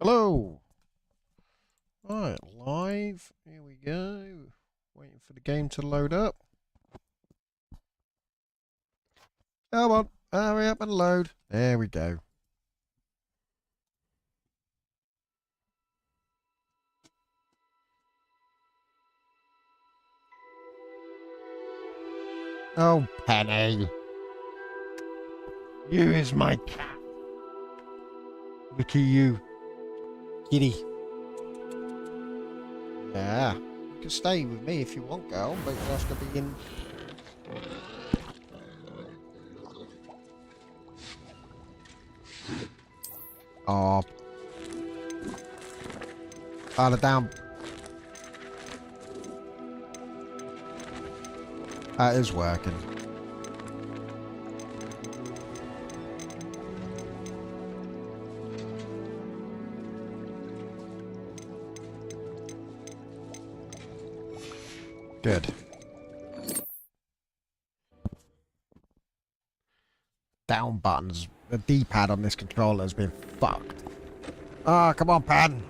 Hello. Right, live. Here we go. Waiting for the game to load up. Come on, hurry up and load. There we go. Oh, Penny. You is my cat. Look at you. Kitty. Yeah. You can stay with me if you want, girl, but you have to be in... Oh. Father down. That is working. Good. Down buttons. The D-pad on this controller has been fucked. Ah, come on, Pan.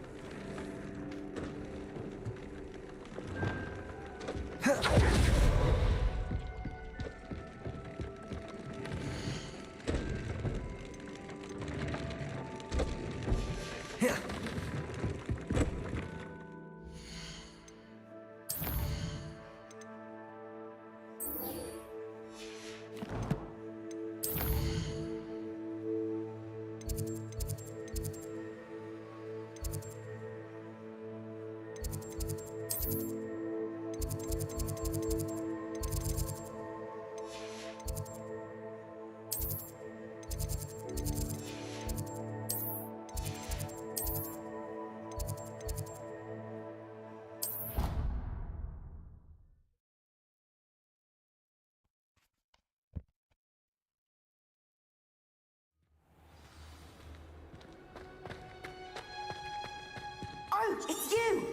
Oh, it's you!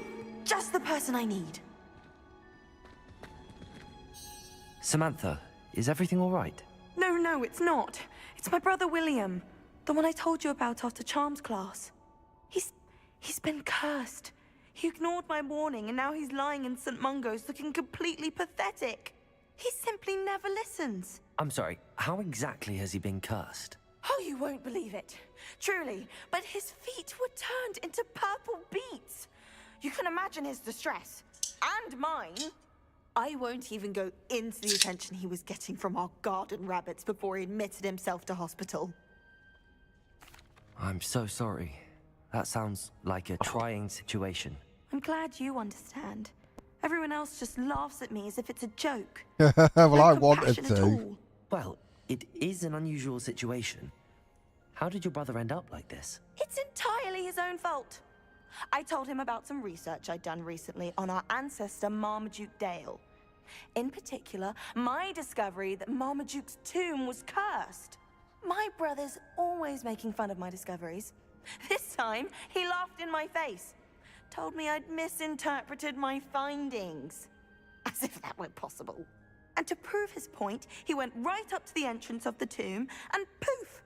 Just the person I need. Samantha, is everything all right? No, it's not. It's my brother William. The one I told you about after Charms class. He's been cursed. He ignored my warning and now he's lying in St. Mungo's looking completely pathetic. He simply never listens. I'm sorry, how exactly has he been cursed? Oh, you won't believe it. Truly, but his feet were turned into purple beets. You can imagine his distress. And mine. I won't even go into the attention he was getting from our garden rabbits before he admitted himself to hospital. I'm so sorry. That sounds like a trying situation. I'm glad you understand. Everyone else just laughs at me as if it's a joke. Well, No I wanted compassion at to. all. Well, it is an unusual situation. How did your brother end up like this? It's entirely his own fault. I told him about some research I'd done recently on our ancestor Marmaduke Dale. In particular, my discovery that Marmaduke's tomb was cursed. My brother's always making fun of my discoveries. This time, he laughed in my face. Told me I'd misinterpreted my findings. As if that were possible. And to prove his point, he went right up to the entrance of the tomb and poof!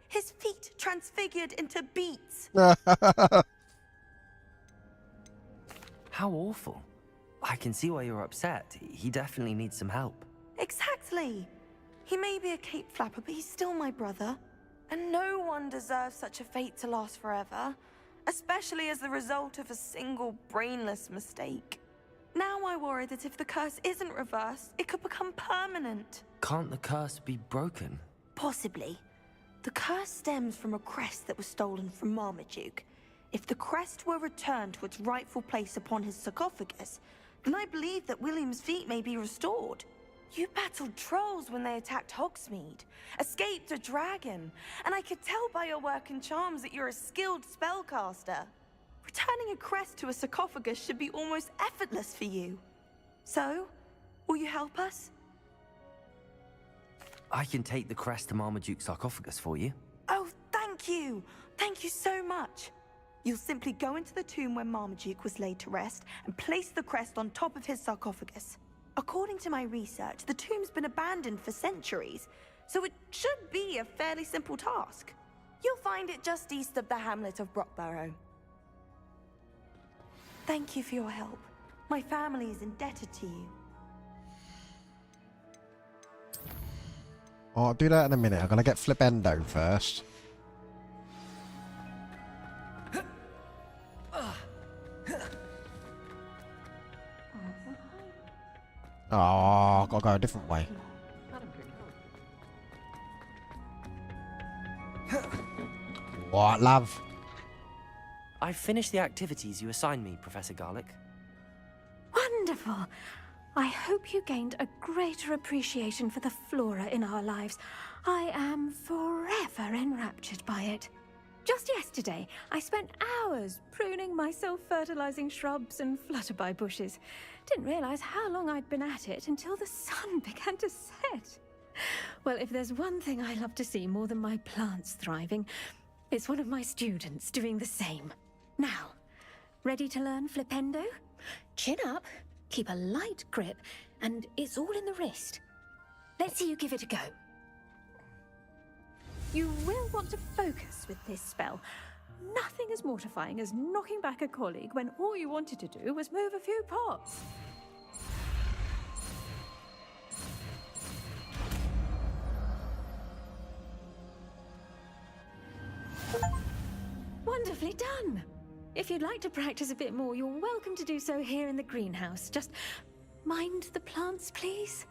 His feet transfigured into beets. How awful. I can see why you're upset. He definitely needs some help. Exactly. He may be a cape flapper, but he's still my brother. And no one deserves such a fate to last forever, especially as the result of a single brainless mistake. Now I worry that if the curse isn't reversed, it could become permanent. Can't the curse be broken? Possibly. The curse stems from a crest that was stolen from Marmaduke. If the crest were returned to its rightful place upon his sarcophagus, then I believe that William's feet may be restored. You battled trolls when they attacked Hogsmeade, escaped a dragon, and I could tell by your work and charms that you're a skilled spellcaster. Returning a crest to a sarcophagus should be almost effortless for you. So, will you help us? I can take the crest to Marmaduke's sarcophagus for you. Oh, thank you! Thank you so much! You'll simply go into the tomb where Marmaduke was laid to rest and place the crest on top of his sarcophagus. According to my research, the tomb's been abandoned for centuries, so it should be a fairly simple task. You'll find it just east of the hamlet of Brockborough. Thank you for your help. My family is indebted to you. Oh, I'll do that in a minute. I'm going to get Flipendo first. Oh, gotta go a different way. What, love? I've finished the activities you assigned me, Professor Garlick. Wonderful. I hope you gained a greater appreciation for the flora in our lives. I am forever enraptured by it. Just yesterday, I spent hours pruning my self-fertilizing shrubs and flutterby bushes. Didn't realize how long I'd been at it until the sun began to set. Well, if there's one thing I love to see more than my plants thriving, it's one of my students doing the same. Now, ready to learn Flipendo? Chin up, keep a light grip, and it's all in the wrist. Let's see you give it a go. You will want to focus with this spell. Nothing as mortifying as knocking back a colleague when all you wanted to do was move a few pots. Wonderfully done! If you'd like to practice a bit more, you're welcome to do so here in the greenhouse. Just mind the plants, please.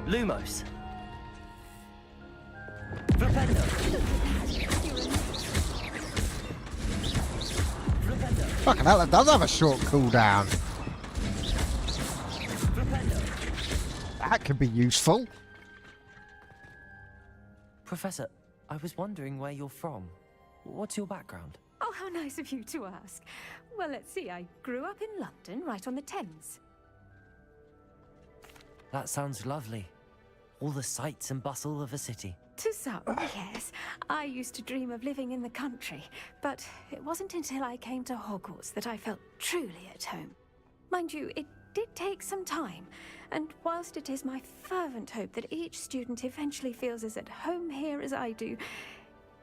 Lumos. Flipendo. Flipendo. Fucking hell, it does have a short cooldown. Flipendo. That could be useful. Professor, I was wondering where you're from. What's your background? Oh, how nice of you to ask. Well, let's see. I grew up in London, right on the Thames. That sounds lovely. All the sights and bustle of a city. To some, yes. I used to dream of living in the country, but it wasn't until I came to Hogwarts that I felt truly at home. Mind you, it did take some time, and whilst it is my fervent hope that each student eventually feels as at home here as I do,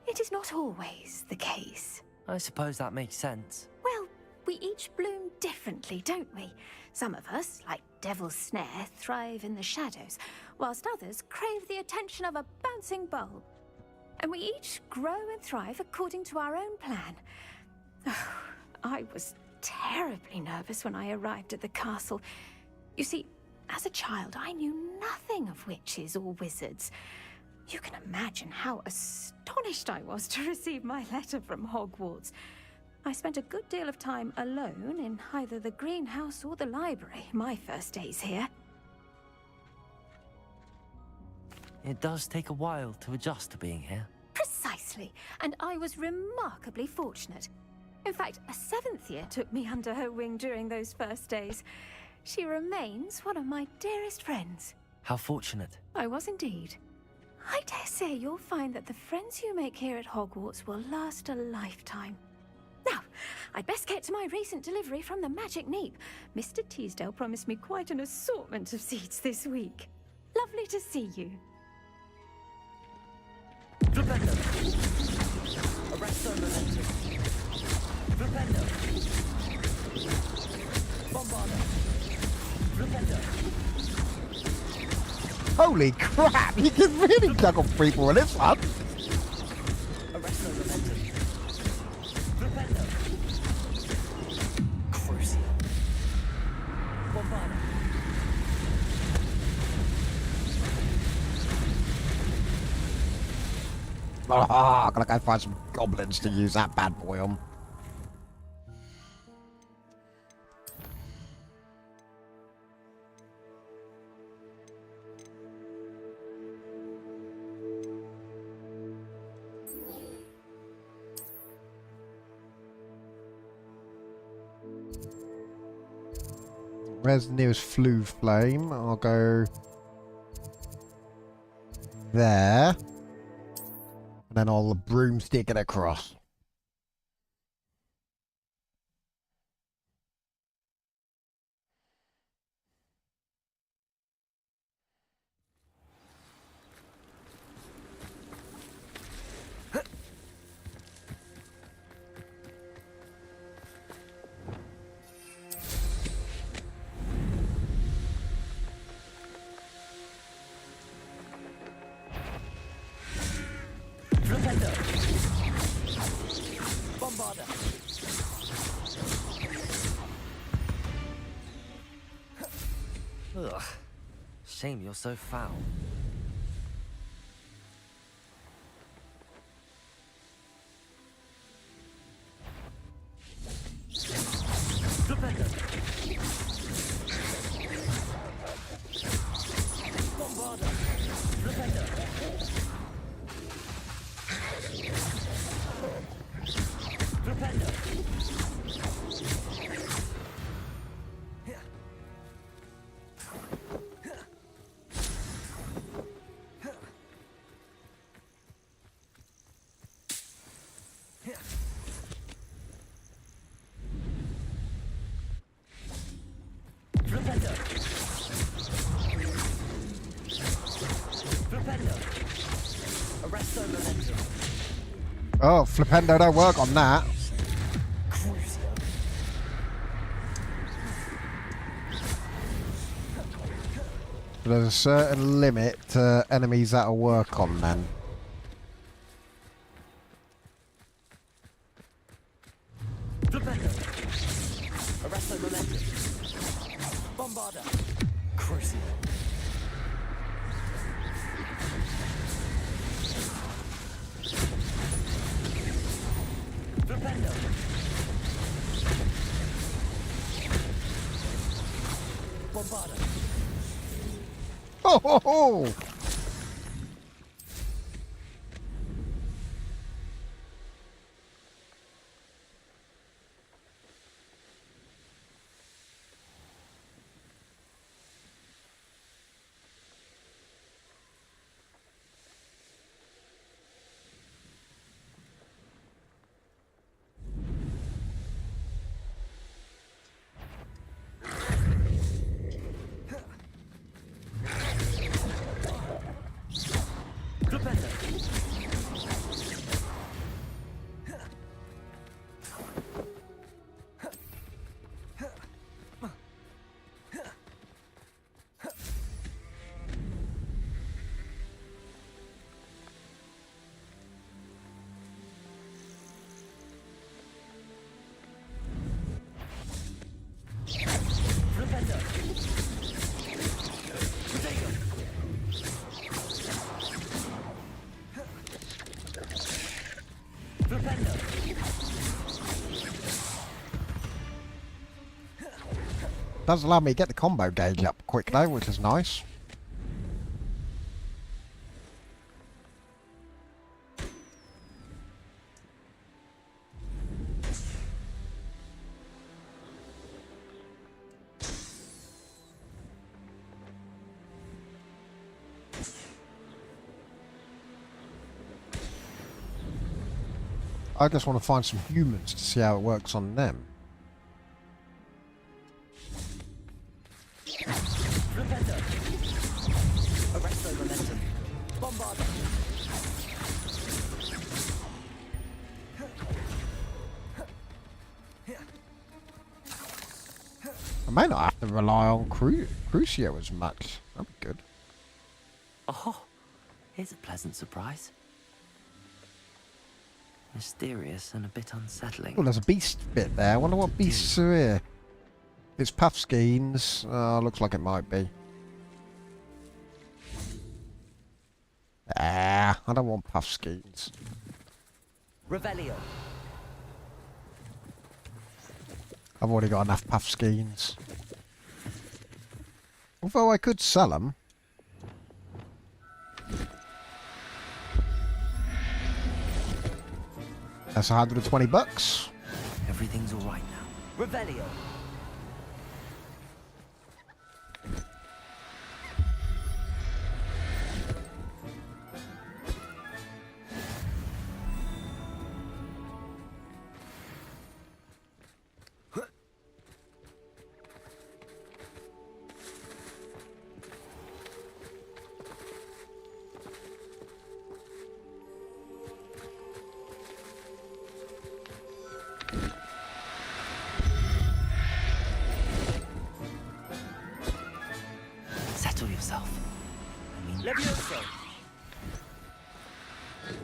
it is not always the case. I suppose that makes sense. Well, we each bloom differently, don't we? Some of us, like Devil's Snare, thrive in the shadows, whilst others crave the attention of a bouncing bulb. And we each grow and thrive according to our own plan. Oh, I was terribly nervous when I arrived at the castle. You see, as a child, I knew nothing of witches or wizards. You can imagine how astonished I was to receive my letter from Hogwarts. I spent a good deal of time alone in either the greenhouse or the library my first days here. It does take a while to adjust to being here. Precisely, and I was remarkably fortunate. In fact, a seventh year took me under her wing during those first days. She remains one of my dearest friends. How fortunate. I was indeed. I dare say you'll find that the friends you make here at Hogwarts will last a lifetime. Now, I'd best get to my recent delivery from the Magic Neep. Mr. Teasdale promised me quite an assortment of seeds this week. Lovely to see you. Flipendo. Arresto momentum. Flipendo. Bombardo. Flipendo. Holy crap, you can really juggle people with this one. Arresto momentum. Flipendo. Crucial. Bombardo. Ah, gotta go find some goblins to use that bad boy on. Where's the nearest flue flame? I'll go there. And then I'll broomstick it across. Ugh. Shame you're so foul. Oh, Flipendo don't work on that. But there's a certain limit to enemies that'll work on then. Ho ho ho! Does allow me to get the combo gauge up quick though, which is nice. I just want to find some humans to see how it works on them. I may not have to rely on Crucio as much. That'd be good. Oh, here's a pleasant surprise. Mysterious and a bit unsettling. Oh, there's a beast bit there. I wonder what beasts are here. It's Puffskeins. Looks like it might be. Ah, I don't want Puffskeins. Revelio. I've already got enough Puffskeins. Although I could sell them. That's 120 bucks. Everything's all right now. Revelio. Levioso!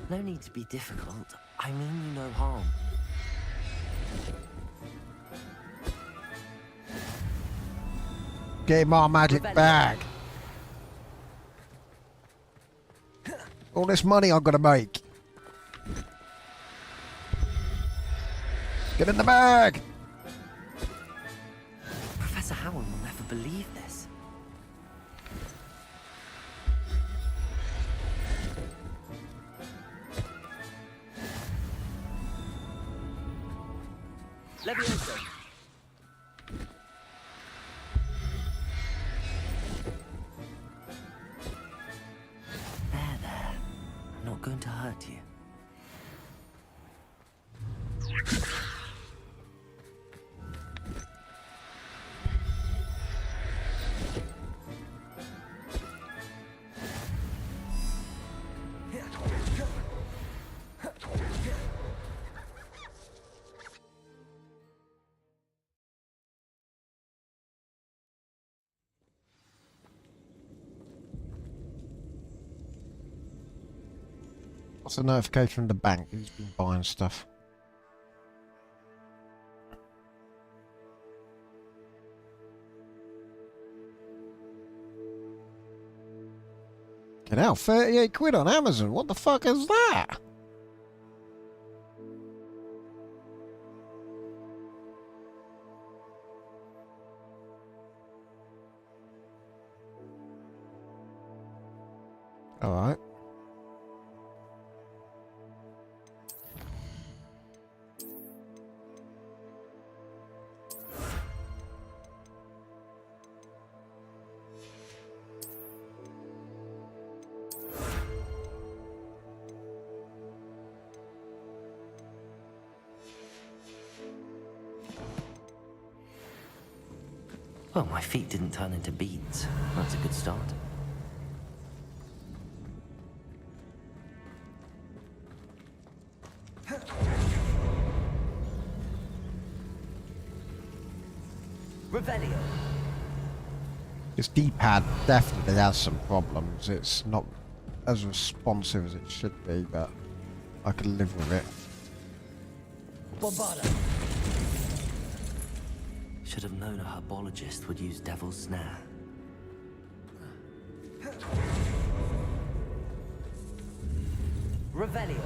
No need to be difficult. I mean you no harm. Get him our magic bag. All this money I've got to make. Get in the bag. Professor Howard will never believe this. Levioso! There. I'm not going to hurt you. What's the notification from the bank? Who's been buying stuff? Get out, 38 quid on Amazon. What the fuck is that? Alright. Well, my feet didn't turn into beads. That's a good start. Revelio. This D-pad definitely has some problems. It's not as responsive as it should be, but I can live with it. Bombada. Should have known a herbologist would use Devil's Snare. Revelio.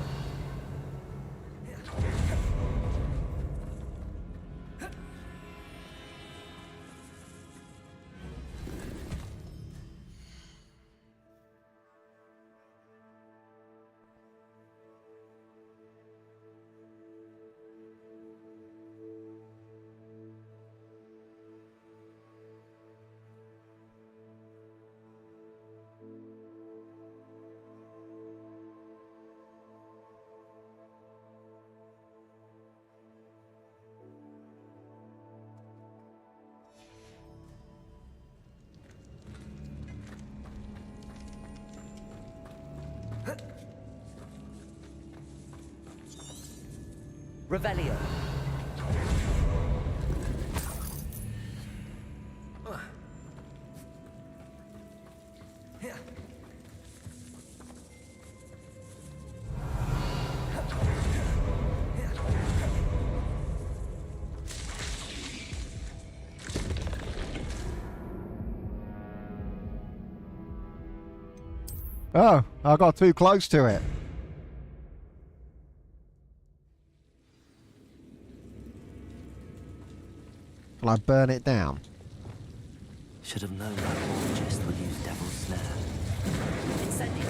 Revelio. Oh, I got too close to it. Can I burn it down? Should have known a herbologist would use Devil's Snare. Incendio.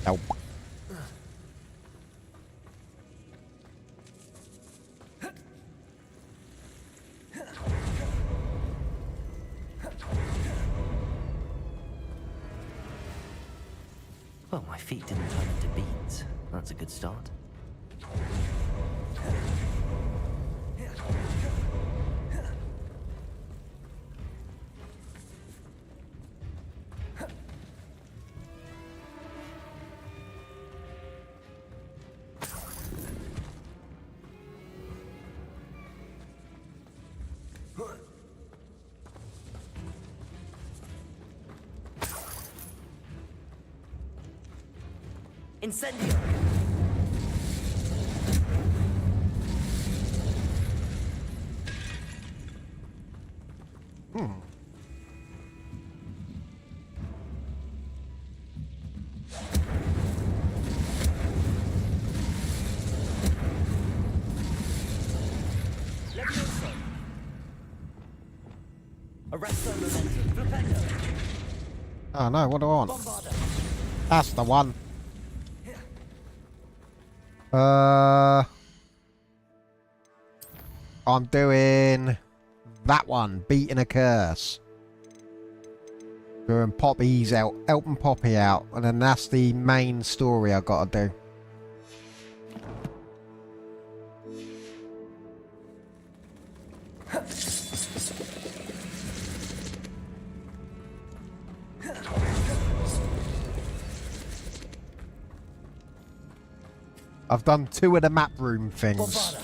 Nope. Well, my feet didn't turn into beads. That's a good start. Incendio. Levioso. Arresto momentum. Flipendo. Oh no, what do I want? Bombarda. That's the one. I'm doing that one, beating a curse. Doing Poppy's out, helping Poppy out, and then that's the main story I gotta do. I've done 2 of the map room things. Bombarda.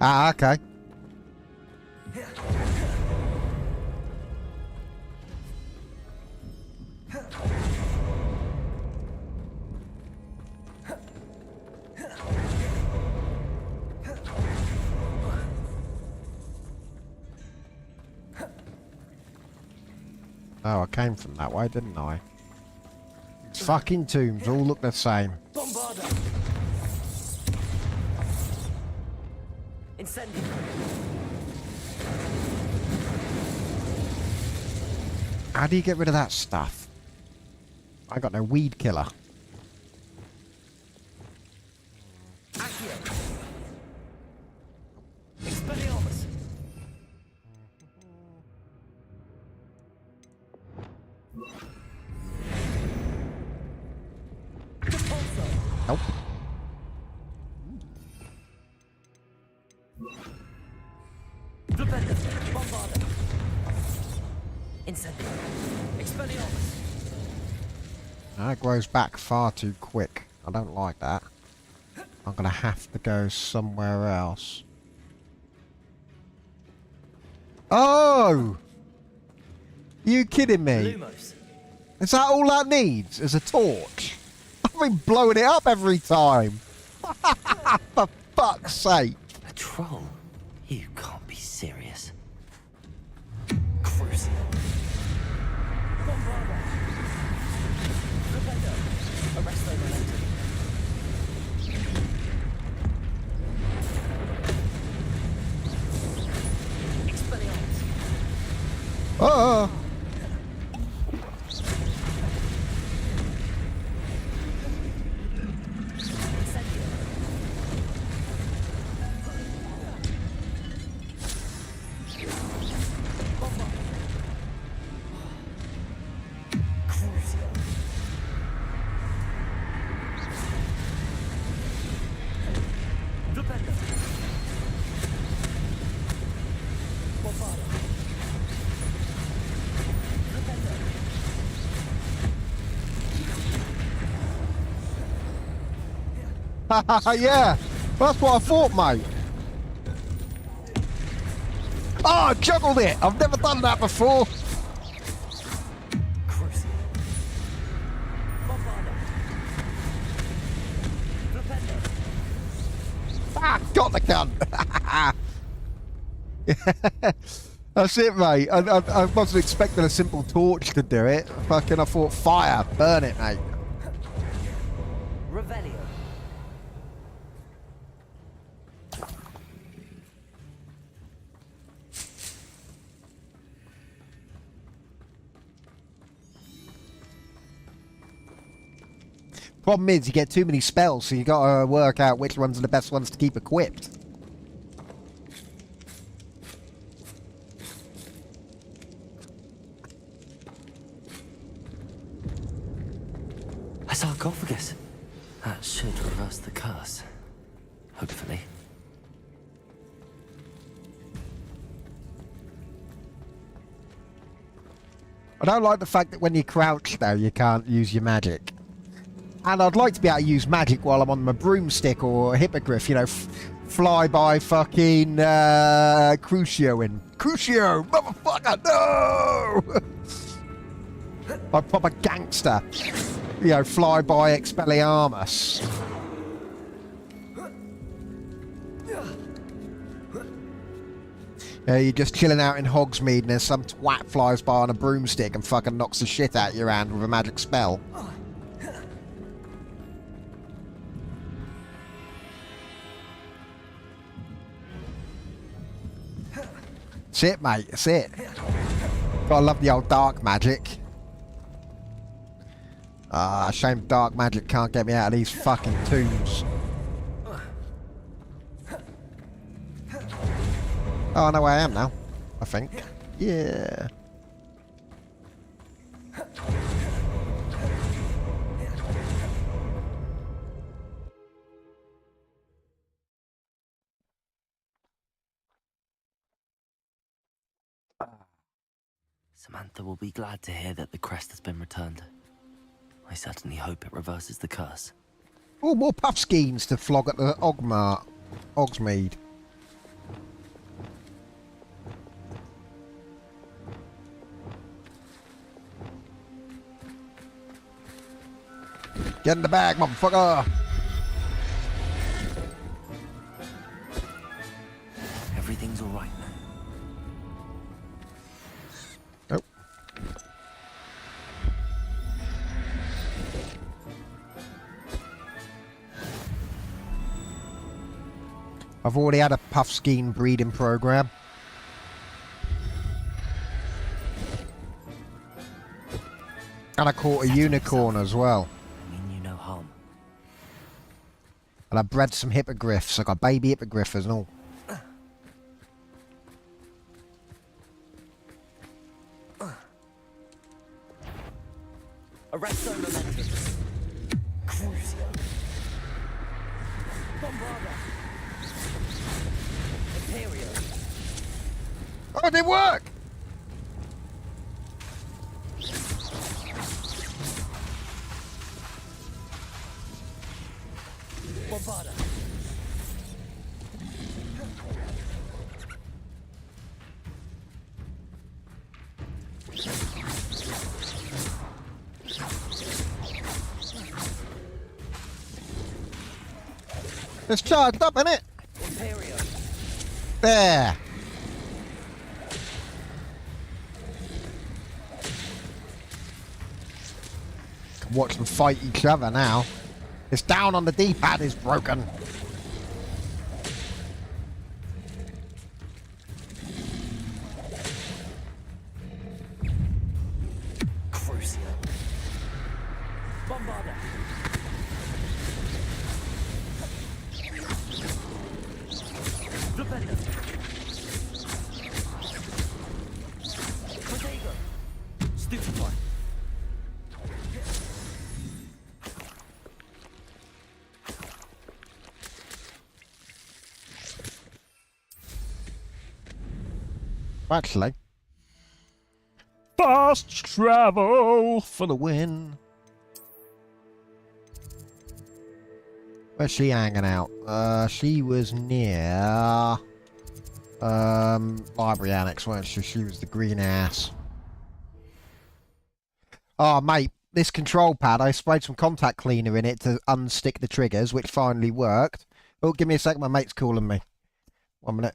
Ah, okay. Oh, I came from that way, didn't I? These fucking tombs all look the same. Bombarda. Incendio. How do you get rid of that stuff? I got no weed killer. Accio. Expelliarmus. Repulso. Nope. Flipendo. Bombarda. Incendio. Expelliarmus. That grows back far too quick. I don't like that. I'm gonna have to go somewhere else. Oh! You kidding me? Lumos. Is that all that needs? Is a torch? I've been blowing it up every time. For fuck's sake. A troll? You can't be serious. Crucial. Bombarda. Flipendo. Arresto momentum. Expelliarmus. Oh! Incendio. Bombarda. Crucial. Flipendo. Bombarda. Flipendo. Yeah, that's what I thought, mate. Oh, I juggled it. I've never done that before. Crucial. Bombarda. Flipendo. Ah, got the gun. That's it, mate. I wasn't expecting a simple torch to do it. Fucking, I thought fire, burn it, mate. Revelio. Problem is, you get too many spells, so you gotta work out which ones are the best ones to keep equipped. A sarcophagus. That should reverse the curse. Hopefully. I don't like the fact that when you crouch, though, you can't use your magic. And I'd like to be able to use magic while I'm on my broomstick or hippogriff, you know, fly by fucking Crucio in. Crucio, motherfucker, no! Like proper gangster. You know, fly by Expelliarmus. You're just chilling out in Hogsmeade and there's some twat flies by on a broomstick and fucking knocks the shit out of your hand with a magic spell. That's it, mate. That's it. Gotta love the old dark magic. Ah, shame dark magic can't get me out of these fucking tombs. Oh, I know where I am now. I think. Yeah. Samantha will be glad to hear that the crest has been returned. I certainly hope it reverses the curse. Oh, more puff skeins to flog at the Hogsmeade. Get in the bag, motherfucker! Everything's all right now. Oh. I've already had a puffskein breeding program. And I caught a unicorn as well. I mean you no harm. And I bred some hippogriffs. I got baby hippogriffers and all. Arresto momentum. Crucio. Bombarda. Imperio. Oh, it didn't work! Bombarda. It's charged up, isn't it? Imperio. There. Can watch them fight each other now. It's down on the D-pad is broken. Crucio. Bombarda. Flipendo. Protego. Stupefy. Actually. Fast travel for the win. Where's she hanging out? She was near library annex, weren't she? She was the green ass. Oh mate, this control pad, I sprayed some contact cleaner in it to unstick the triggers, which finally worked. Oh, give me a second, my mate's calling me. 1 minute.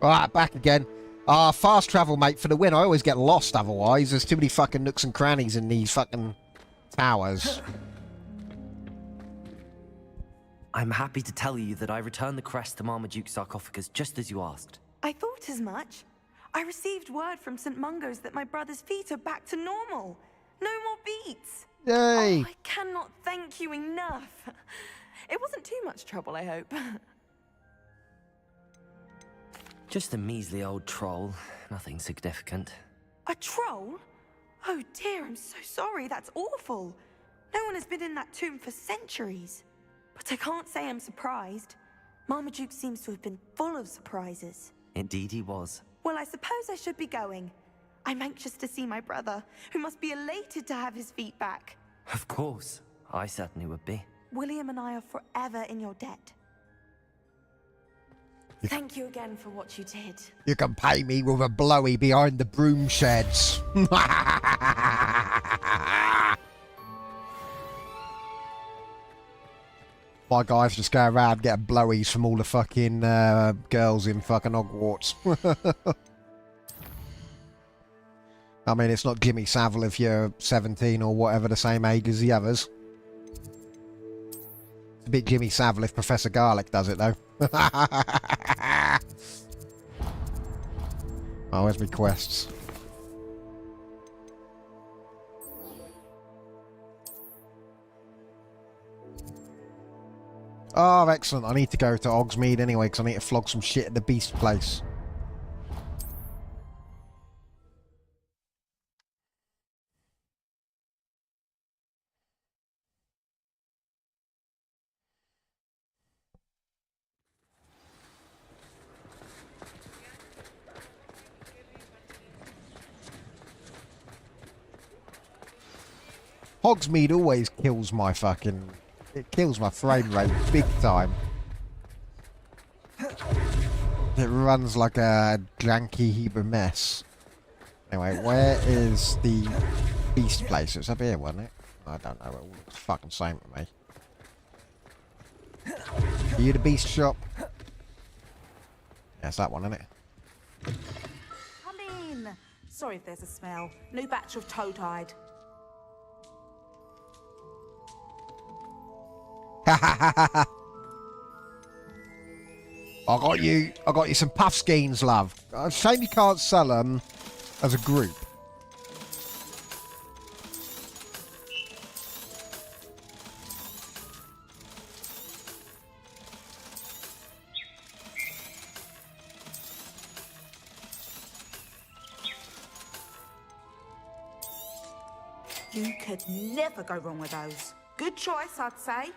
Alright, back again. Fast travel, mate, for the win. I always get lost otherwise. There's too many fucking nooks and crannies in these fucking towers. I'm happy to tell you that I returned the crest to Marmaduke's sarcophagus just as you asked. I thought as much. I received word from St. Mungo's that my brother's feet are back to normal. No more beats. Yay! Oh, I cannot thank you enough. It wasn't too much trouble, I hope. Just a measly old troll. Nothing significant. A troll? Oh dear, I'm so sorry. That's awful. No one has been in that tomb for centuries. But I can't say I'm surprised. Marmaduke seems to have been full of surprises. Indeed he was. Well, I suppose I should be going. I'm anxious to see my brother, who must be elated to have his feet back. Of course. I certainly would be. William and I are forever in your debt. Thank you again for what you did. You can pay me with a blowy behind the broom sheds. My guys just go around getting blowies from all the fucking girls in fucking Hogwarts. I mean, it's not Jimmy Savile if you're 17 or whatever, the same age as the others. It's a bit Jimmy Savile if Professor Garlic does it, though. Oh, where's my quests? Oh, excellent. I need to go to Hogsmeade anyway, because I need to flog some shit at the beast place. Hogsmeade always kills my fucking... It kills my frame rate big time. It runs like a janky heap of mess. Anyway, where is the beast place? It's up here, wasn't it? I don't know. It all looks fucking same to me. Are you the beast shop? Yeah, it's that one, isn't it? Come in. Sorry if there's a smell. New batch of toad-hide. I got you some puff skeins, love. Shame you can't sell them as a group. You could never go wrong with those. Good choice, I'd say.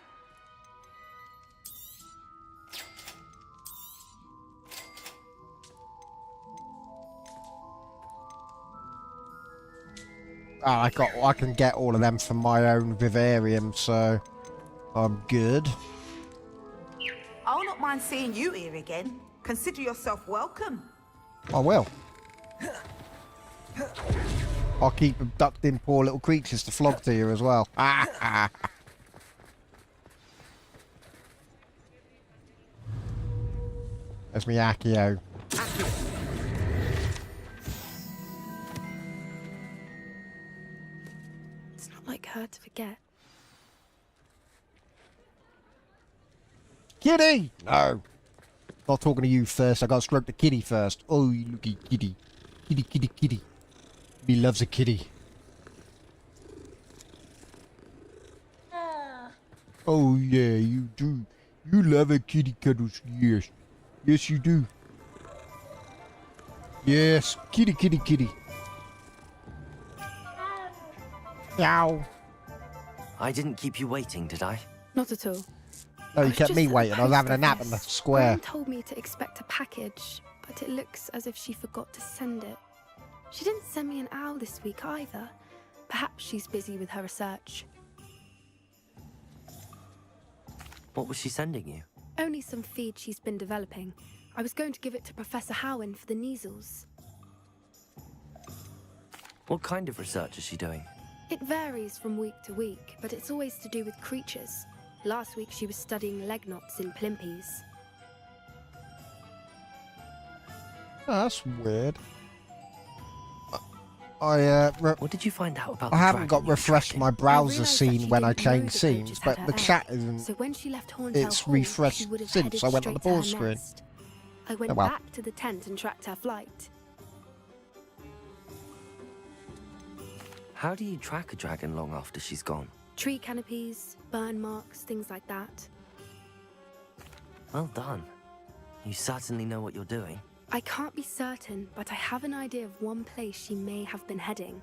Oh, I can get all of them from my own vivarium, so I'm good. I'll not mind seeing you here again. Consider yourself welcome. I will. I'll keep abducting poor little creatures to flog to you as well. There's me Accio. It's not like her to forget. Kitty! No. Not talking to you first. I got to stroke the kitty first. Oh, you looky kitty. Kitty, kitty, kitty. He loves a kitty. Oh, yeah, you do. You love a kitty cuddles. Yes. Yes, you do. Yes. Kitty, kitty, kitty. Meow. I didn't keep you waiting, did I? Not at all. No, you was kept me just waiting. I was having a nap in the supposed. square. Mum told me to expect a package, but it looks as if she forgot to send it. She didn't send me an owl this week either. Perhaps she's busy with her research. What was she sending you? Only some feed she's been developing. I was going to give it to Professor Howen for the measles. What kind of research is she doing? It varies from week to week, but it's always to do with creatures. Last week she was studying leg knots in Plimpies. Oh, that's weird. What did you find out about I the haven't got dragon you're refreshed tracking? my I browser realised that scene she when I didn't know change the scenes, poachers had but her the egg. chat isn't. So when she left Horntail It's Hall, refreshed she would have since headed I went on straight the to her pause screen. nest. I went Oh, well. back to the tent and tracked her flight. How do you track a dragon long after she's gone? Tree canopies, burn marks, things like that. Well done. You certainly know what you're doing. I can't be certain, but I have an idea of one place she may have been heading.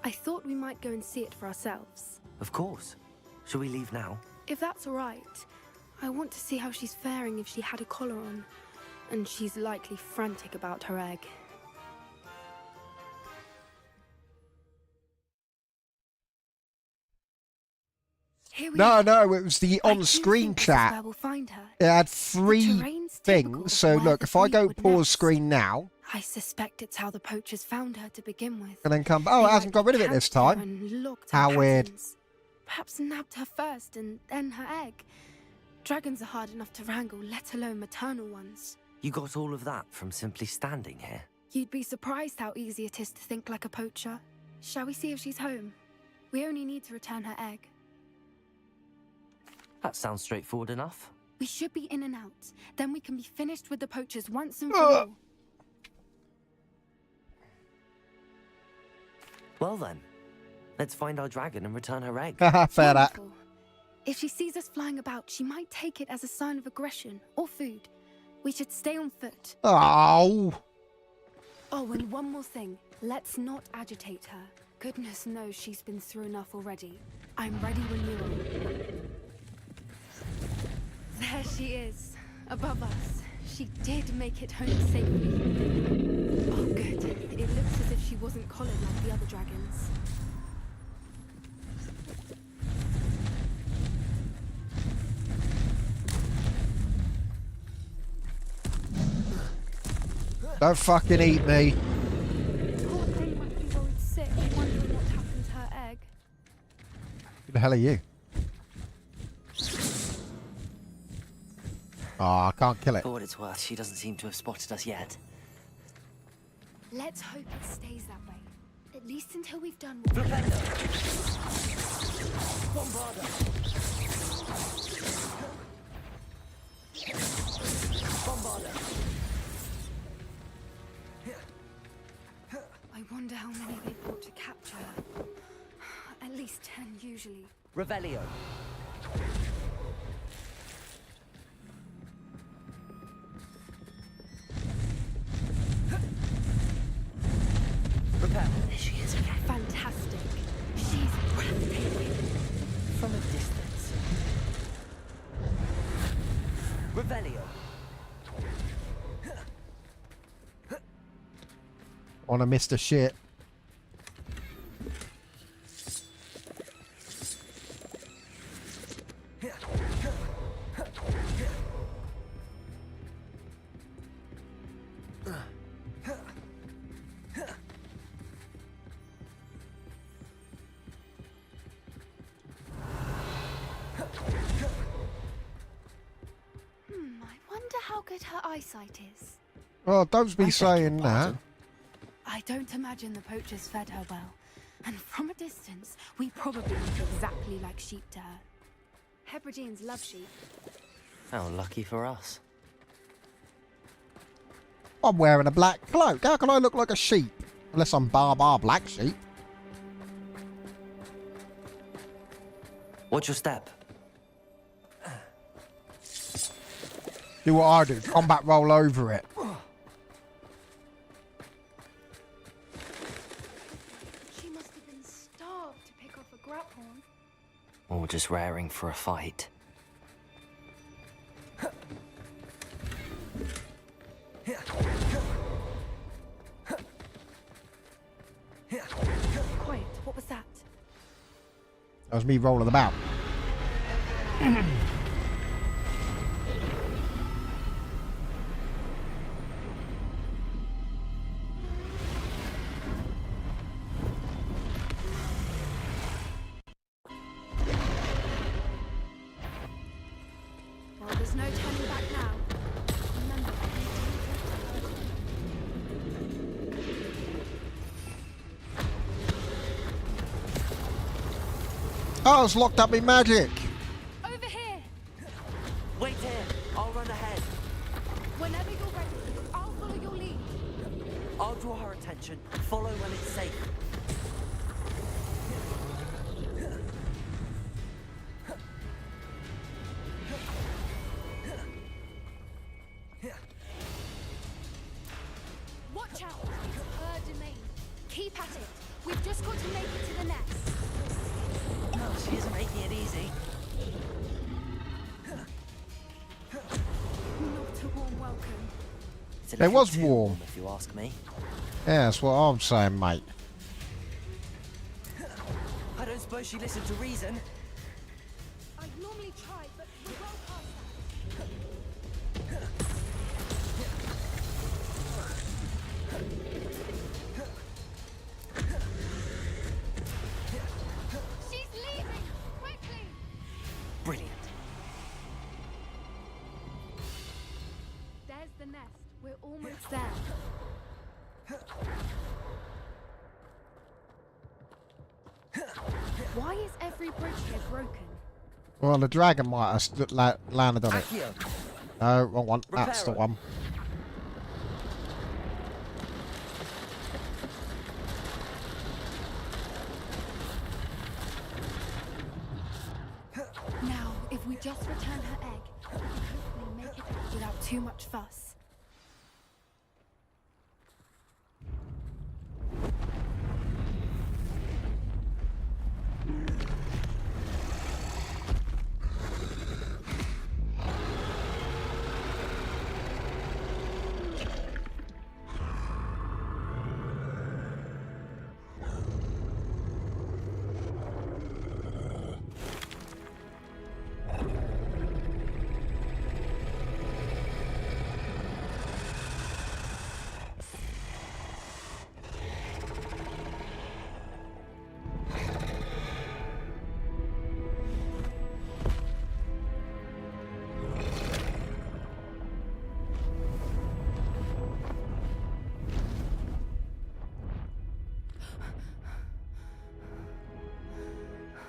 I thought we might go and see it for ourselves. Of course. Shall we leave now? If that's all right, I want to see how she's faring if she had a collar on. And she's likely frantic about her egg. Here we No, are. no, it was the I do on-screen think this is chat. where we'll find her. It had The 3 terrain's typical things. of So where look, the if I breed go would pause nest. screen now I suspect it's how the poachers found her to begin with. and then come, oh, it They hasn't got rid of it this camped her time. and locked her How weird. patterns. Perhaps nabbed her first and then her egg. Dragons are hard enough to wrangle, let alone maternal ones. You got all of that from simply standing here. You'd be surprised how easy it is to think like a poacher. Shall we see if she's home? We only need to return her egg. That sounds straightforward enough. We should be in and out. Then we can be finished with the poachers once and for all. Well then, let's find our dragon and return her egg. Fair that. Wonderful. If she sees us flying about, she might take it as a sign of aggression or food. We should stay on foot. Oh. Oh, and one more thing. Let's not agitate her. Goodness knows she's been through enough already. I'm ready when you are. There she is, above us. She did make it home safely. Oh, good. It looks as if she wasn't collared like the other dragons. Don't fucking eat me. Poor thing might be worried sick, wondering what happened to her egg. Who the hell are you? Oh, I can't kill it. For what it's worth, she doesn't seem to have spotted us yet. Let's hope it stays that way. At least until we've done what we I wonder how many they brought to capture her. At least 10 usually. Revelio. Prepare. There she is again. Fantastic. She's breathtaking. From a distance. Revelio. On a Mr. Shit. I wonder how good her eyesight is. Well, don't be I beg saying your that. pardon. I don't imagine the poachers fed her well. And from a distance, we probably look exactly like sheep to her. Hebrideans love sheep. How lucky for us. I'm wearing a black cloak. How can I look like a sheep? Unless I'm Bar Black Sheep. Watch your step. Do what I do. Combat roll over it. She must have been starved to pick off a grapehorn. Or just raring for a fight. Quiet, what was that? That was me rolling about. Well, there's no turning back now. Remember, we Oh, it's locked up in magic. Over here. Wait here. I'll run ahead. Whenever you're ready, I'll follow your lead. I'll draw her attention. Follow when it's safe. Watch out. It's her domain. Keep at it. We've just got to make it to the nest. No, she isn't making it easy. Not a warm welcome. It's a It little was too warm. if you ask me. Yeah, that's what I'm saying, mate. I don't suppose she listened to reason. I'd normally try, but we're well past that. She's leaving! Quickly! Brilliant. There's the nest. We're almost there. Why is every bridge here broken? Well, the dragon might have landed on it. Accio. No, wrong one. That's the Reparo. one. Now, if we just return her egg, we can hopefully make it out without too much fuss.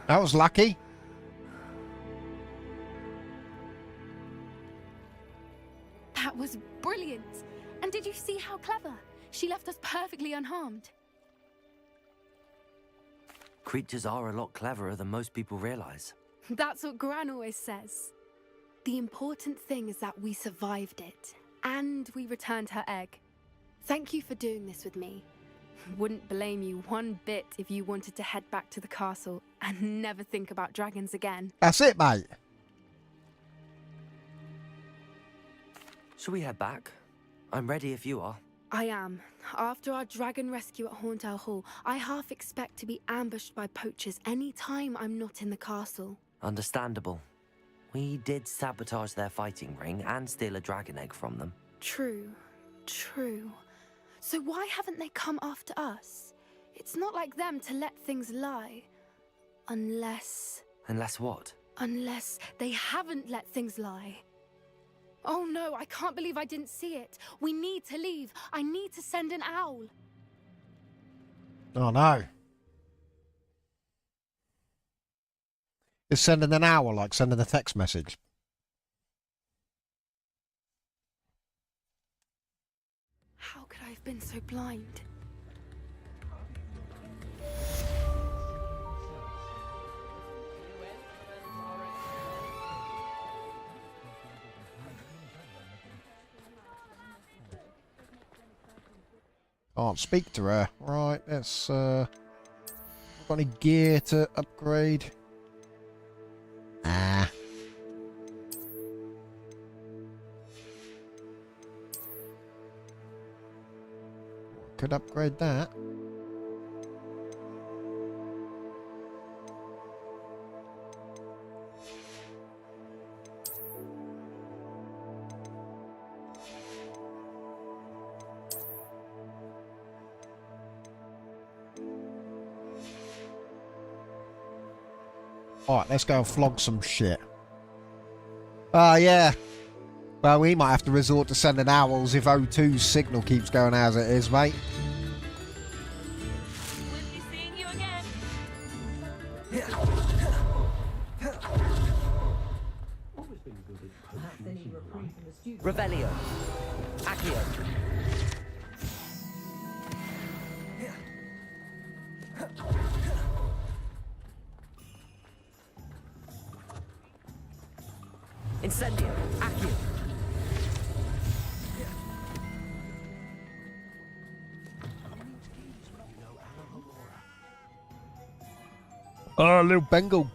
That was lucky. That was brilliant! And did you see how clever? She left us perfectly unharmed. Creatures are a lot cleverer than most people realize. That's what Gran always says. The important thing is that we survived it, and we returned her egg. Thank you for doing this with me. Wouldn't blame you one bit if you wanted to head back to the castle and never think about dragons again. That's it, mate. Shall we head back? I'm ready if you are. I am. After our dragon rescue at Hauntel Hall, I half expect to be ambushed by poachers any time I'm not in the castle. Understandable. We did sabotage their fighting ring and steal a dragon egg from them. True. So why haven't they come after us? It's not like them to let things lie. Unless what? Unless they haven't let things lie. Oh no, I can't believe I didn't see it. We need to leave. I need to send an owl. Oh no. It's sending an owl like sending a text message. How could I have been so blind? Can't speak to her. Right, let's got any gear to upgrade? Ah. Could upgrade that. Alright, let's go and flog some shit. Oh, yeah. Well, we might have to resort to sending owls if O2's signal keeps going as it is, mate. We'll be seeing you again. Revelio. Accio. Incendio. Accio. Oh, little Bengal.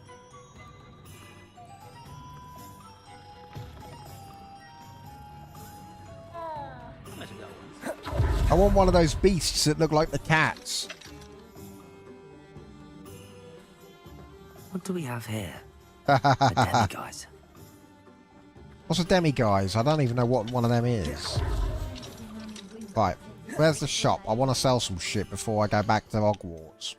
I want one of those beasts that look like the cats. What do we have here? A demiguise. What's a demiguise? I don't even know what one of them is. Right, where's the shop? I want to sell some shit before I go back to Hogwarts.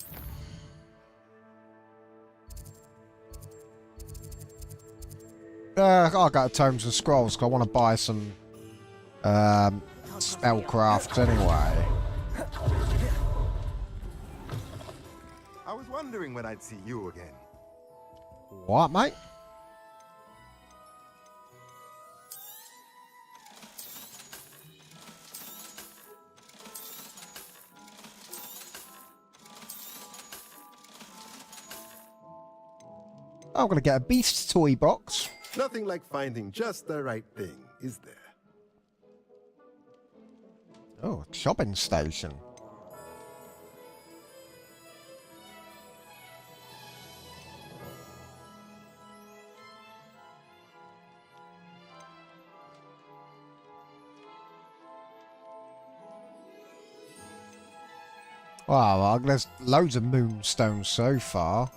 I'll go to Tomes and Scrolls because I want to buy some spellcrafts anyway. I was wondering when I'd see you again. What, mate? I'm going to get a Beast toy box. Nothing like finding just the right thing, is there? Oh, shopping station. Wow, there's loads of moonstones so far.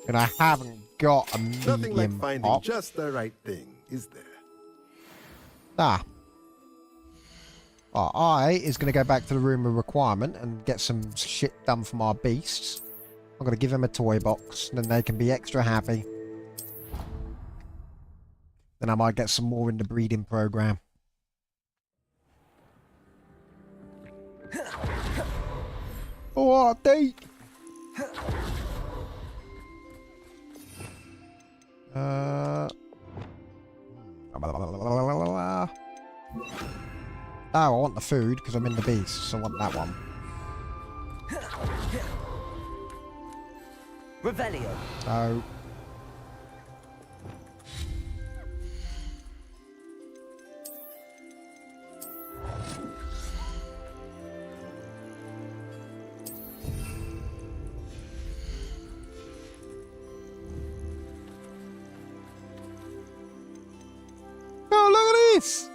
And I haven't got a Nothing like medium finding pop. just the right thing, is there? Ah. I is going to go back to the room of requirement and get some shit done for my beasts. I'm going to give them a toy box, and then they can be extra happy. Then I might get some more in the breeding program. Oh, date. Oh, I want the food because I'm in the beast, so I want that one. Revelio. Oh. Oh, look at this!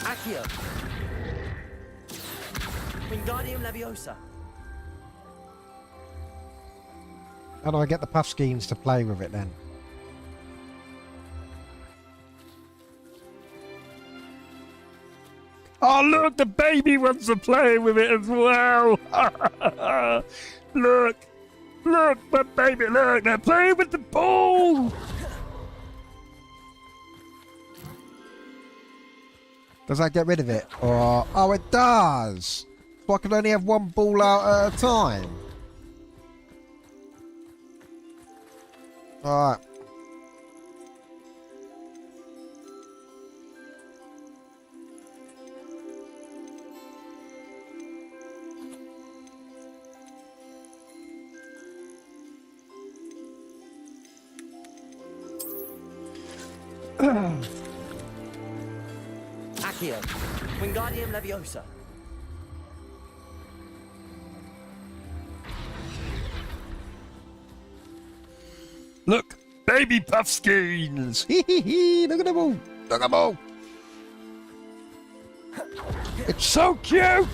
Accio. Wingardium Leviosa. How do I get the Puffskeins to play with it then? Oh, look, the baby wants to play with it as well. Look, my baby, look, they're playing with the ball. Does that get rid of it? Or oh, it does. So I can only have one ball out at a time. All right. Accio. Wingardium Leviosa. Look, baby puffskins. Hee hee hee. Look at them all. Look at them all. It's so cute.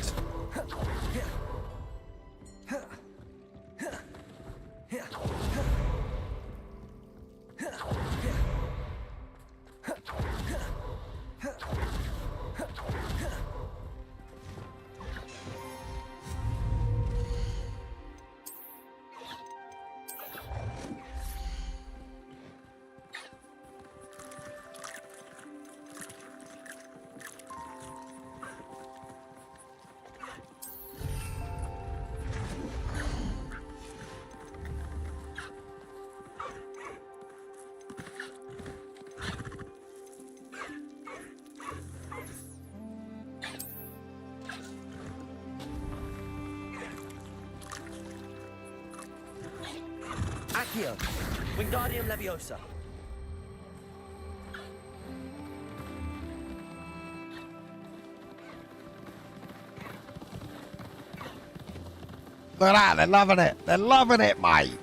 Accio, Wingardium Leviosa. Look at that. They're loving it. They're loving it, mate.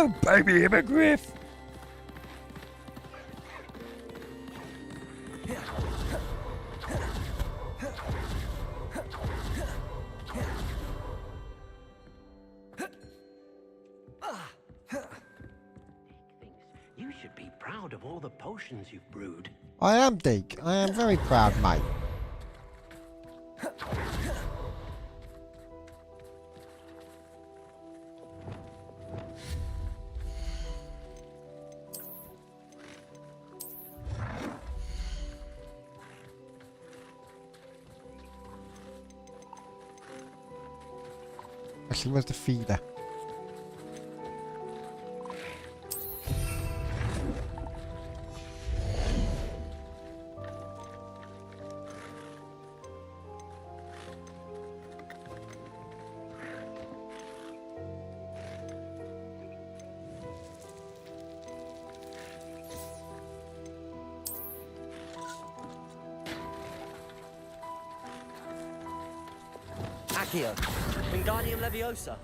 Oh, baby hippogriff. You should be proud of all the potions you've brewed. I am, Deke. I am very proud, mate. Actually, where's the feeder? Accio, Wingardium Leviosa.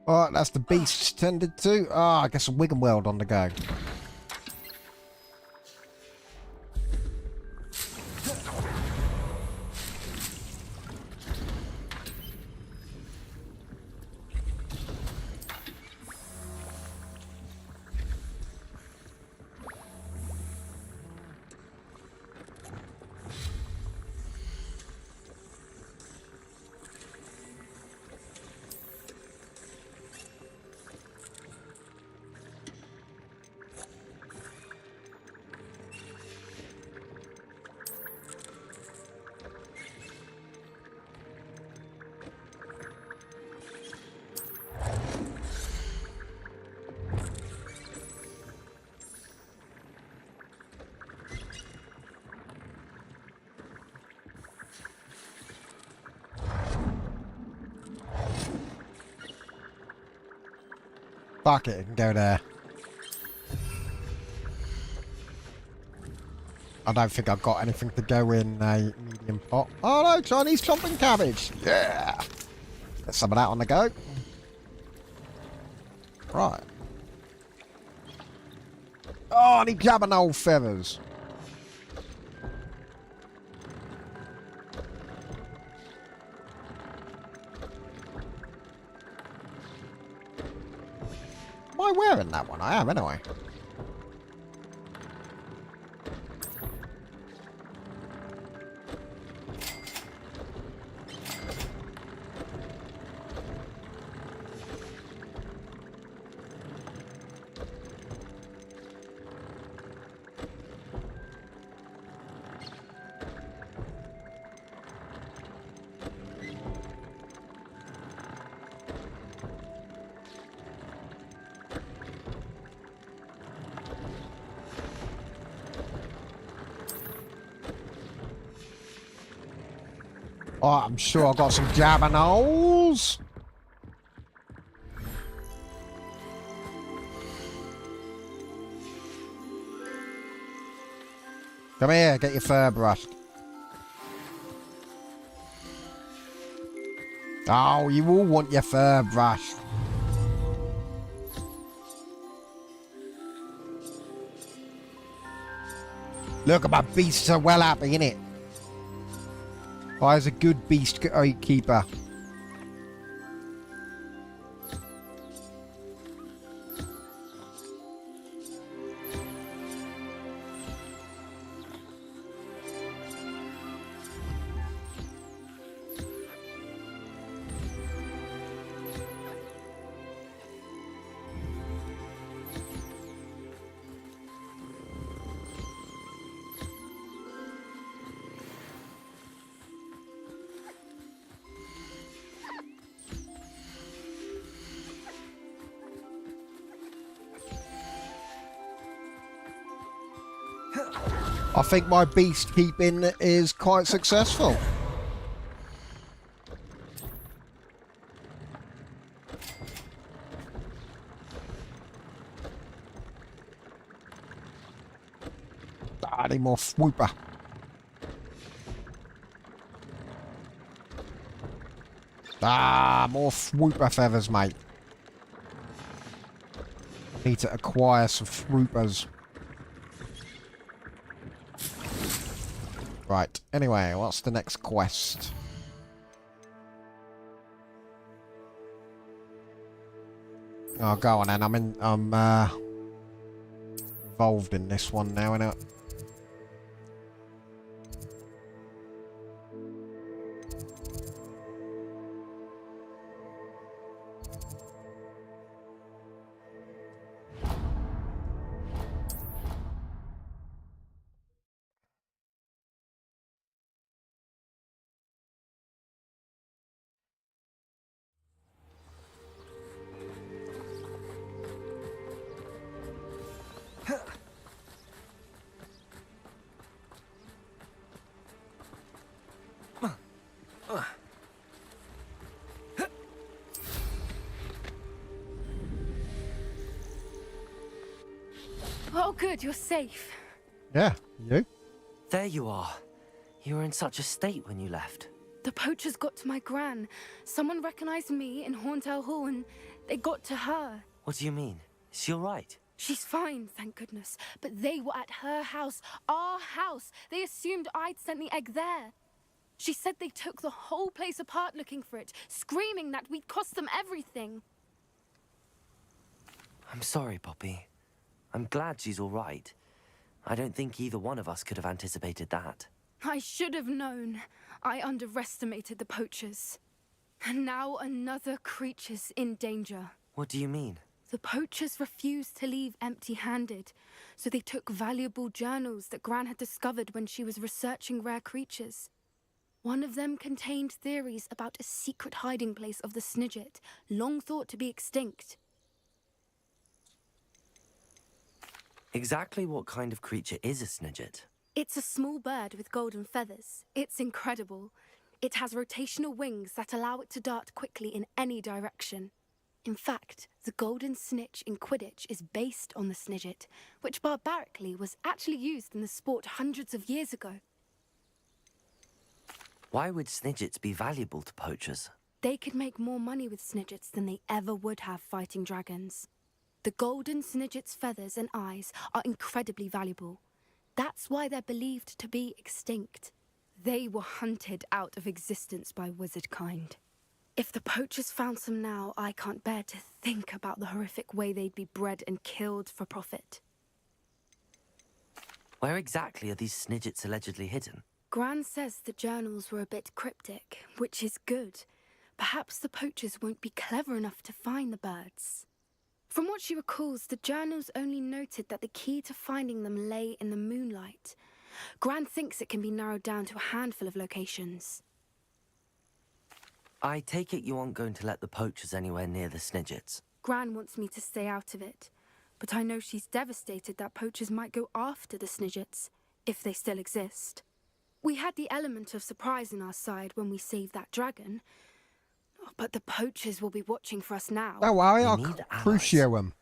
Alright, that's the beast tended to. I guess a Wigan World on the go. Fuck it, it can go there. I don't think I've got anything to go in a medium pot. Oh no, Chinese chopping cabbage! Yeah! Get some of that on the go. Right. Oh, I need jabbing old feathers. Am I wearing that one? I am, anyway. Oh, I'm sure I've got some jabbernoles. Come here, get your fur brushed. Oh, you all want your fur brushed. Look, my beasts are well happy, innit? I's a good beast keeper. I think my beast keeping is quite successful. Ah, need more swooper. Ah, more swooper feathers, mate. Need to acquire some swoopers. Right, anyway, what's the next quest? Oh, go on then. I'm involved in this one now, innit? Oh, good, you're safe. Yeah, you? There you are. You were in such a state when you left. The poachers got to my gran. Someone recognized me in Horntail Hall and they got to her. What do you mean? Is she all right? She's fine, thank goodness. But they were at her house, our house. They assumed I'd sent the egg there. She said they took the whole place apart looking for it, screaming that we'd cost them everything. I'm sorry, Poppy. I'm glad she's all right. I don't think either one of us could have anticipated that. I should have known. I underestimated the poachers. And now another creature's in danger. What do you mean? The poachers refused to leave empty-handed, so they took valuable journals that Gran had discovered when she was researching rare creatures. One of them contained theories about a secret hiding place of the Snidget, long thought to be extinct. Exactly what kind of creature is a Snidget? It's a small bird with golden feathers. It's incredible. It has rotational wings that allow it to dart quickly in any direction. In fact, the golden snitch in Quidditch is based on the Snidget, which barbarically was actually used in the sport hundreds of years ago. Why would Snidgets be valuable to poachers? They could make more money with Snidgets than they ever would have fighting dragons. The golden Snidget's feathers and eyes are incredibly valuable. That's why they're believed to be extinct. They were hunted out of existence by wizard kind. If the poachers found some now, I can't bear to think about the horrific way they'd be bred and killed for profit. Where exactly are these Snidgets allegedly hidden? Gran says the journals were a bit cryptic, which is good. Perhaps the poachers won't be clever enough to find the birds. From what she recalls, the journals only noted that the key to finding them lay in the moonlight. Gran thinks it can be narrowed down to a handful of locations. I take it you aren't going to let the poachers anywhere near the Snidgets. Gran wants me to stay out of it, but I know she's devastated that poachers might go after the Snidgets, if they still exist. We had the element of surprise on our side when we saved that dragon. But the poachers will be watching for us now. Don't worry, We I'll need crucio them.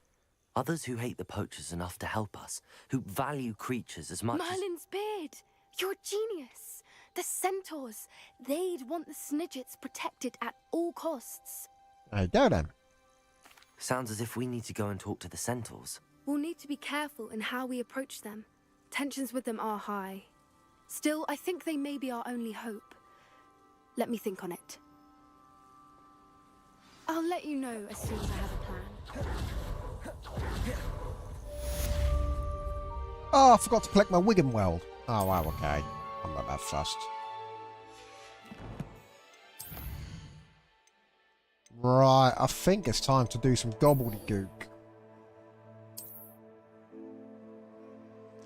Others who hate the poachers enough to help us, who value creatures as much as... Merlin's beard! You're a genius! The centaurs! They'd want the Snidgets protected at all costs. There you go then. Sounds as if we need to go and talk to the centaurs. We'll need to be careful in how we approach them. Tensions with them are high. Still, I think they may be our only hope. Let me think on it. I'll let you know as soon as I have a plan. Oh, I forgot to collect my Wigan Weld. Oh, wow, okay. I'm not that fussed. Right, I think it's time to do some gobbledygook.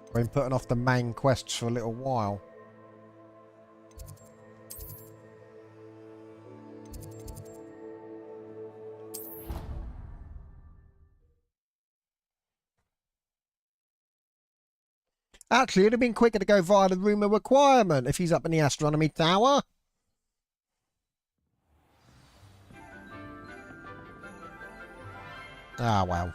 I've been putting off the main quests for a little while. Actually, it'd have been quicker to go via the room of requirement if he's up in the astronomy tower. Ah, well.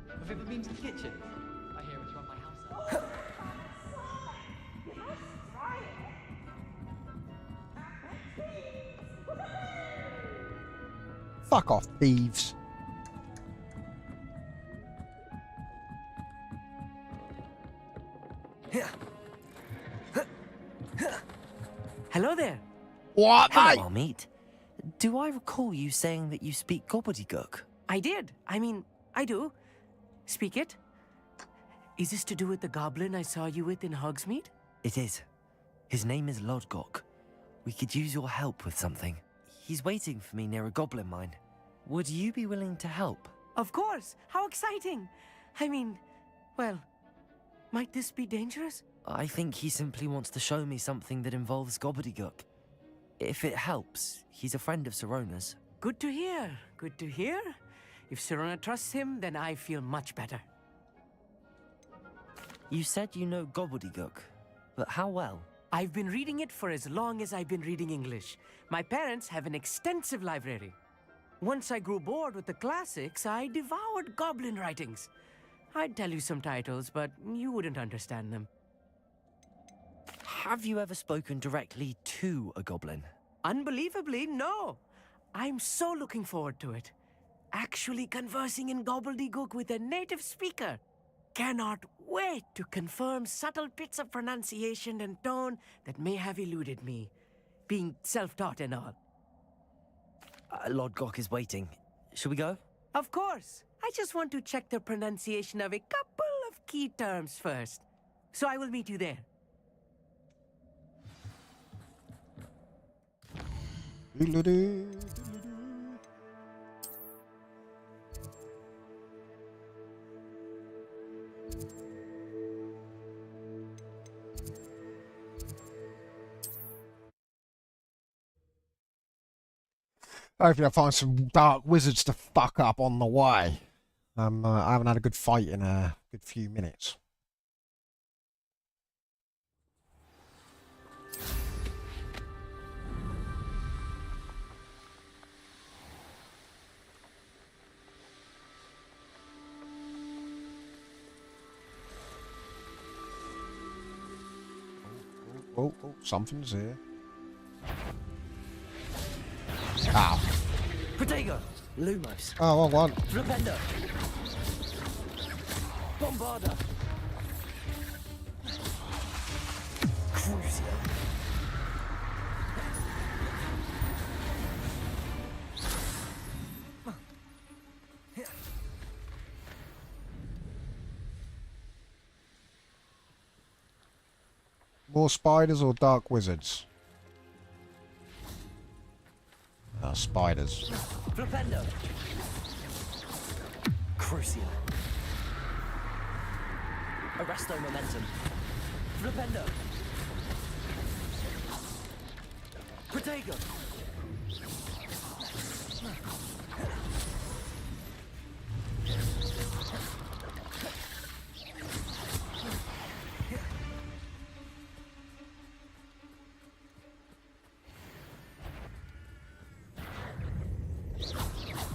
Have you ever been to the kitchen? I hear it's run my house up. Fuck off, thieves. Hello there. What, Hello, Amit. Do I recall you saying that you speak gobbledygook? I did. I mean, I do. Speak it. Is this to do with the goblin I saw you with in Hogsmeade? It is. His name is Lodgok. We could use your help with something. He's waiting for me near a goblin mine. Would you be willing to help? Of course. How exciting. I mean, well, might this be dangerous? I think he simply wants to show me something that involves gobbledygook. If it helps, he's a friend of Sirona's. Good to hear. Good to hear. If Sirona trusts him, then I feel much better. You said you know gobbledygook, but how well? I've been reading it for as long as I've been reading English. My parents have an extensive library. Once I grew bored with the classics, I devoured goblin writings. I'd tell you some titles, but you wouldn't understand them. Have you ever spoken directly to a goblin? Unbelievably, no. I'm so looking forward to it. Actually conversing in gobbledygook with a native speaker. Cannot wait to confirm subtle bits of pronunciation and tone that may have eluded me, being self-taught and all. Lodgok is waiting. Shall we go? Of course. I just want to check the pronunciation of a couple of key terms first. So I will meet you there. Hopefully I'll find some dark wizards to fuck up on the way. I haven't had a good fight in a good few minutes. Oh, something's here. Ow. Protego! Lumos! Oh, wrong one. Flipendo! Bombarda! Crucio! More spiders or dark wizards? Spiders. Flipendo! Crucio! Arresto momentum! Flipendo! Protego!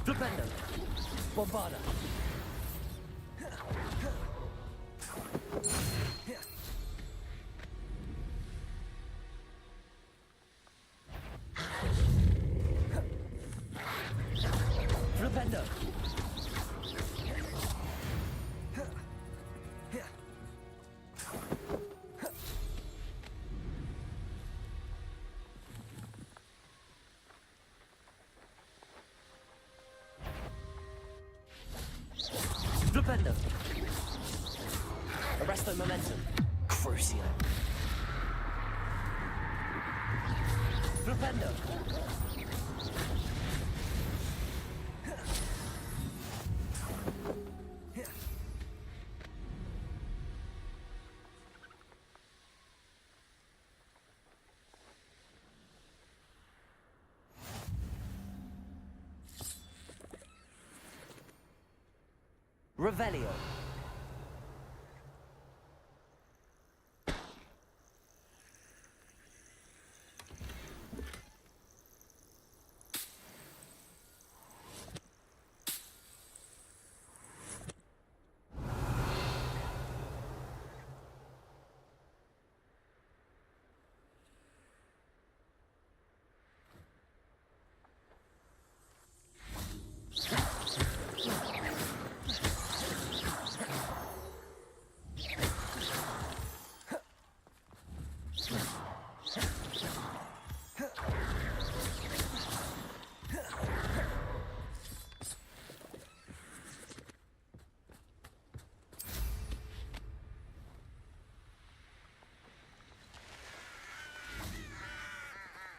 Flipendo! Bombarda! Flipendo! Flipendo! Arresto momentum. Crucio. Flipendo! Revelio.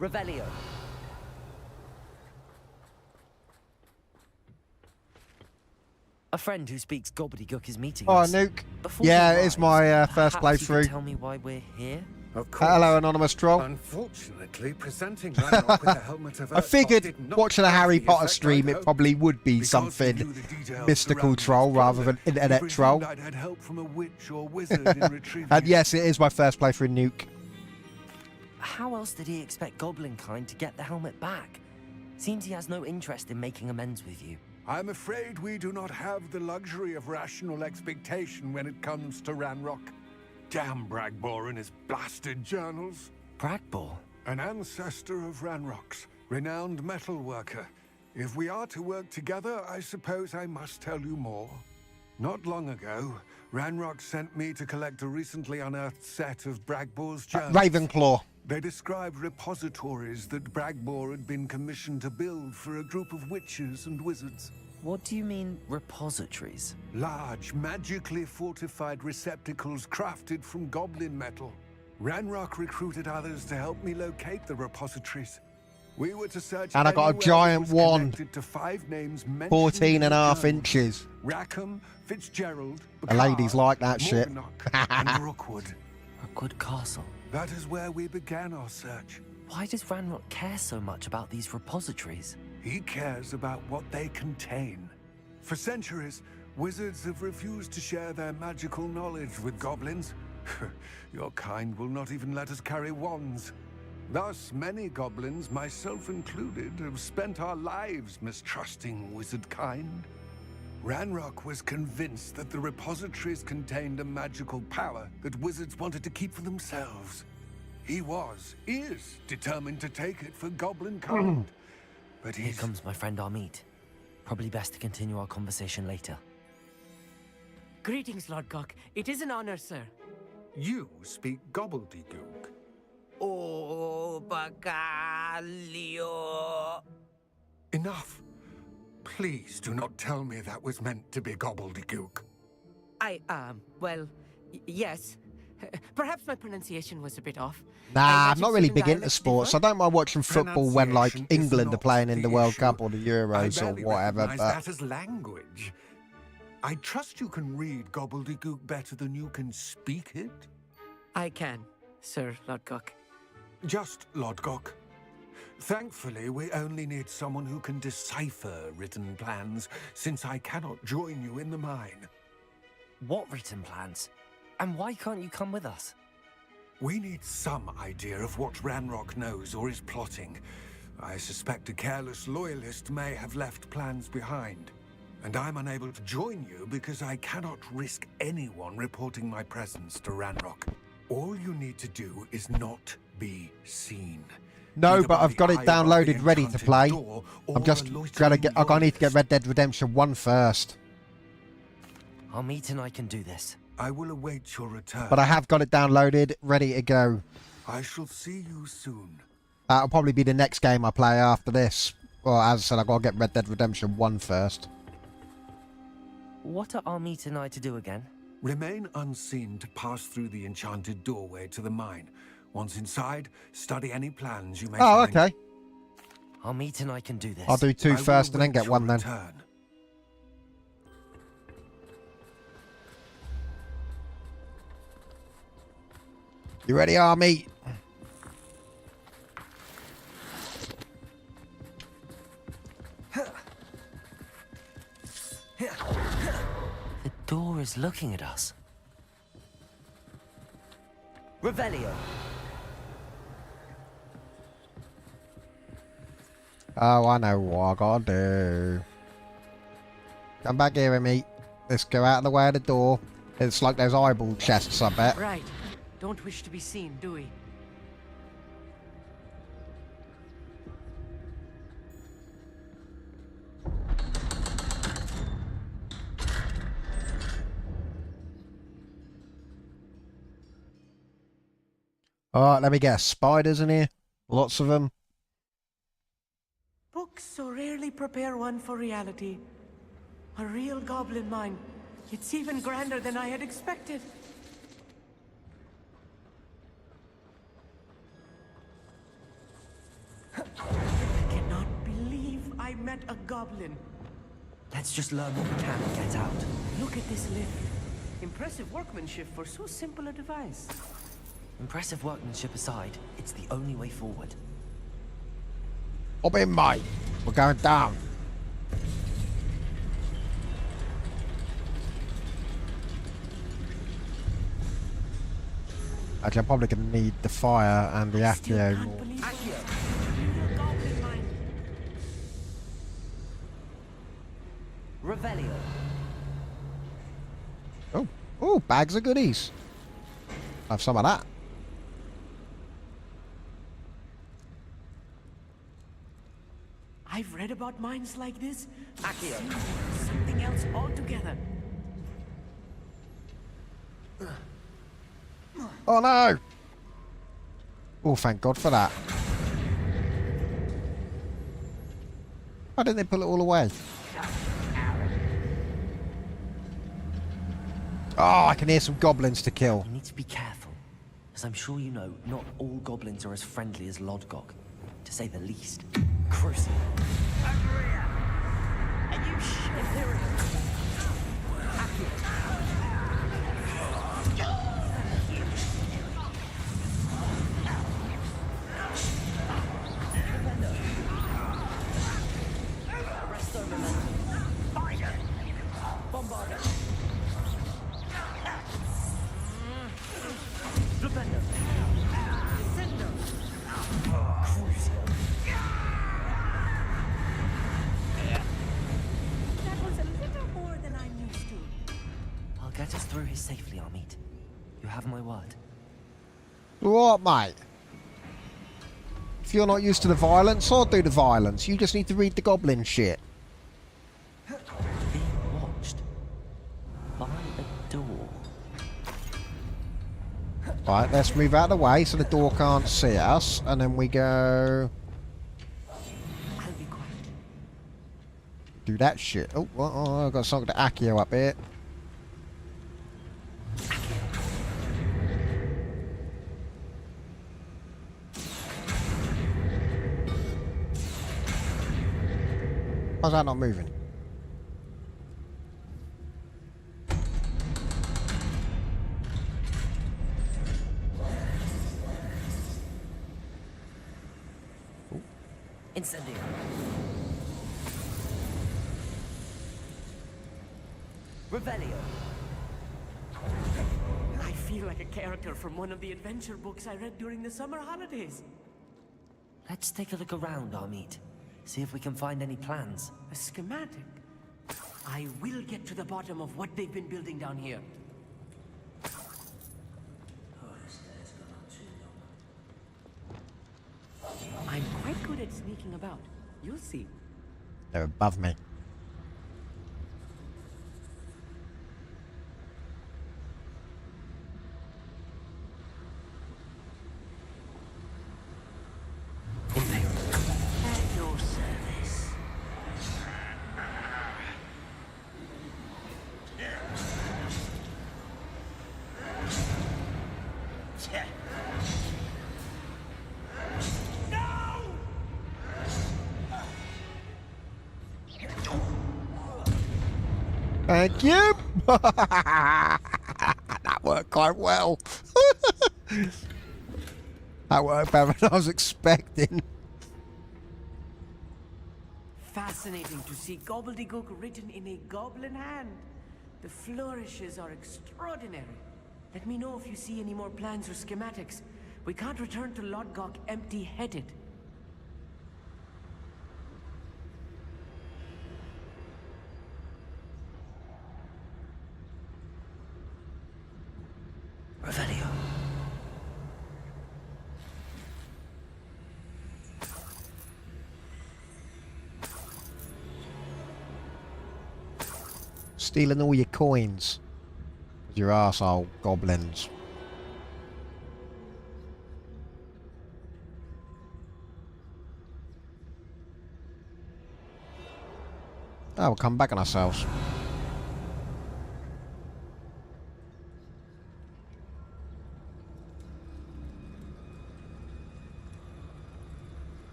Revelio. A friend who speaks gobbledygook is meeting Oh, us. Nuke. Before Yeah, he it's my arrives, first perhaps you could playthrough. tell me why we're here? Of course. Hello, anonymous troll. Unfortunately, presenting Ranrock with the helmet of I Earth figured did not watching a have Harry the Potter effect stream, I'd it hoped. probably would be Because something we knew the details mystical surrounding troll its rather than conduct, internet we troll. presumed I'd had help from a witch or wizard in retrieving And it. yes, it is my first playthrough in Nuke. How else did he expect Goblinkind to get the helmet back? Seems he has no interest in making amends with you. I'm afraid we do not have the luxury of rational expectation when it comes to Ranrock. Damn Bragbor and his blasted journals. Bragbor? An ancestor of Ranrock's, renowned metal worker. If we are to work together, I suppose I must tell you more. Not long ago, Ranrock sent me to collect a recently unearthed set of Bragbor's journals. Ravenclaw. They described repositories that Bragbor had been commissioned to build for a group of witches and wizards. What do you mean, repositories? Large, magically fortified receptacles crafted from goblin metal. Ranrock recruited others to help me locate the repositories. We were to search And I got a anywhere giant that was wand. connected to 5 names mentioned 14 in and a the half journals. inches. Rackham, Fitzgerald, The ladies Bacard, like that shit. Morganach, and Brookwood. Brookwood Castle. That is where we began our search. Why does Ranrock care so much about these repositories? He cares about what they contain. For centuries, wizards have refused to share their magical knowledge with goblins. Your kind will not even let us carry wands. Thus, many goblins, myself included, have spent our lives mistrusting wizard kind. Ranrock was convinced that the repositories contained a magical power that wizards wanted to keep for themselves. He is determined to take it for goblin kind. But Here comes my friend Amit. Probably best to continue our conversation later. Greetings, Lord Gok. It is an honor, sir. You speak gobbledygook. Oh, Bagalio. Enough. Please do not tell me that was meant to be gobbledygook. Well, yes. Perhaps my pronunciation was a bit off. Nah, I'm not really big into sports. I don't mind watching football when, like, Pronunciation is England are not playing in the World issue. Cup or the I Euros or barely whatever, recognize but that as language. I trust you can read gobbledygook better than you can speak it. I can, Sir Lord Gok. Just Lodgok. Thankfully, we only need someone who can decipher written plans, since I cannot join you in the mine. What written plans? And why can't you come with us? We need some idea of what Ranrock knows or is plotting. I suspect a careless loyalist may have left plans behind. And I'm unable to join you because I cannot risk anyone reporting my presence to Ranrock. All you need to do is not be seen. No, but I've got it downloaded, ready to play. I'm just gonna get. I need to get Red Dead Redemption 1 first. Armit and I can do this. I will await your return. But I have got it downloaded, ready to go. I shall see you soon. That'll probably be the next game I play after this. Well, as I said, I've got to get Red Dead Redemption 1 first. What are Armit and I to do again? Remain unseen to pass through the enchanted doorway to the mine. Once inside, study any plans you may find. Okay. Armit and I can do this. I'll do 2 first and then get 1 then. Return. You ready, Army? The door is looking at us. Revelio. Oh, I know what I gotta do. Come back here, Amy. Let's go out of the way of the door. It's like those eyeball chests, I bet. Right. Don't wish to be seen, do we? Alright, let me guess. Spiders in here? Lots of them. Books so rarely prepare one for reality. A real goblin mine. It's even grander than I had expected. I cannot believe I met a goblin. Let's just learn what we can and get out. Look at this lift. Impressive workmanship for so simple a device. Impressive workmanship aside, it's the only way forward. Hop in, mate. We're going down. Actually, I'm probably going to need the fire and the Accio more. Revelio. Oh, bags of goodies. Have some of that. I've read about mines like this. Accio. Something else altogether. Oh no! Oh, thank God for that. Why didn't they pull it all away? Oh, I can hear some goblins to kill. You need to be careful. As I'm sure you know, not all goblins are as friendly as Lodgok, to say the least. Crucial. Are you sure? Get us through here safely, Armit. You have my word. What, mate? If you're not used to the violence, I'll do the violence. You just need to read the goblin shit. Being watched by a door. Right, let's move out of the way so the door can't see us, and then we go. I'll be quiet. Do that shit. Oh, I've got something to Accio up here. Why's that not moving? Revelio. I feel like a character from one of the adventure books I read during the summer holidays. Let's take a look around, Amit. See if we can find any plans. A schematic? I will get to the bottom of what they've been building down here. I'm quite good at sneaking about. You'll see. They're above me. At your service. Thank you. That worked quite well. That worked better than I was expecting. Fascinating to see gobbledygook written in a goblin hand. The flourishes are extraordinary. Let me know if you see any more plans or schematics. We can't return to Lodgok empty-headed. Revelio. Stealing all your coins. Your arsehole goblins. Oh, we'll come back on ourselves.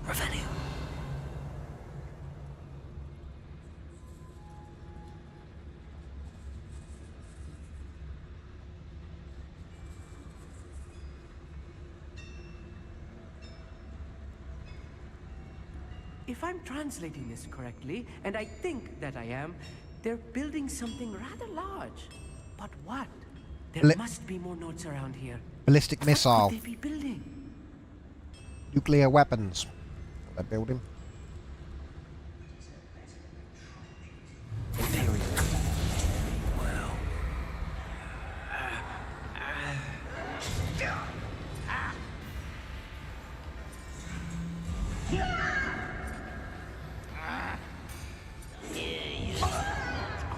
Revelio. If I'm translating this correctly, and I think that I am, they're building something rather large. But what? There must be more notes around here. Ballistic missile. What could they be building? Nuclear weapons. What they're building.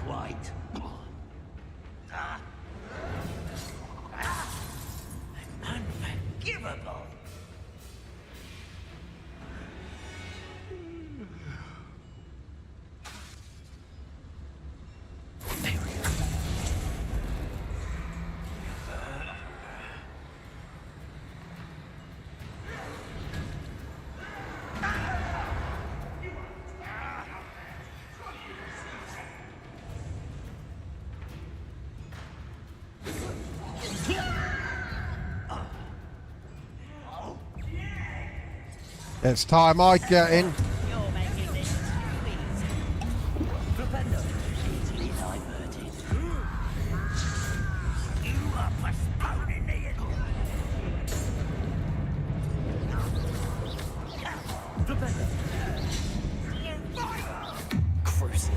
Quite. Unforgivable. It's time I get in. You're making this too easy. Propello, easily diverted. You are postponing the Propello. Crucial.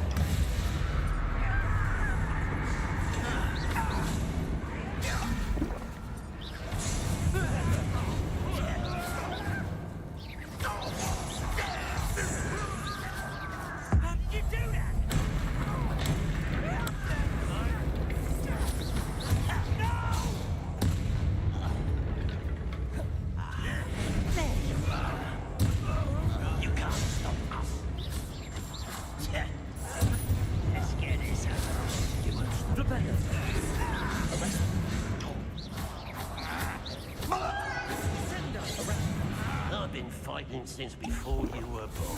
I've been fighting since before you were born.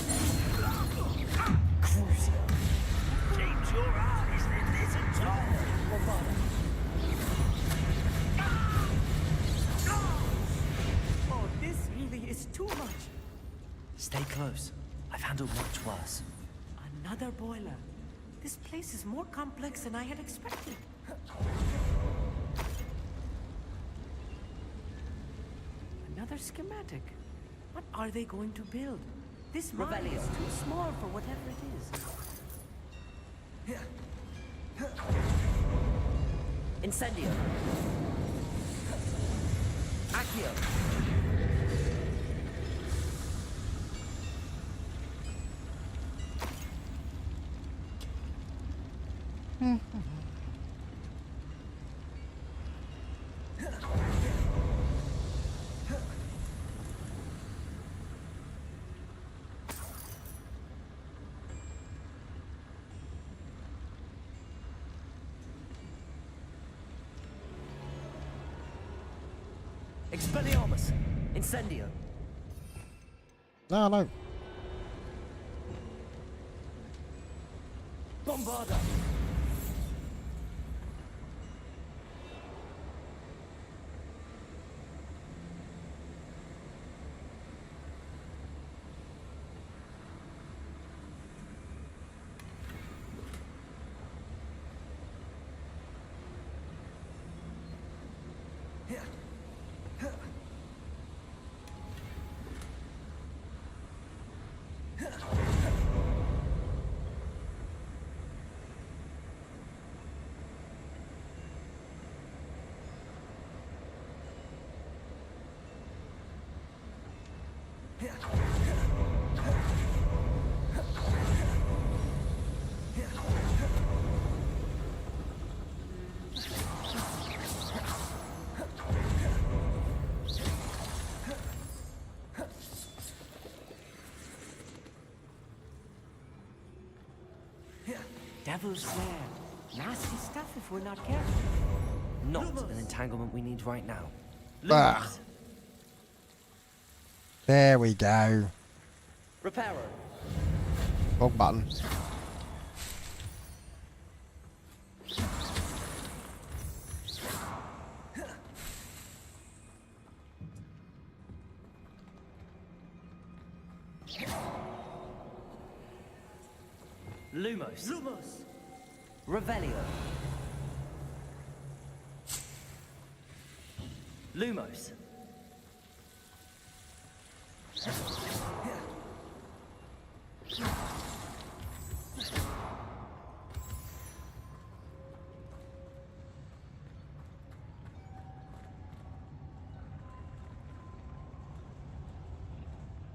Crucial. James, your eyes in this at all. Oh, this really is too much. Stay close. I've handled much worse. Another boiler. This place is more complex than I had expected. Another schematic. What are they going to build? This mine is too small for whatever it is. Incendio. Accio. Expelliarmus! Incendio! No. Bombarda! Devil's Snare. Nasty stuff if we're not careful. Not an entanglement we need right now. Ah. There we go. Reparo. Wrong button. Lumos. Lumos. Revelio. Lumos.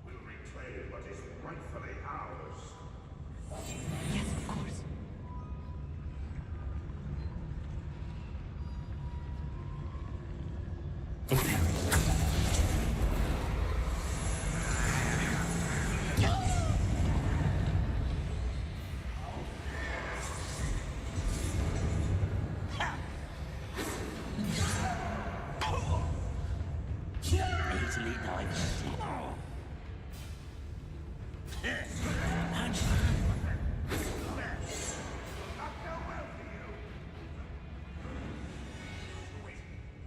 We'll reclaim what is rightfully ours. Yes, of course. Easily diverted.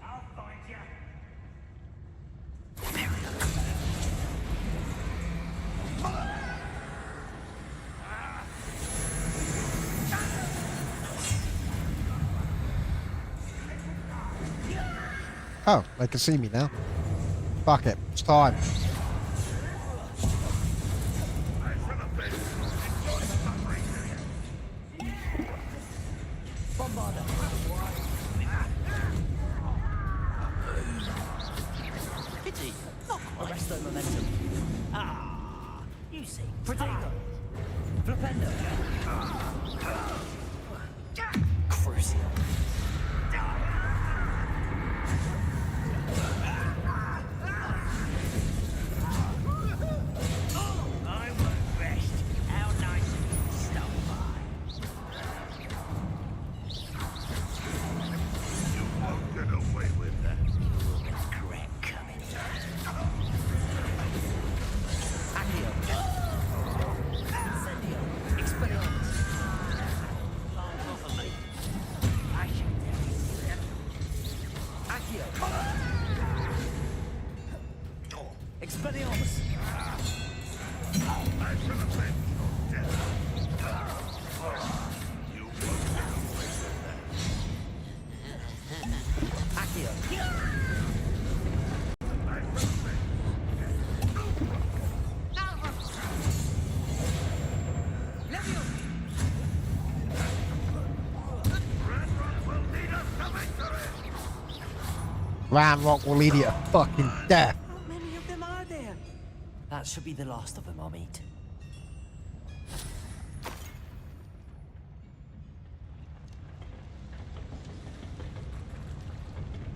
I'll find you. Oh, they can see me now. Fuck it, it's time. Bombarda. Pity. Not quite. Arresto momentum. Ah, you see. Protego. Flipendo. Crucial. I won't rest. How nice of you to stop by. You won't get away with that. Regret coming. Accio. Incendio. Expelliarmus. Can't offer me. I Ranrock will lead you to fucking death. How many of them are there? That should be the last of them, Amit.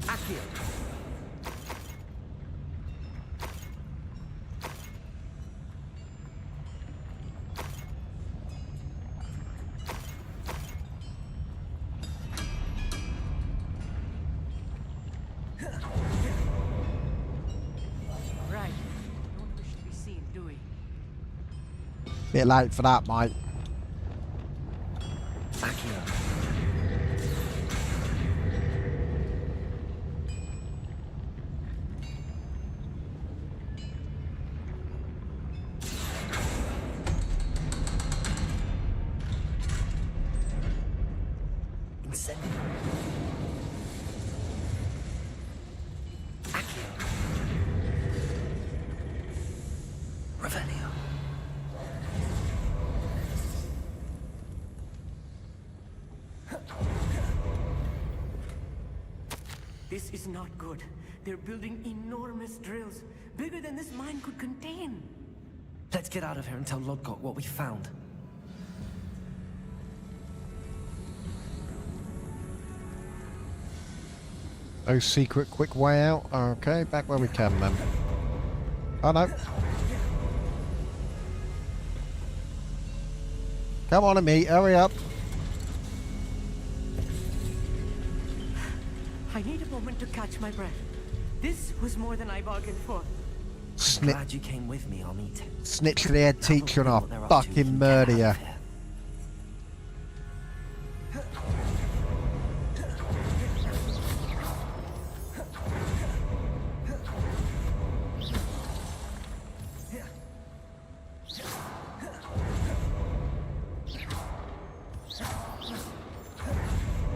Akio. Right. Don't wish to be seen, do we? Bit late for that, mate. Akio. Incendio. Akio. Revelio. This is not good. They're building enormous drills, bigger than this mine could contain. Let's get out of here and tell Lodgok what we found. No secret quick way out. Okay, back where we came then. Oh no. Come on, Amit, hurry up. I need a moment to catch my breath. This was more than I bargained for. Glad you came with me, Amit. Snitch the head teacher and I'll fucking murder you.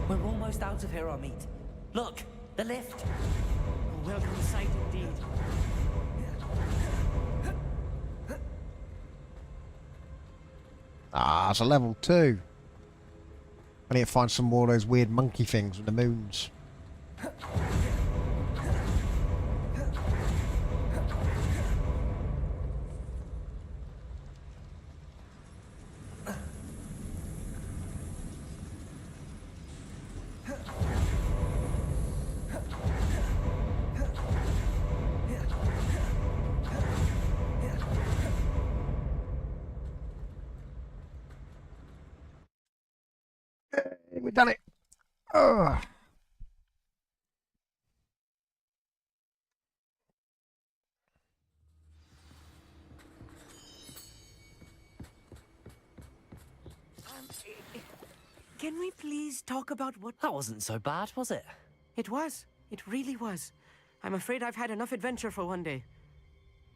We're almost out of here, Amit. Look, the lift. A welcome sight indeed. Ah, it's a level 2. I need to find some more of those weird monkey things with the moons. We've done it. Ugh. Can we please talk about what... That wasn't so bad, was it? It was. It really was. I'm afraid I've had enough adventure for one day.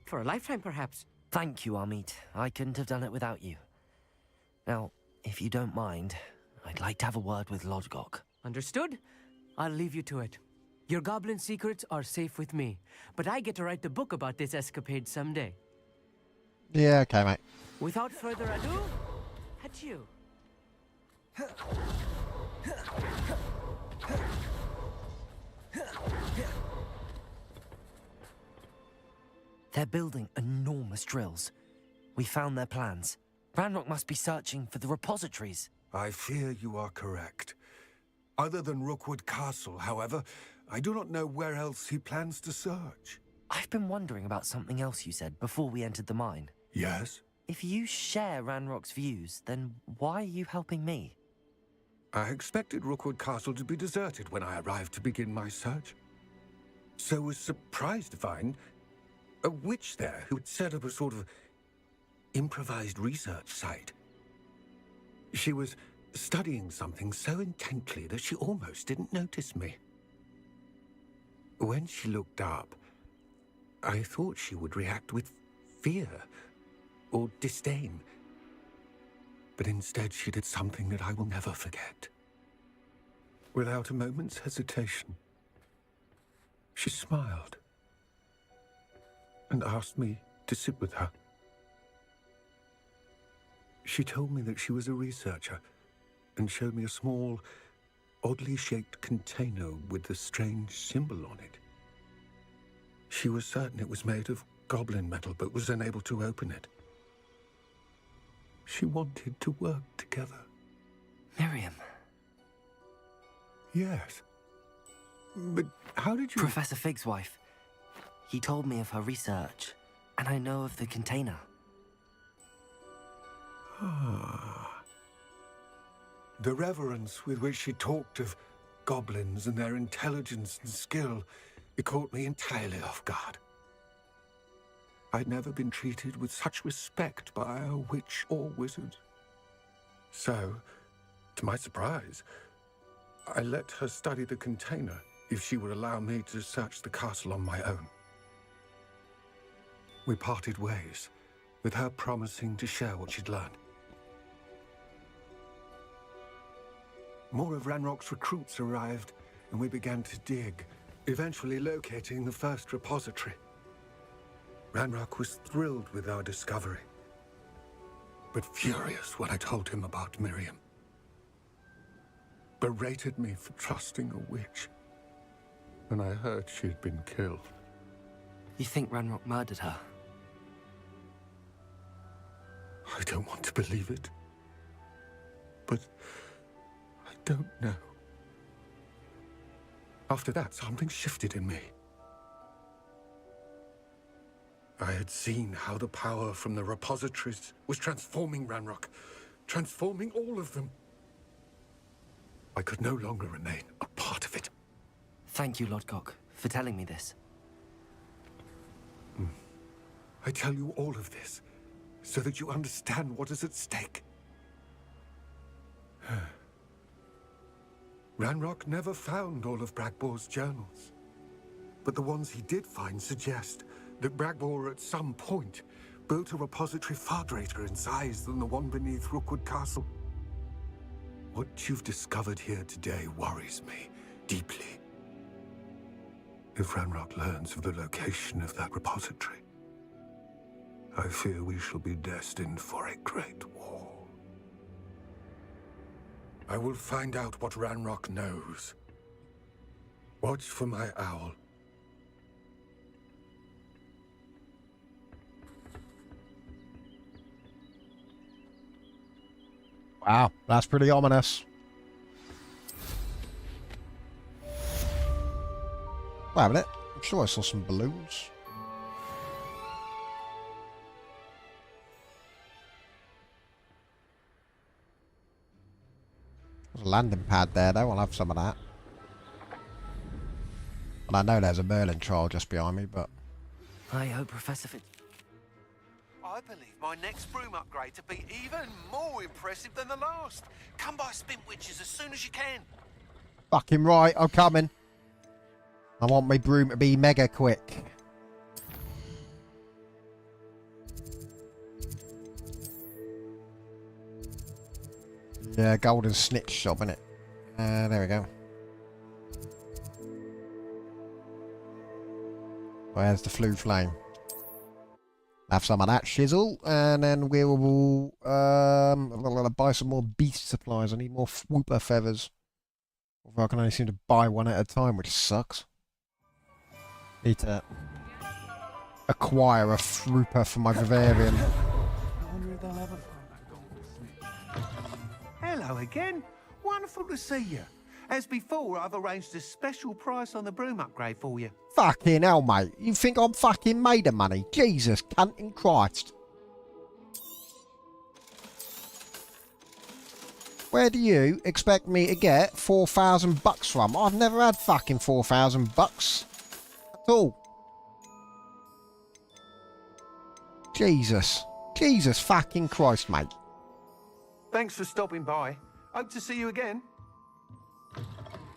For a lifetime, perhaps. Thank you, Amit. I couldn't have done it without you. Now, if you don't mind, I'd like to have a word with Lodgok. Understood? I'll leave you to it. Your goblin secrets are safe with me, but I get to write the book about this escapade someday. Yeah, okay, mate. Without further ado, adieu. They're building enormous drills. We found their plans. Ranrock must be searching for the repositories. I fear you are correct. Other than Rookwood Castle, however, I do not know where else he plans to search. I've been wondering about something else you said before we entered the mine. Yes? If you share Ranrock's views, then why are you helping me? I expected Rookwood Castle to be deserted when I arrived to begin my search. So was surprised to find a witch there who had set up a sort of improvised research site. She was studying something so intently that she almost didn't notice me. When she looked up, I thought she would react with fear or disdain. But instead she did something that I will never forget. Without a moment's hesitation, she smiled and asked me to sit with her. She told me that she was a researcher and showed me a small, oddly shaped container with a strange symbol on it. She was certain it was made of goblin metal, but was unable to open it. She wanted to work together. Miriam. Yes. But how did you... Professor Fig's wife. He told me of her research, and I know of the container. Ah. The reverence with which she talked of goblins and their intelligence and skill, it caught me entirely off guard. I'd never been treated with such respect by a witch or wizard. So, to my surprise, I let her study the container if she would allow me to search the castle on my own. We parted ways, with her promising to share what she'd learned. More of Ranrock's recruits arrived, and we began to dig, eventually locating the first repository. Ranrock was thrilled with our discovery, but furious when I told him about Miriam. Berated me for trusting a witch, and I heard she'd been killed. You think Ranrock murdered her? I don't want to believe it, but I don't know. After that, something shifted in me. I had seen how the power from the repositories was transforming Ranrock, transforming all of them. I could no longer remain a part of it. Thank you, Lodgok, for telling me this. I tell you all of this so that you understand what is at stake. Ranrock never found all of Bragbor's journals, but the ones he did find suggest that Bragbor at some point built a repository far greater in size than the one beneath Rookwood Castle. What you've discovered here today worries me deeply. If Ranrock learns of the location of that repository, I fear we shall be destined for a great war. I will find out what Ranrock knows. Watch for my owl. Wow, that's pretty ominous. Wait a minute. I'm sure I saw some balloons. There's a landing pad there, though. I'll have some of that. And I know there's a Merlin trial just behind me, but... I hope Professor Fig... I believe my next broom upgrade to be even more impressive than the last. Come by Spintwitches as soon as you can. Fucking right, I'm coming. I want my broom to be mega quick. Yeah, golden snitch shop, innit? There we go. Where's the flue flame? Have some of that shizzle, and then we will I'm gonna buy some more beast supplies. I need more swooper feathers. Although I can only seem to buy one at a time, which sucks. Need to acquire a swooper for my Bavarian. Hello again. Wonderful to see you. As before, I've arranged a special price on the broom upgrade for you. Fucking hell, mate. You think I'm fucking made of money? Jesus, cunt in Christ. Where do you expect me to get 4,000 bucks from? I've never had fucking 4,000 bucks. At all. Jesus. Jesus fucking Christ, mate. Thanks for stopping by. Hope to see you again.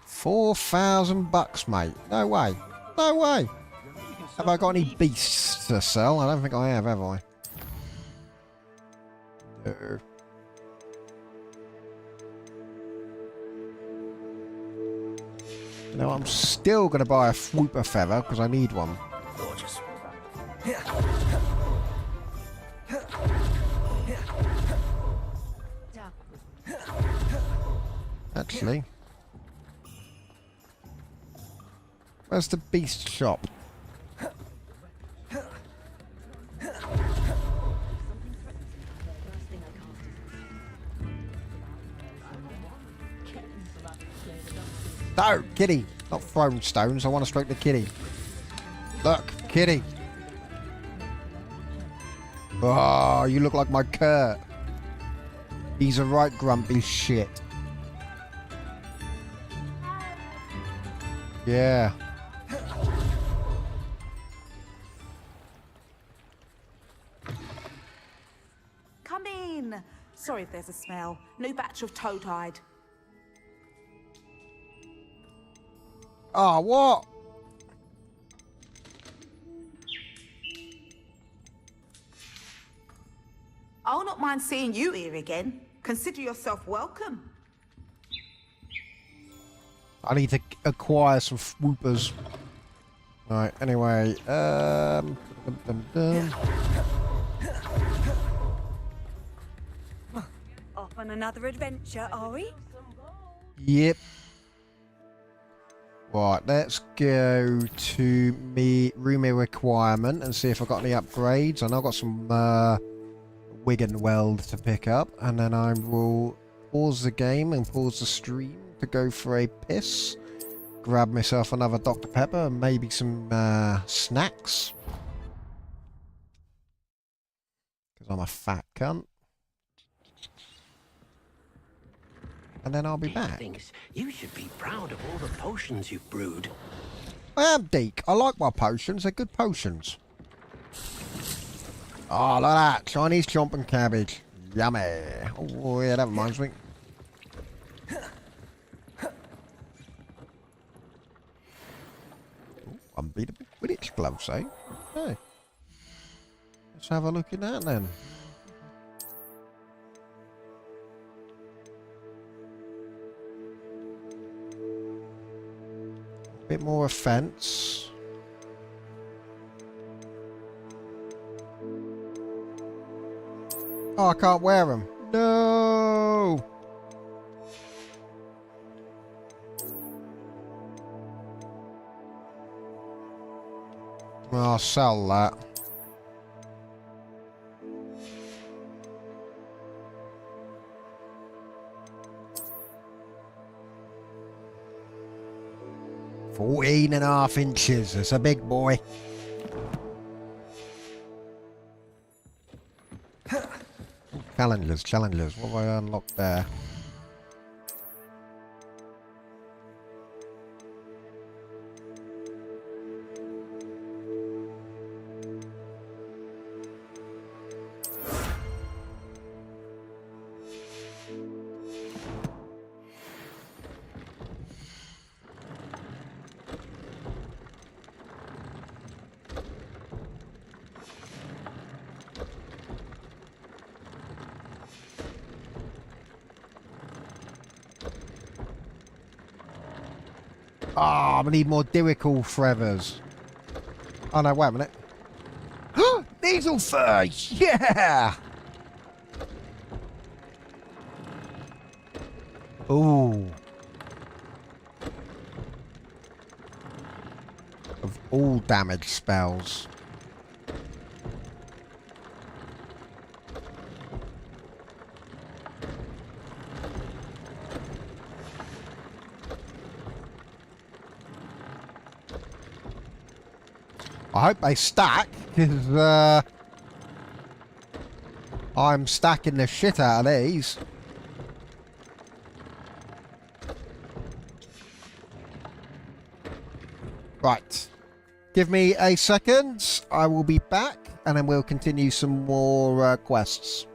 4,000 bucks, mate. No way. No way. Have I got any beasts to sell? I don't think I have I? No. You know, I'm still going to buy a swooper feather because I need one. Gorgeous. Actually, where's the beast shop? No, kitty. Not throwing stones. I want to stroke the kitty. Look, kitty. Oh, you look like my Kurt. He's a right grumpy shit. Yeah. Come in. Sorry if there's a smell. New batch of toe-tied. Oh, what? I'll not mind seeing you here again. Consider yourself welcome. I need to acquire some swoopers. Right, anyway, Off on another adventure, are we? Yep. Right, let's go to room requirement and see if I've got any upgrades. I know I've got some Wigan Weld to pick up, and then I will pause the game and pause the stream to go for a piss, grab myself another Dr. Pepper and maybe some snacks, because I'm a fat cunt, and then I'll be back. Thinks you should be proud of all the potions you've brewed. I am, Deke. I like my potions. They're good potions. Oh, look at that. Chinese chomping cabbage. Yummy. Oh, yeah, that reminds me. Ooh, unbeatable Quidditch gloves, eh? Okay. Let's have a look at that then. A bit more offense. Oh, I can't wear them. No! Well, I'll sell that. $14.5 That's a big boy. Challenges. What have I unlocked there? Ah, I need more Dirical feathers. Oh no, wait a minute. Needle fur! Yeah! Ooh. Of all damage spells. I hope they stack, because I'm stacking the shit out of these. Right. Give me a second. I will be back, and then we'll continue some more quests.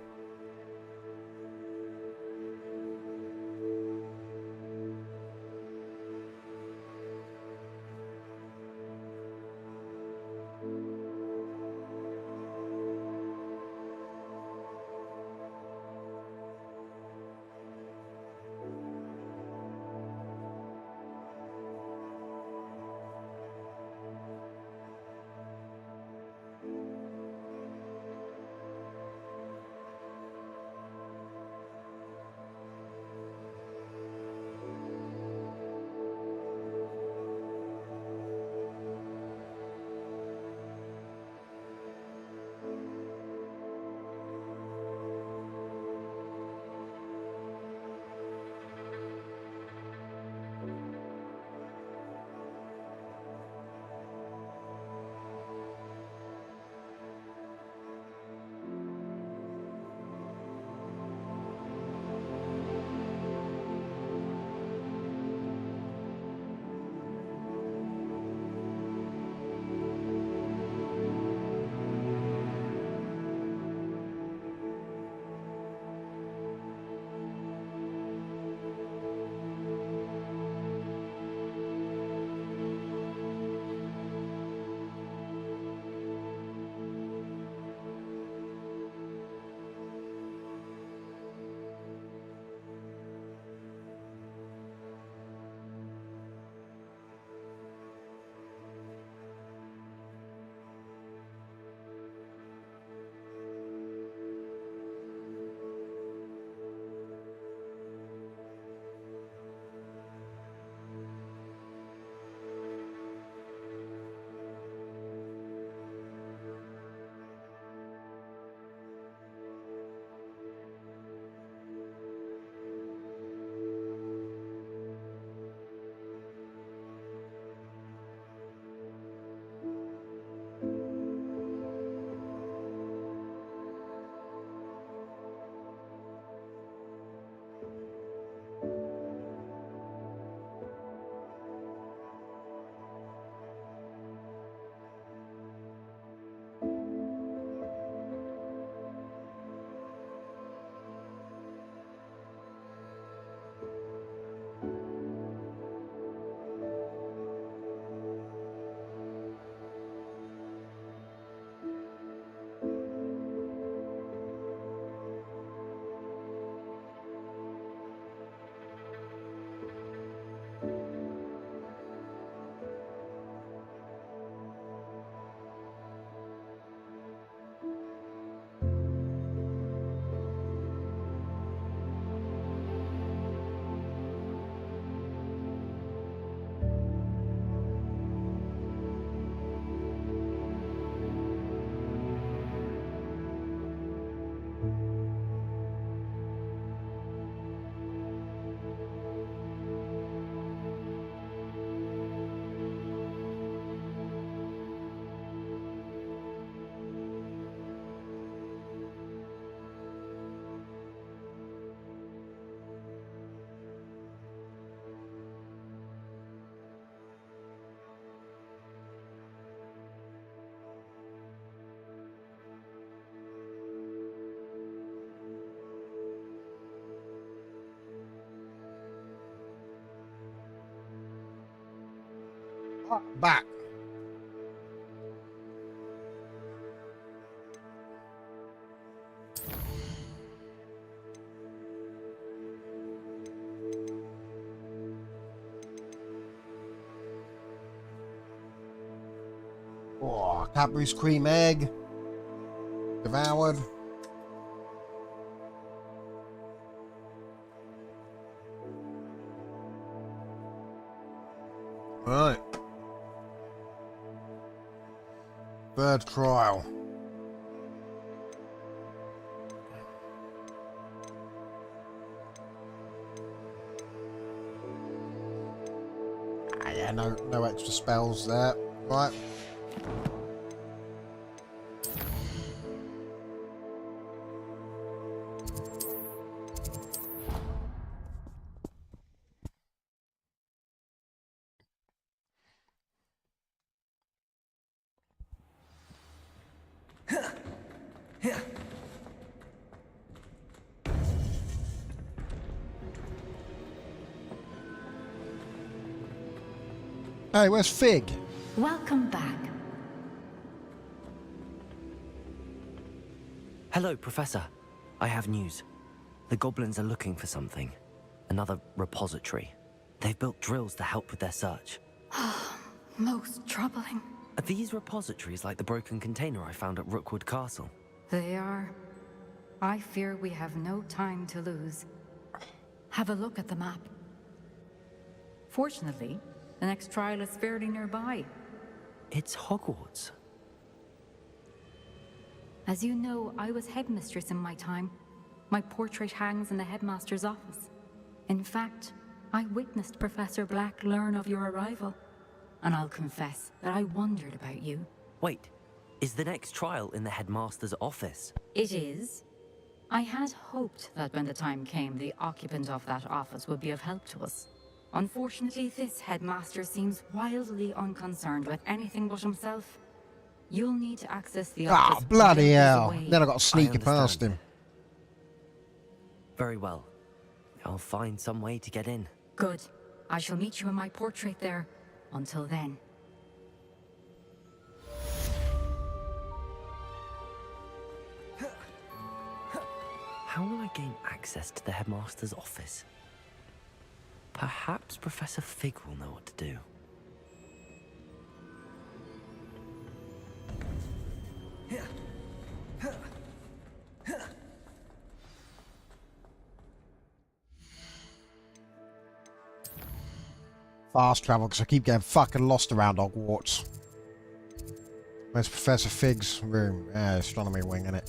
Back. Oh, Cadbury's cream egg. Devoured. Right. Third trial. Yeah, no extra spells there. Right. Hey, where's Fig? Welcome back. Hello, Professor. I have news. The goblins are looking for something. Another repository. They've built drills to help with their search. Most troubling. Are these repositories like the broken container I found at Rookwood Castle? They are. I fear we have no time to lose. Have a look at the map. Fortunately, the next trial is fairly nearby. It's Hogwarts. As you know, I was headmistress in my time. My portrait hangs in the headmaster's office. In fact, I witnessed Professor Black learn of your arrival. And I'll confess that I wondered about you. Wait, is the next trial in the headmaster's office? It is. I had hoped that when the time came, the occupant of that office would be of help to us. Unfortunately, this headmaster seems wildly unconcerned with anything but himself. You'll need to access the office. Ah, bloody hell. away. Then I got to sneak it past him. Very well. I'll find some way to get in. Good. I shall meet you in my portrait there. Until then. How will I gain access to the headmaster's office? Perhaps Professor Fig will know what to do. Fast travel, because I keep getting fucking lost around Hogwarts. Where's Professor Fig's room? Yeah, astronomy wing, innit?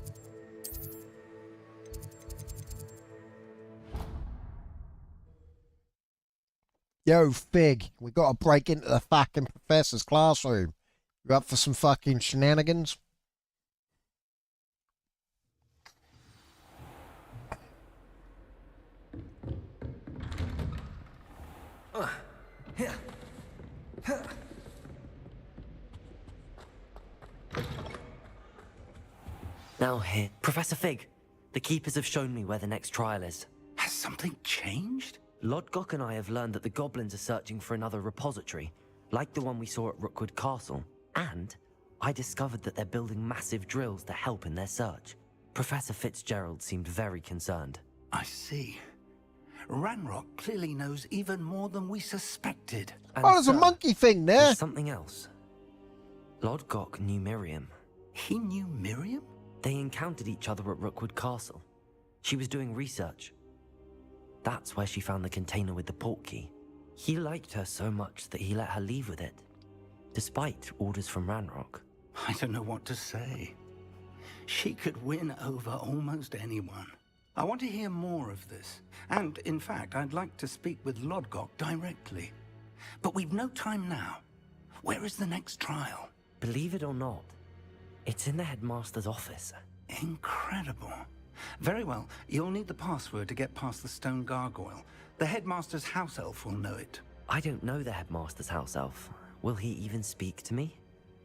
Yo, Fig, we gotta break into the fucking professor's classroom. You up for some fucking shenanigans? Now here, Professor Fig. The Keepers have shown me where the next trial is. Has something changed? Lodgok and I have learned that the goblins are searching for another repository, like the one we saw at Rookwood Castle. And I discovered that they're building massive drills to help in their search. Professor Fitzgerald seemed very concerned. I see. Ranrock clearly knows even more than we suspected. And oh, there's a so, monkey thing there. There's something else. Lodgok knew Miriam. He knew Miriam? They encountered each other at Rookwood Castle. She was doing research. That's where she found the container with the portkey. He liked her so much that he let her leave with it, despite orders from Ranrock. I don't know what to say. She could win over almost anyone. I want to hear more of this. And, in fact, I'd like to speak with Lodgok directly. But we've no time now. Where is the next trial? Believe it or not, it's in the headmaster's office. Incredible. Very well. You'll need the password to get past the stone gargoyle. The headmaster's house elf will know it. I don't know the headmaster's house elf. Will he even speak to me?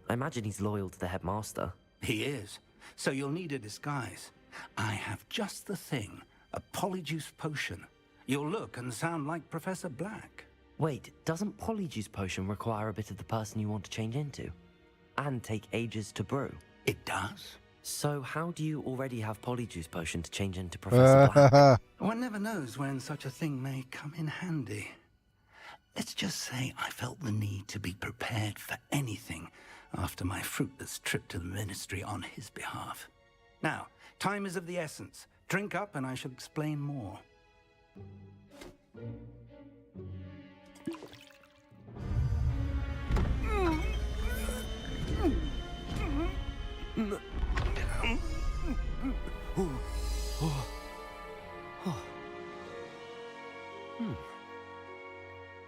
I imagine he's loyal to the headmaster. He is. So you'll need a disguise. I have just the thing. A polyjuice potion. You'll look and sound like Professor Black. Wait, doesn't Polyjuice Potion require a bit of the person you want to change into? And take ages to brew? It does. So how do you already have Polyjuice Potion to change into Professor Black? One never knows when such a thing may come in handy. Let's just say I felt the need to be prepared for anything after my fruitless trip to the Ministry on his behalf. Now, time is of the essence. Drink up and I shall explain more.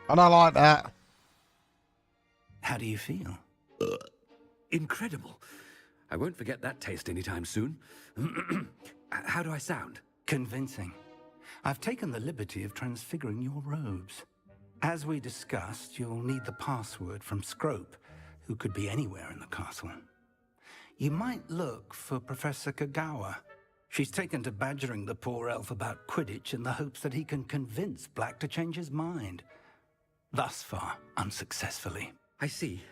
I don't like that. How do you feel? Incredible. I won't forget that taste anytime soon. How do I sound? Convincing. I've taken the liberty of transfiguring your robes. As we discussed, you'll need the password from Scrope, who could be anywhere in the castle. You might look for Professor Kagawa. She's taken to badgering the poor elf about Quidditch in the hopes that he can convince Black to change his mind. Thus far, unsuccessfully. I see.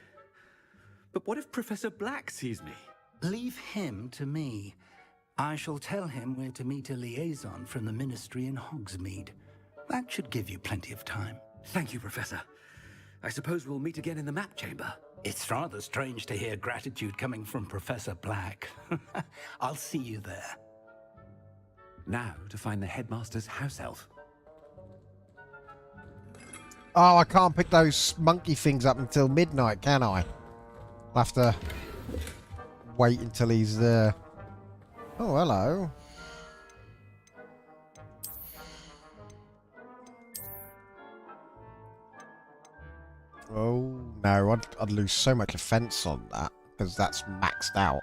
But what if Professor Black sees me? Leave him to me. I shall tell him we're to meet a liaison from the Ministry in Hogsmeade. That should give you plenty of time. Thank you, Professor. I suppose we'll meet again in the map chamber. It's rather strange to hear gratitude coming from Professor Black. I'll see you there. Now to find the headmaster's house elf. Oh, I can't pick those monkey things up until midnight, can I? I'll have to wait until he's there. Oh, hello. Oh, no, I'd lose so much offense on that, because that's maxed out.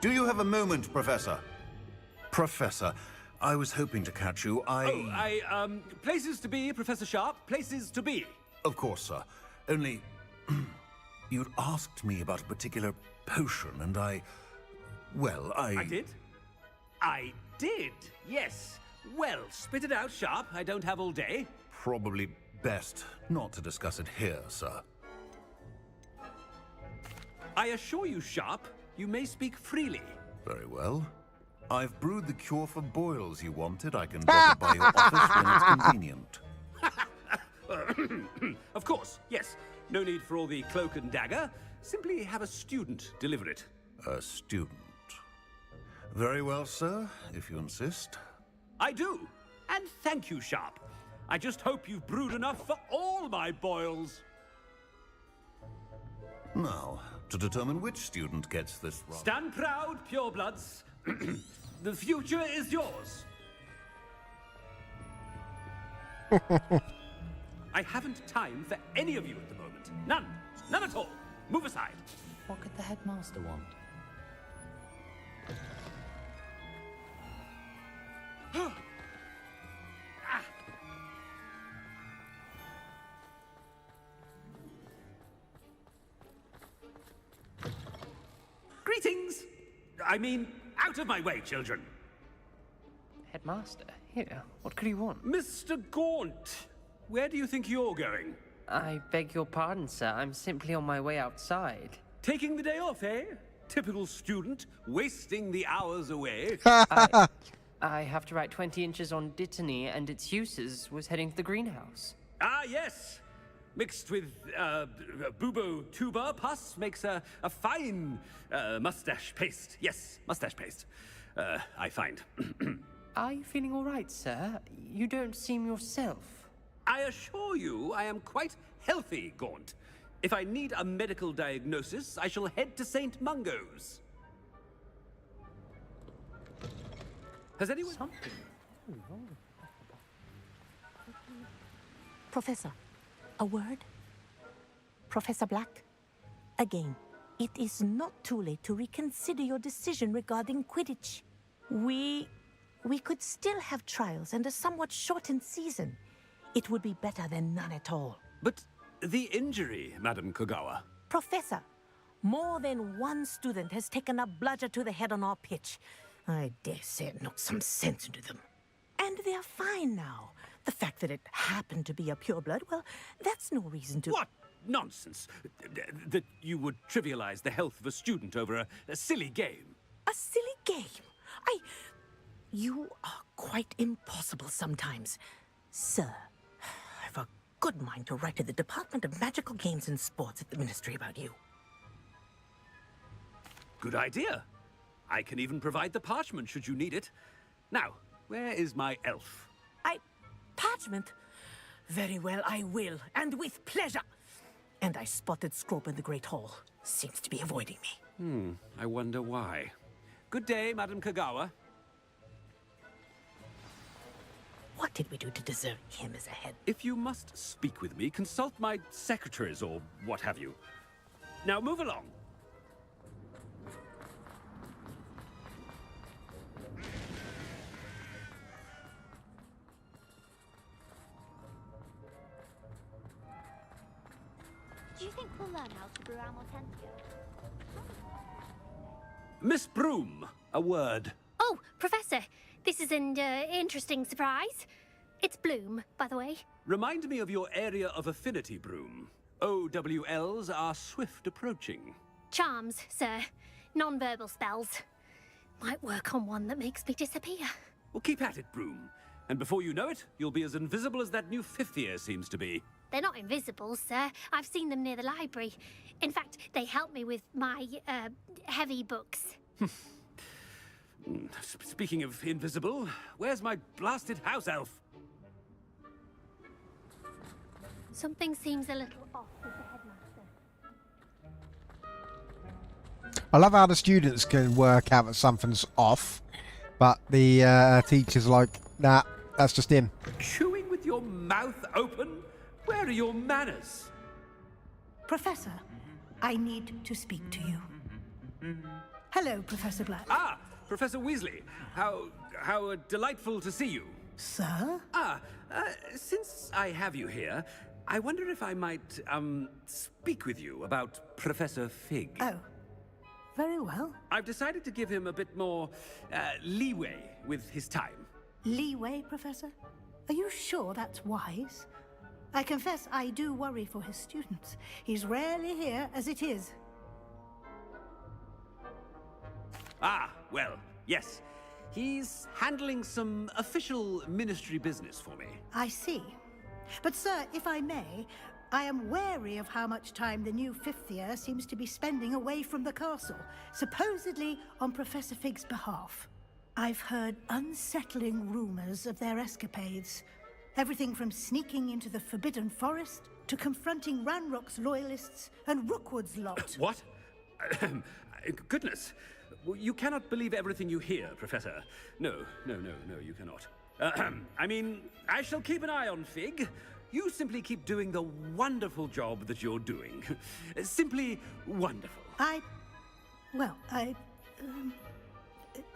Do you have a moment, Professor? Professor, I was hoping to catch you. Places to be, Professor Sharp. Places to be. Of course, sir. Only, you'd asked me about a particular potion, and well, I did? I did, yes. Well, spit it out, Sharp. I don't have all day. Probably best not to discuss it here, sir. I assure you, Sharp, you may speak freely. Very well. I've brewed the cure for boils you wanted. I can drop it by your office when it's convenient. Of course, yes. No need for all the cloak and dagger. Simply have a student deliver it. A student. Very well, sir, if you insist. I do. And thank you, Sharp. I just hope you've brewed enough for all my boils. Now, to determine which student gets this wrong. Stand proud, purebloods. The future is yours. I haven't time for any of you at the moment. None. None at all. Move aside. What could the headmaster want? Greetings! I mean, out of my way, children! Headmaster, here, what could you want? Mr. Gaunt, where do you think you're going? I beg your pardon, sir. I'm simply on my way outside. Taking the day off, eh? Typical student, wasting the hours away. I have to write 20 inches on Dittany and its uses. Was heading to the greenhouse. Ah, yes! Mixed with bubo tuber pus makes a fine mustache paste. Yes, mustache paste. I find. Are you feeling all right, sir? You don't seem yourself. I assure you I am quite healthy, Gaunt. If I need a medical diagnosis, I shall head to St. Mungo's. Has anyone... Something. Professor, a word? Professor Black, again, it is not too late to reconsider your decision regarding Quidditch. We could still have trials and a somewhat shortened season. it would be better than none at all. But the injury, Madam Kogawa. Professor, more than one student has taken a bludger to the head on our pitch. I dare say it knocked some sense into them. And they're fine now. The fact that it happened to be a pureblood, well, that's no reason to... What nonsense! That you would trivialize the health of a student over a silly game. A silly game? You are quite impossible sometimes. Sir, I've a good mind to write to the Department of Magical Games and Sports at the Ministry about you. Good idea. I can even provide the parchment should you need it. Now, where is my elf? Parchment? Very well, I will, and with pleasure. And I spotted Scrope in the Great Hall. Seems to be avoiding me. I wonder why. Good day, Madam Kogawa. What did we do to deserve him as a head? If you must speak with me, consult my secretaries or what have you. Now move along. Do you think we'll learn how to brew our Mortentia? Miss Broom, a word. Oh, Professor, this is an interesting surprise. It's Bloom, by the way. Remind me of your area of affinity, Broom. OWLs are swift approaching. Charms, sir. Non-verbal spells. Might work on one that makes me disappear. Well, keep at it, Broom. And before you know it, you'll be as invisible as that new fifth year seems to be. They're not invisible, sir. I've seen them near the library. In fact, they help me with my, heavy books. Speaking of invisible, where's my blasted house elf? Something seems a little off with the headmaster. I love how the students can work out that something's off, but the teacher's like, nah, that's just him. Chewing with your mouth open? Where are your manners? Professor, I need to speak to you. Hello, Professor Black. Ah, Professor Weasley. How delightful to see you. Sir? Since I have you here, I wonder if I might, speak with you about Professor Fig. Oh, very well. I've decided to give him a bit more, leeway with his time. Leeway, Professor? Are you sure that's wise? I confess I do worry for his students. He's rarely here as it is. Ah, well, yes. He's handling some official ministry business for me. I see. But sir, if I may, I am wary of how much time the new fifth year seems to be spending away from the castle, supposedly on Professor Fig's behalf. I've heard unsettling rumors of their escapades. Everything from sneaking into the Forbidden Forest to confronting Ranrock's loyalists and Rookwood's lot. What? Goodness. You cannot believe everything you hear, Professor. No, you cannot. I mean, I shall keep an eye on Fig. You simply keep doing the wonderful job that you're doing. Simply wonderful.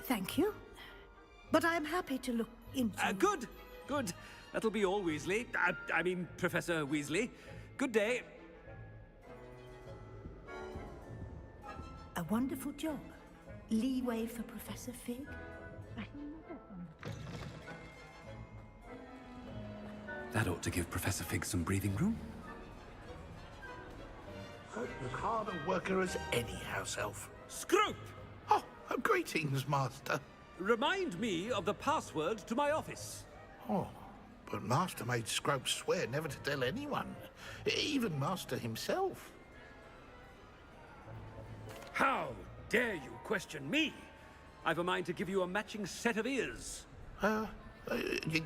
Thank you. But I'm happy to look into... Good. That'll be all, Weasley. I mean, Professor Weasley. Good day. A wonderful job. Leeway for Professor Fig. That ought to give Professor Fig some breathing room. As hard a worker as any house elf. Scrope! Oh, greetings, Master. Remind me of the password to my office. Oh, but Master made Scrope swear never to tell anyone, even Master himself. How dare you question me? I've a mind to give you a matching set of ears.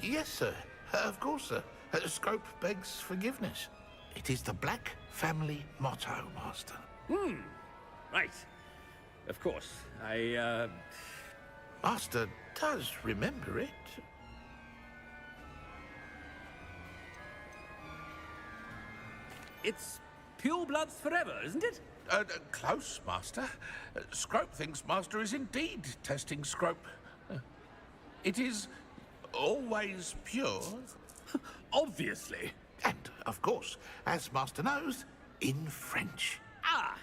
Yes, sir. Of course, sir. Scrope begs forgiveness. It is the Black family motto, Master. Right. Of course. Master does remember it. It's purebloods forever, isn't it? Close, Master. Scrope thinks Master is indeed testing Scrope. It is always pure, Obviously. And, of course, as Master knows, in French. Ah,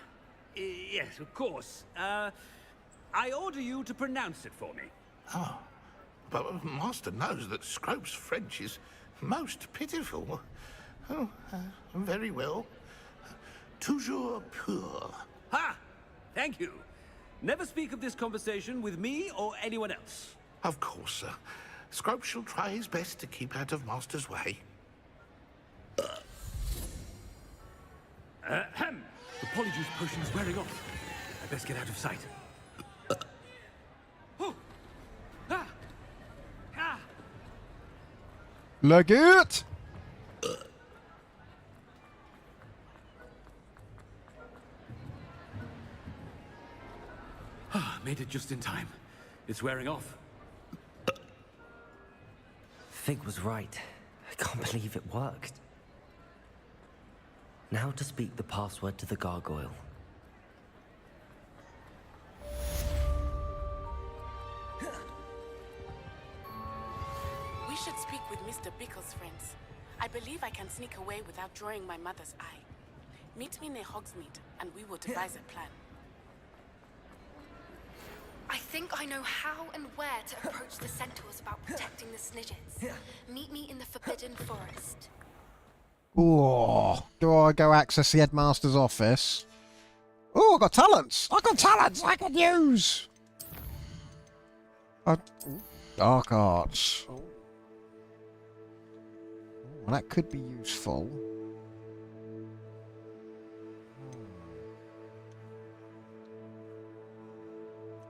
yes, of course. I order you to pronounce it for me. Oh, but Master knows that Scrope's French is most pitiful. Oh, very well. Toujours pur. Ha! Thank you. Never speak of this conversation with me or anyone else. Of course, sir. Scrope shall try his best to keep out of Master's way. Ahem. The polyjuice potion is wearing off. I best get out of sight. Look it! Made it just in time. It's wearing off. Fig was right. I can't believe it worked. Now to speak the password to the gargoyle. We should speak with Mr. Pickle's friends. I believe I can sneak away without drawing my mother's eye. Meet me near Hogsmeade, and we will devise a plan. I think I know how and where to approach the centaurs about protecting the Snidgets. Meet me in the Forbidden Forest. Ooh, do I go access the headmaster's office? Oh, I got talents! I got talents I can use! Dark arts. Well, that could be useful.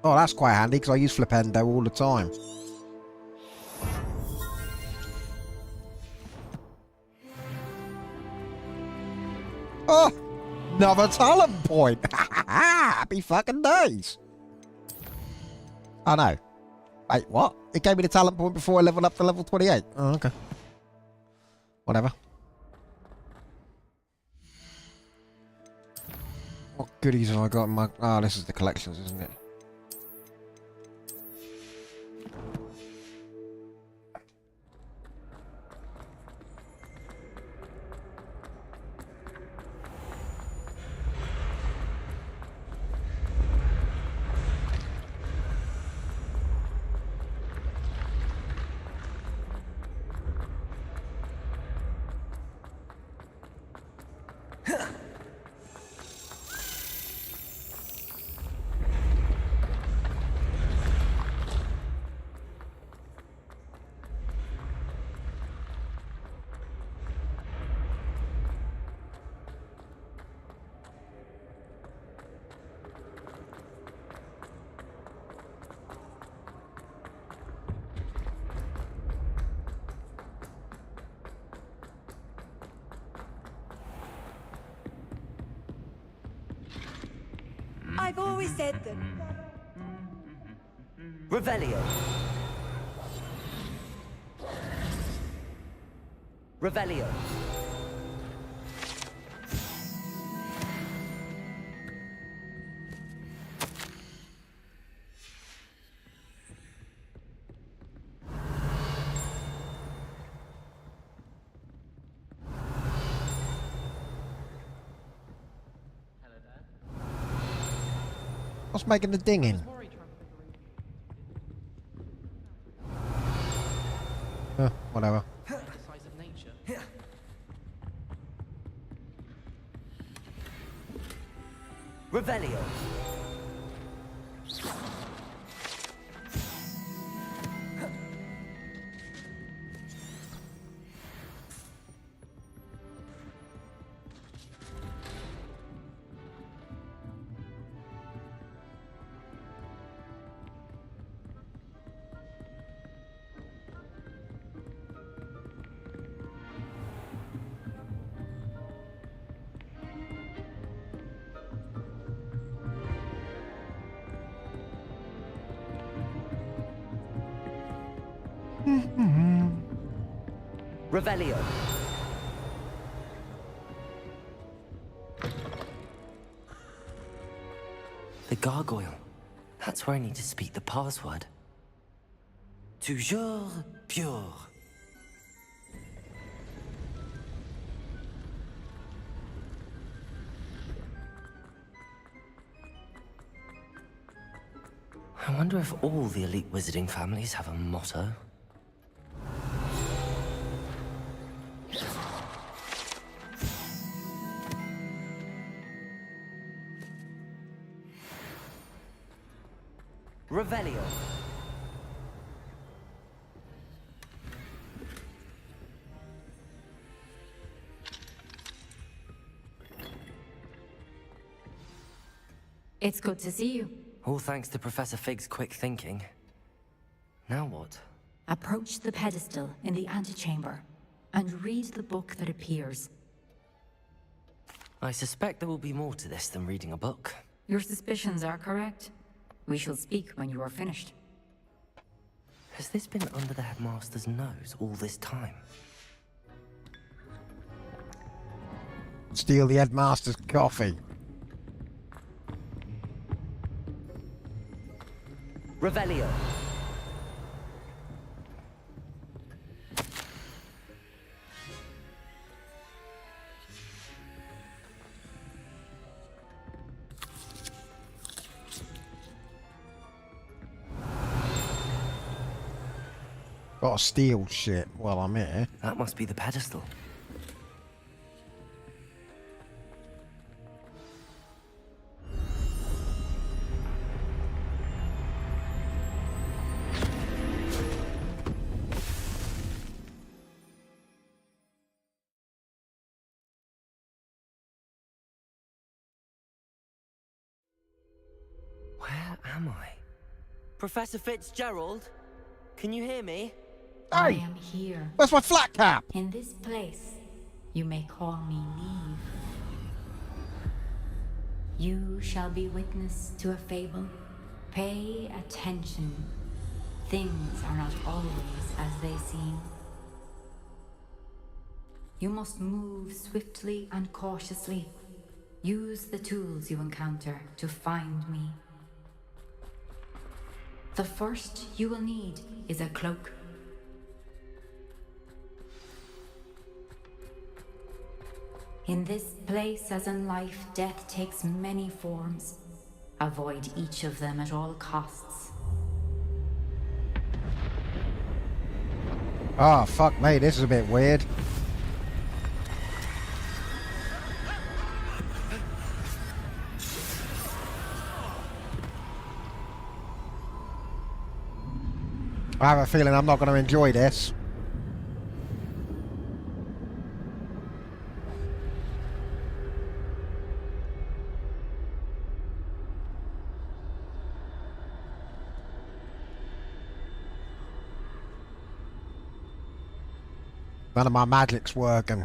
Oh, that's quite handy because I use Flipendo all the time. Oh, another talent point. Happy fucking days. Oh no. Wait, what? It gave me the talent point before I leveled up to level 28. Oh, okay. Whatever. What goodies have I got in my... Oh, this is the collections, isn't it? I've always said that. Revelio. Revelio. What's making the dinging? Whatever. Revelio. Revelio. The gargoyle. That's where I need to speak the password. Toujours pure. I wonder if all the elite wizarding families have a motto. Revelio. It's good to see you. All thanks to Professor Fig's quick thinking. Now what? Approach the pedestal in the antechamber and read the book that appears. I suspect there will be more to this than reading a book. Your suspicions are correct. We shall speak when you are finished. Has this been under the headmaster's nose all this time? Steal the headmaster's coffee. Revelio. Gotta steal shit while I'm here. That must be the pedestal. Where am I? Professor Fitzgerald? Can you hear me? I am here. Where's my flat cap? In this place, you may call me Neve. You shall be witness to a fable. Pay attention. Things are not always as they seem. You must move swiftly and cautiously. Use the tools you encounter to find me. The first you will need is a cloak. In this place, as in life, death takes many forms. Avoid each of them at all costs. Oh, fuck me, this is a bit weird. I have a feeling I'm not going to enjoy this. None of my magic's working.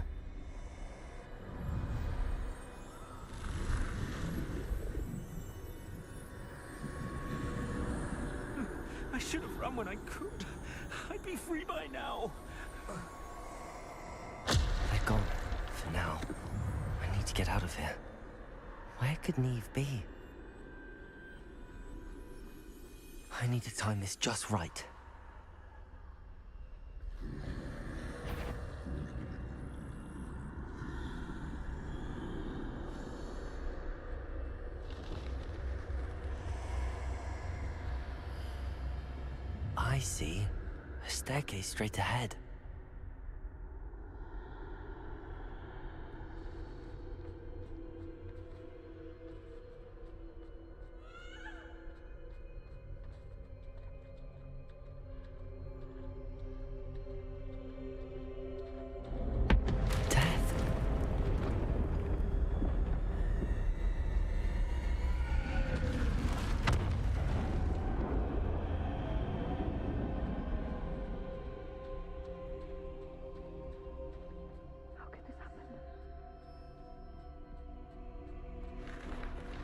I should have run when I could. I'd be free by now. They're gone. For now. I need to get out of here. Where could Neve be? I need to time this just right. I see. A staircase straight ahead.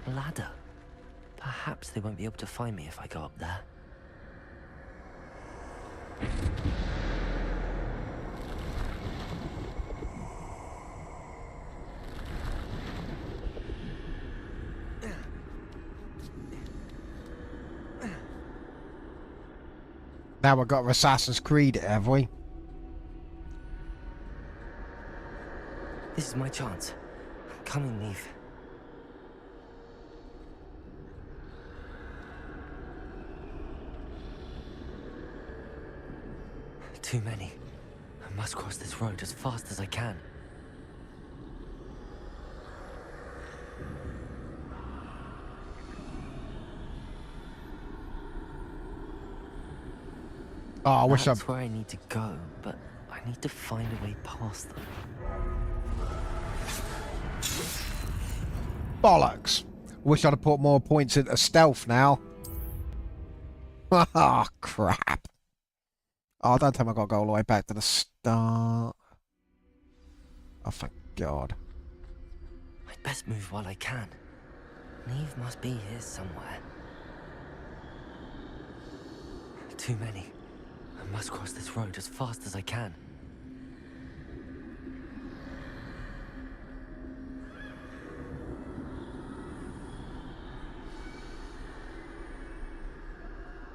Ladder. Perhaps they won't be able to find me if I go up there. Now we've got Assassin's Creed, have we? This is my chance. I'm coming, Neve. Too many. I must cross this road as fast as I can. Oh, I wish That's where I need to go, but I need to find a way past them. Bollocks. Wish I'd have put more points into stealth now. Oh, crap. Oh, don't tell me I've got to go all the way back to the start. Oh, thank God. I'd best move while I can. Neve must be here somewhere. Too many. I must cross this road as fast as I can.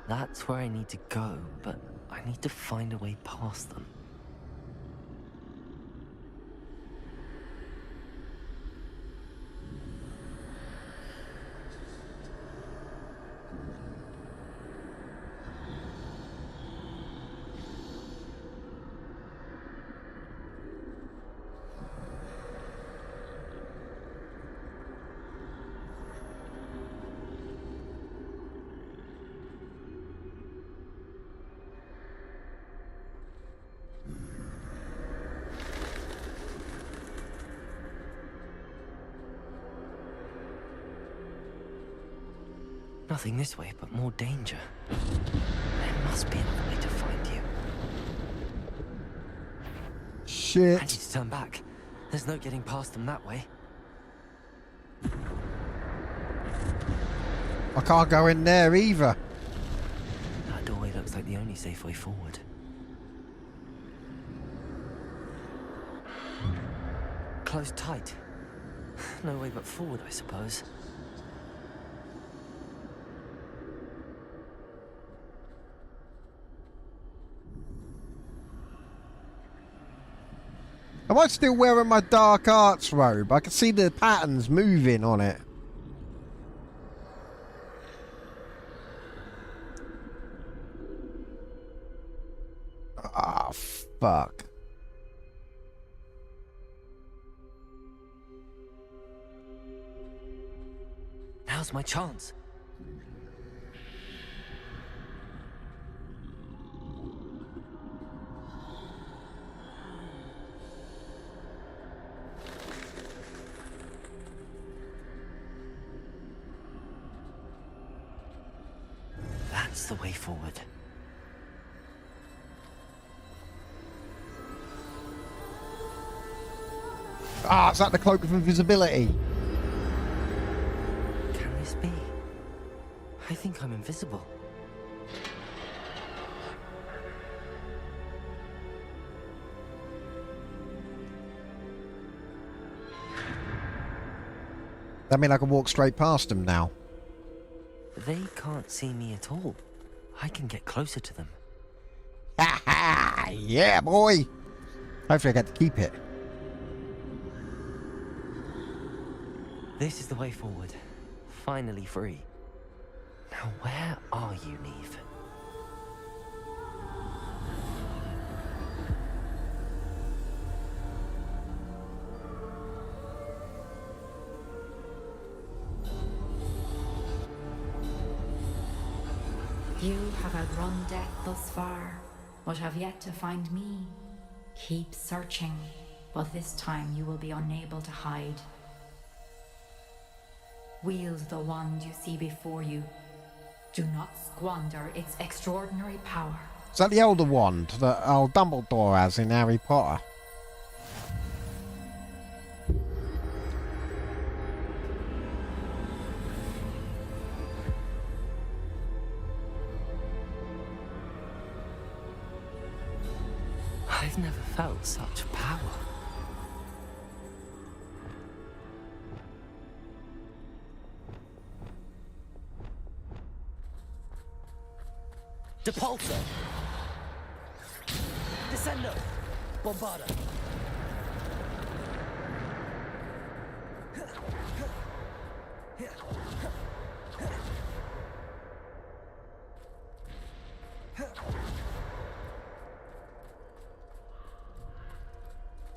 That's where I need to go, but I need to find a way past them. Nothing this way, but more danger. There must be another way to find you. Shit. I need to turn back. There's no getting past them that way. I can't go in there either. That doorway looks like the only safe way forward. Closed tight. No way but forward, I suppose. Am I still wearing my dark arts robe? I can see the patterns moving on it. Ah, fuck. Now's my chance. That's the way forward. Ah, is that the cloak of invisibility? Can this be? I think I'm invisible. That mean I can walk straight past them now? They can't see me at all. I can get closer to them. Ha ha! Yeah, boy! Hopefully I get to keep it. This is the way forward. Finally free. Now where are you, Neve? You have outrun death thus far, but have yet to find me. Keep searching, but this time you will be unable to hide. Wield the wand you see before you. Do not squander its extraordinary power. Is that the Elder Wand that old Dumbledore has in Harry Potter? I've never felt such power. Depulso! Descendo! Bombarda!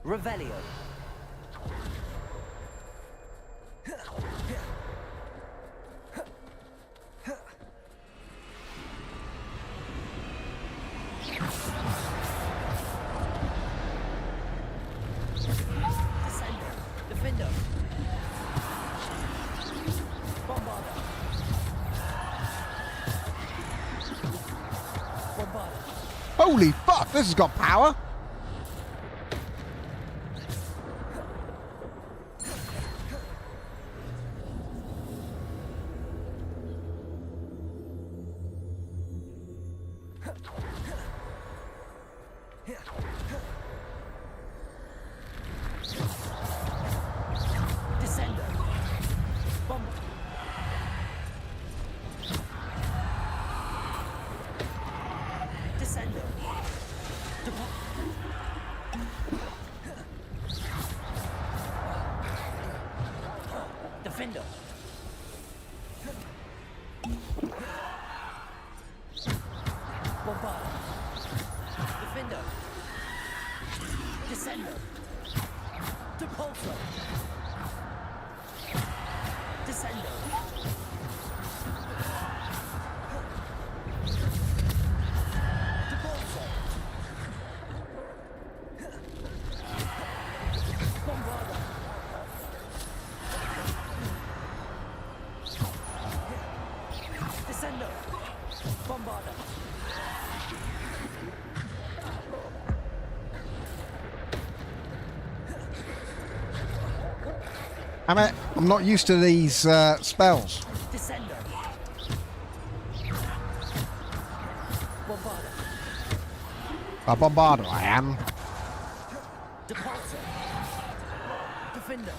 Revelio. Descender. Defender. Bombarder. Bombarder. Holy fuck, this has got power. Descender. Bomb. Descender. Defender. Bombarder. Defender. Descender. Depulso. Descender. Depulso. Bombarder. Descender. Bombarder. I'm not used to these spells. Descender. Bombarder. A bombarder I am. Depulso. Defender.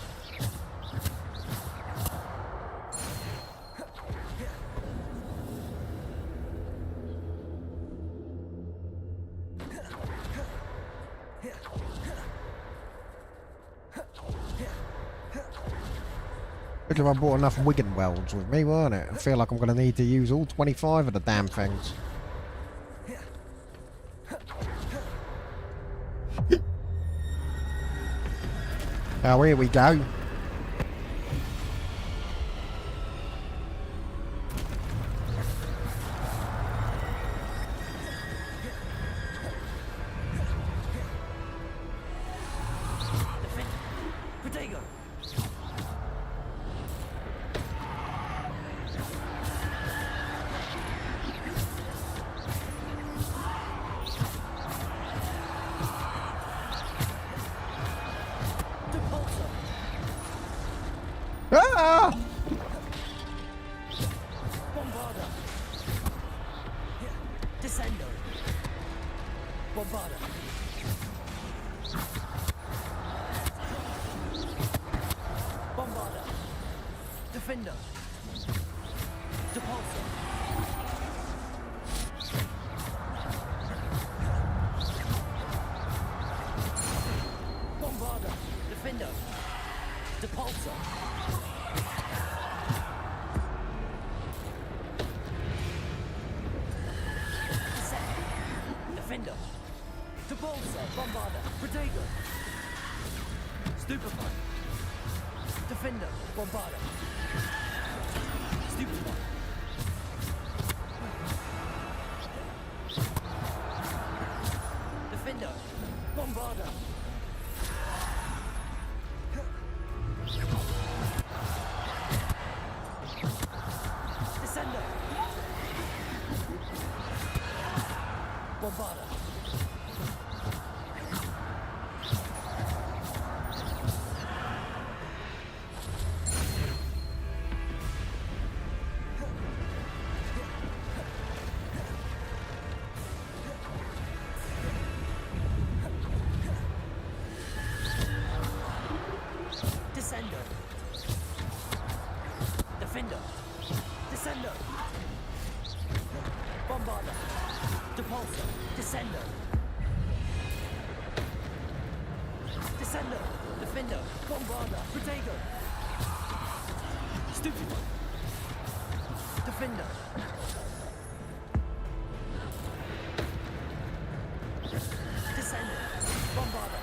Look if I brought enough Wigan welds with me, weren't it? I feel like I'm going to need to use all 25 of the damn things. Oh, here we go. Protego. Depulso. Ah! Bombarder. Descender. Bombarder. Bombarder. Defender. Depulso. Bombarder. Defender. Depulso. Defender. Depulso. Bombarder. Protego. Stupefy. Defender. Bombarder. Stupefy. Defender. Bombarder. Descender. Bombarder. Descender. Defender. Descender. Bombarder. Depulso. Descender. Descender. Defender. Bombarder. Protego. Stupefy. Defender. Descender. Bombarder.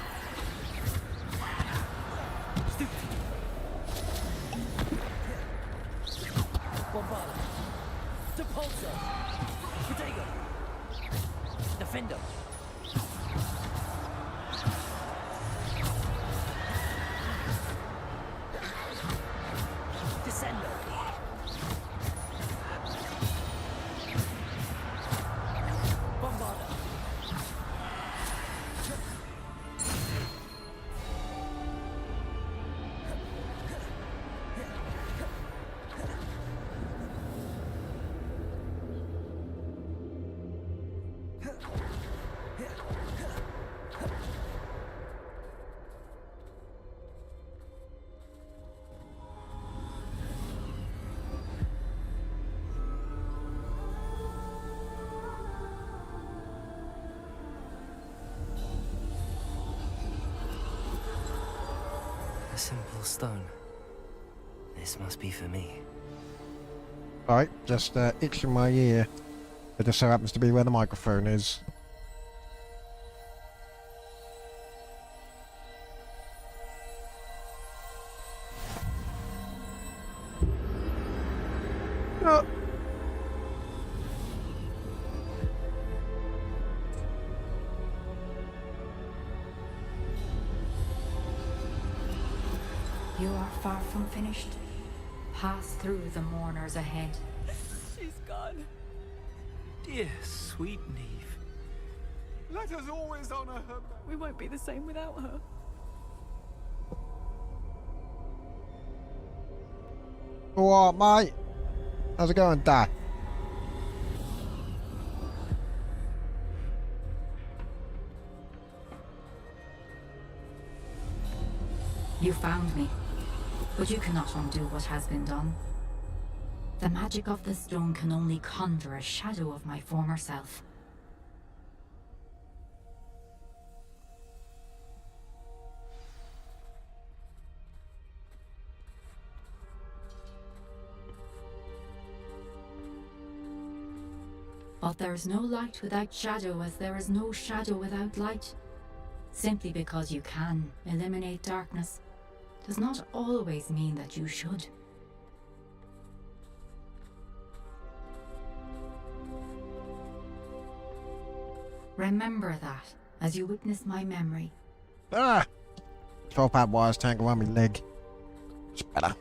simple stone. This must be for me. Right, just itching my ear. It just so happens to be where the microphone is. Oh. You are far from finished. Pass through the mourners ahead. She's gone. Dear sweet Neve. Let us always honor her. We won't be the same without her. What, mate? How's it going, Dad? You found me, but you cannot undo what has been done. The magic of the stone can only conjure a shadow of my former self. But there is no light without shadow, as there is no shadow without light. Simply because you can eliminate darkness does not always mean that you should. Remember that as you witness my memory. Ah! 12-pad wires tangled around my leg. It's better.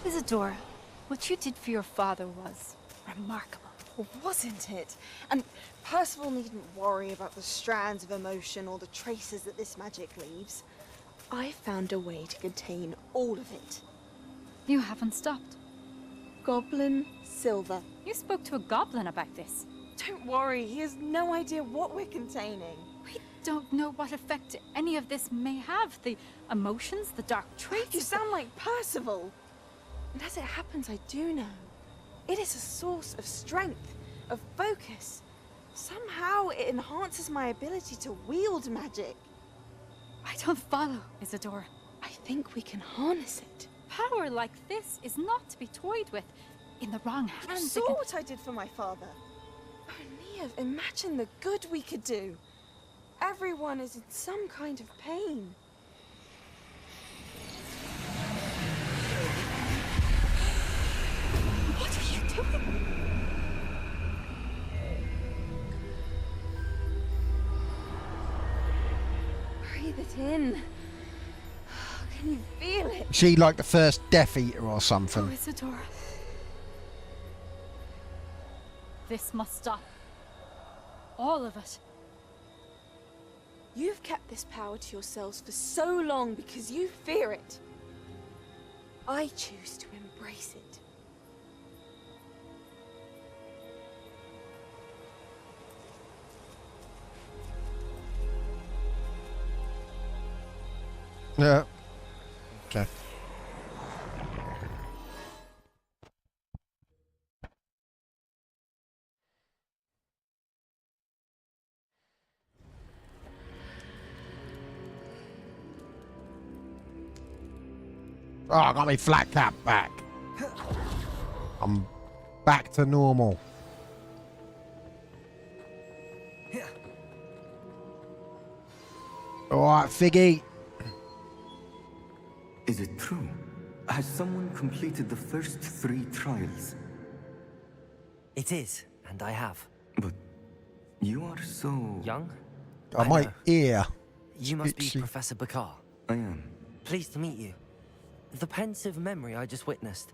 Isadora, what you did for your father was remarkable. Well, wasn't it? And Percival needn't worry about the strands of emotion or the traces that this magic leaves. I found a way to contain all of it. You haven't stopped. Goblin Silver. You spoke to a goblin about this. Don't worry, he has no idea what we're containing. We don't know what effect any of this may have. The emotions, the dark traits. You sound like Percival. And as it happens, I do know. It is a source of strength, of focus. Somehow it enhances my ability to wield magic. I don't follow, Isadora. I think we can harness it. Power like this is not to be toyed with. In the wrong hands. You saw what I did for my father. Oh, Neve, imagine the good we could do. Everyone is in some kind of pain. What are you doing? Breathe it in. Can you feel it? She like the first Death Eater or something. Oh, Isadora. This must stop. All of it. You've kept this power to yourselves for so long because you fear it. I choose to embrace it. Yeah. Okay. Oh, I got my flat cap back. I'm back to normal. Alright, Figgy. Is it true? Has someone completed the first 3 trials? It is, and I have. But you are so... young? Oh, my ear. You must be Professor Bakar. I am. Pleased to meet you. The pensive memory I just witnessed,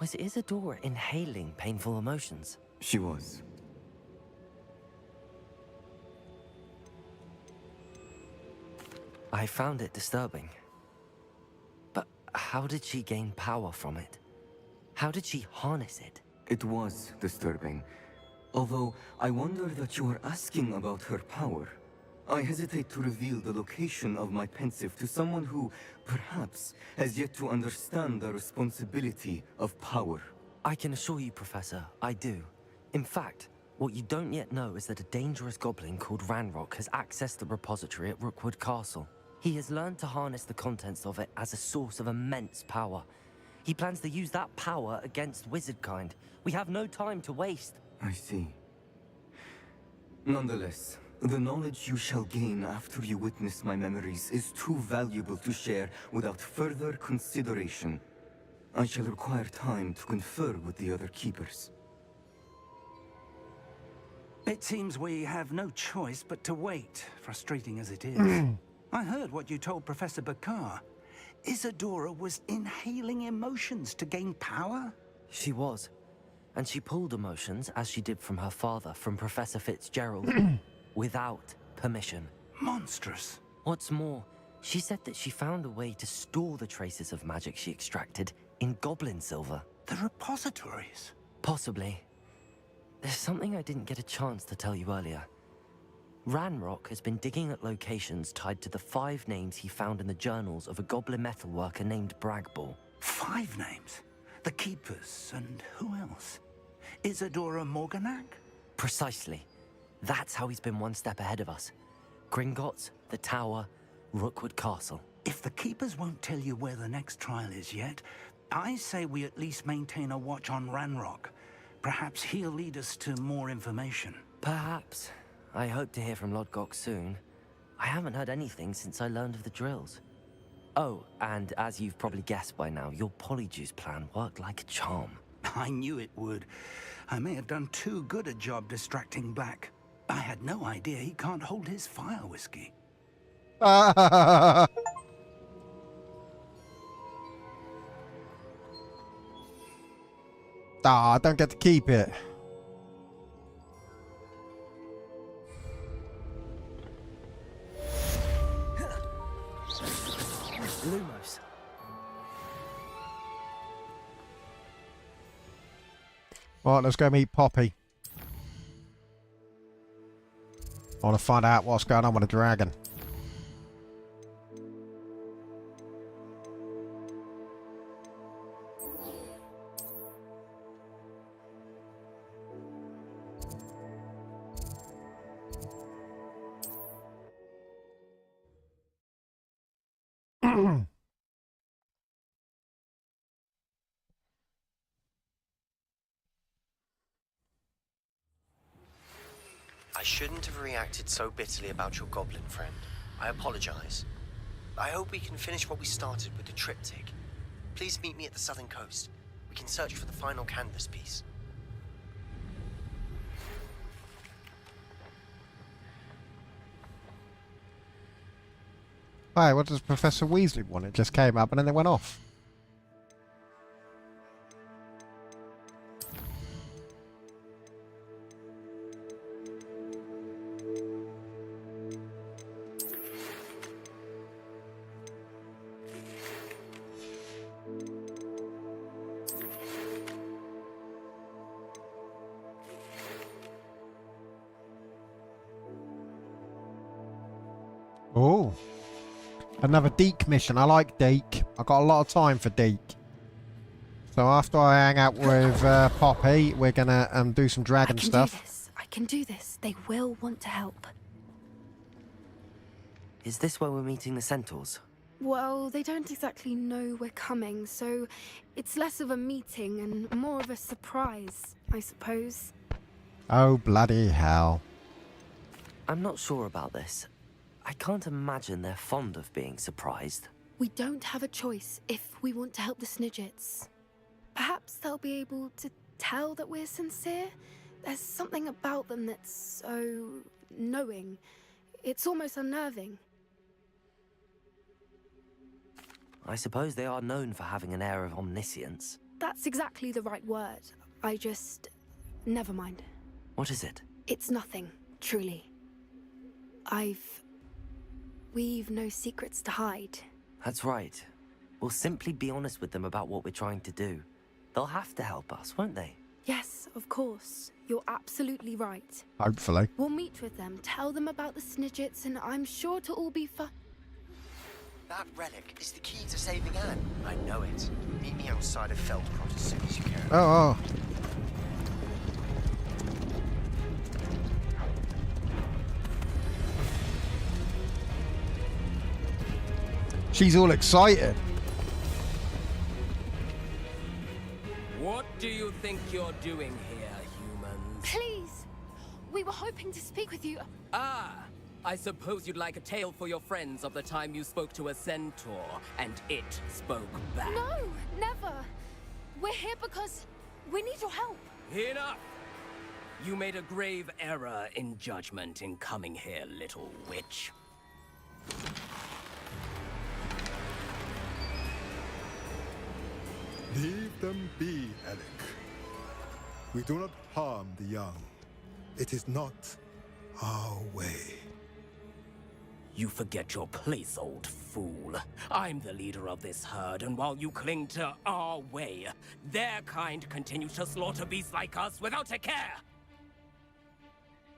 was Isadora inhaling painful emotions? She was. I found it disturbing. But how did she gain power from it? How did she harness it? It was disturbing. Although, I wonder that you are asking about her power. I hesitate to reveal the location of my pensive to someone who, perhaps, has yet to understand the responsibility of power. I can assure you, Professor, I do. In fact, what you don't yet know is that a dangerous goblin called Ranrock has accessed the repository at Rookwood Castle. He has learned to harness the contents of it as a source of immense power. He plans to use that power against wizardkind. We have no time to waste. I see. Nonetheless, the knowledge you shall gain after you witness my memories is too valuable to share without further consideration. I shall require time to confer with the other keepers. It seems we have no choice but to wait, frustrating as it is. I heard what you told Professor Bakar. Isadora was inhaling emotions to gain power? She was. And she pulled emotions, as she did from her father, from Professor Fitzgerald, without permission. Monstrous. What's more, she said that she found a way to store the traces of magic she extracted in goblin silver. The repositories? Possibly. There's something I didn't get a chance to tell you earlier. Ranrock has been digging at locations tied to the 5 names he found in the journals of a goblin metalworker named Bragball. 5 names? The Keepers, and who else? Isadora Morganac? Precisely. That's how he's been one step ahead of us. Gringotts, the Tower, Rookwood Castle. If the Keepers won't tell you where the next trial is yet, I say we at least maintain a watch on Ranrock. Perhaps he'll lead us to more information. Perhaps. I hope to hear from Lodgok soon. I haven't heard anything since I learned of the drills. Oh, and as you've probably guessed by now, your Polyjuice plan worked like a charm. I knew it would. I may have done too good a job distracting Black. I had no idea he can't hold his fire whiskey. Ah, I don't get to keep it. Lumos. Right, let's go meet Poppy. I want to find out what's going on with the dragon. I shouldn't have reacted so bitterly about your goblin friend. I apologize. I hope we can finish what we started with the triptych. Please meet me at the southern coast. We can search for the final canvas piece. Hey, what does Professor Weasley want? It just came up and then it went off. Oh. Another Deke mission. I like Deke. I got a lot of time for Deke. So after I hang out with Poppy, we're gonna do some dragon stuff. I can do this. They will want to help. Is this where we're meeting the centaurs? Well, they don't exactly know we're coming, so it's less of a meeting and more of a surprise, I suppose. Oh, bloody hell. I'm not sure about this. I can't imagine they're fond of being surprised. We don't have a choice if we want to help the Snidgets. Perhaps they'll be able to tell that we're sincere. There's something about them that's so knowing. It's almost unnerving. I suppose they are known for having an air of omniscience. That's exactly the right word. I just... never mind. What is it? It's nothing, truly. I've we've no secrets to hide. That's right. We'll simply be honest with them about what we're trying to do. They'll have to help us, won't they? Yes, of course. You're absolutely right. Hopefully. We'll meet with them, tell them about the Snidgets, and I'm sure to all be fun. That relic is the key to saving Anne. I know it. Meet me outside of Feldcroft as soon as you can. Oh. She's all excited. What do you think you're doing here, humans? Please! We were hoping to speak with you. Ah! I suppose you'd like a tale for your friends of the time you spoke to a centaur, and it spoke back. No, never. We're here because we need your help. Enough! You made a grave error in judgment in coming here, little witch. Leave them be, Alec. We do not harm the young. It is not our way. You forget your place, old fool. I'm the leader of this herd, and while you cling to our way, their kind continue to slaughter beasts like us without a care.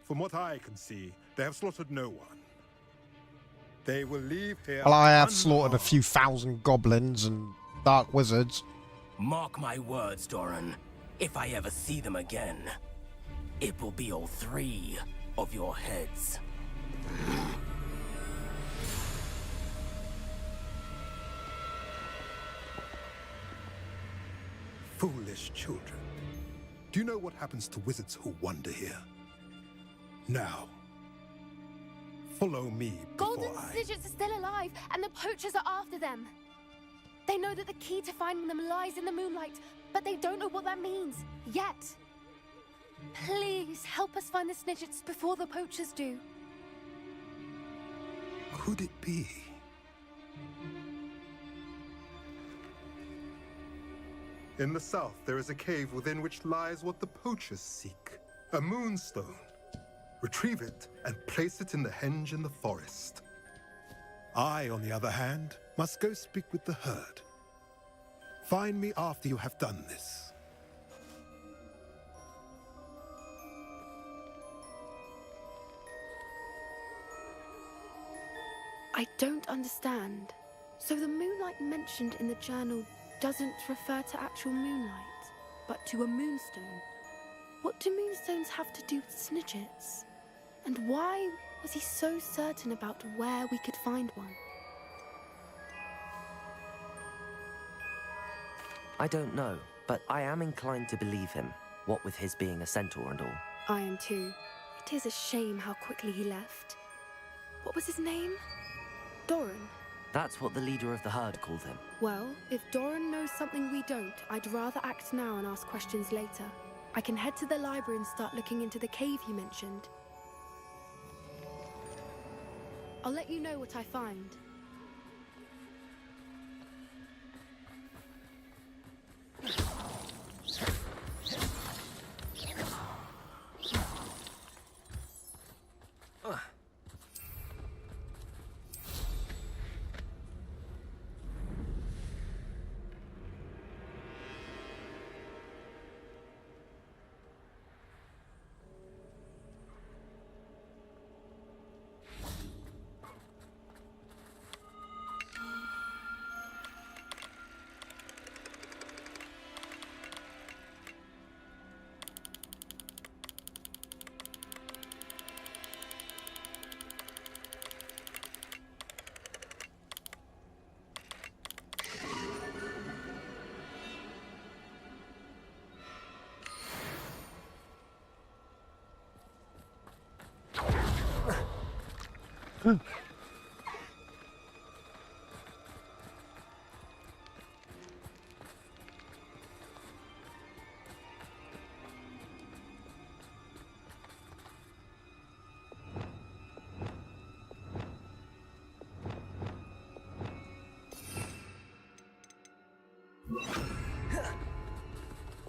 From what I can see, they have slaughtered no one. They will leave here. Well, I have slaughtered a few thousand goblins and dark wizards. Mark my words, Doran. If I ever see them again, it will be all 3 of your heads. Foolish children. Do you know what happens to wizards who wander here? Now, follow me before Golden Snidgets are still alive, and the poachers are after them. They know that the key to finding them lies in the moonlight, but they don't know what that means, yet. Please, help us find the Snidgets before the poachers do. Could it be? In the south, there is a cave within which lies what the poachers seek. A moonstone. Retrieve it and place it in the henge in the forest. I, on the other hand, must go speak with the herd. Find me after you have done this. I don't understand. So the moonlight mentioned in the journal doesn't refer to actual moonlight, but to a moonstone. What do moonstones have to do with Snidgets? And why was he so certain about where we could find one? I don't know, but I am inclined to believe him, what with his being a centaur and all. I am too. It is a shame how quickly he left. What was his name? Doran. That's what the leader of the herd called him. Well, if Doran knows something we don't, I'd rather act now and ask questions later. I can head to the library and start looking into the cave you mentioned. I'll let you know what I find.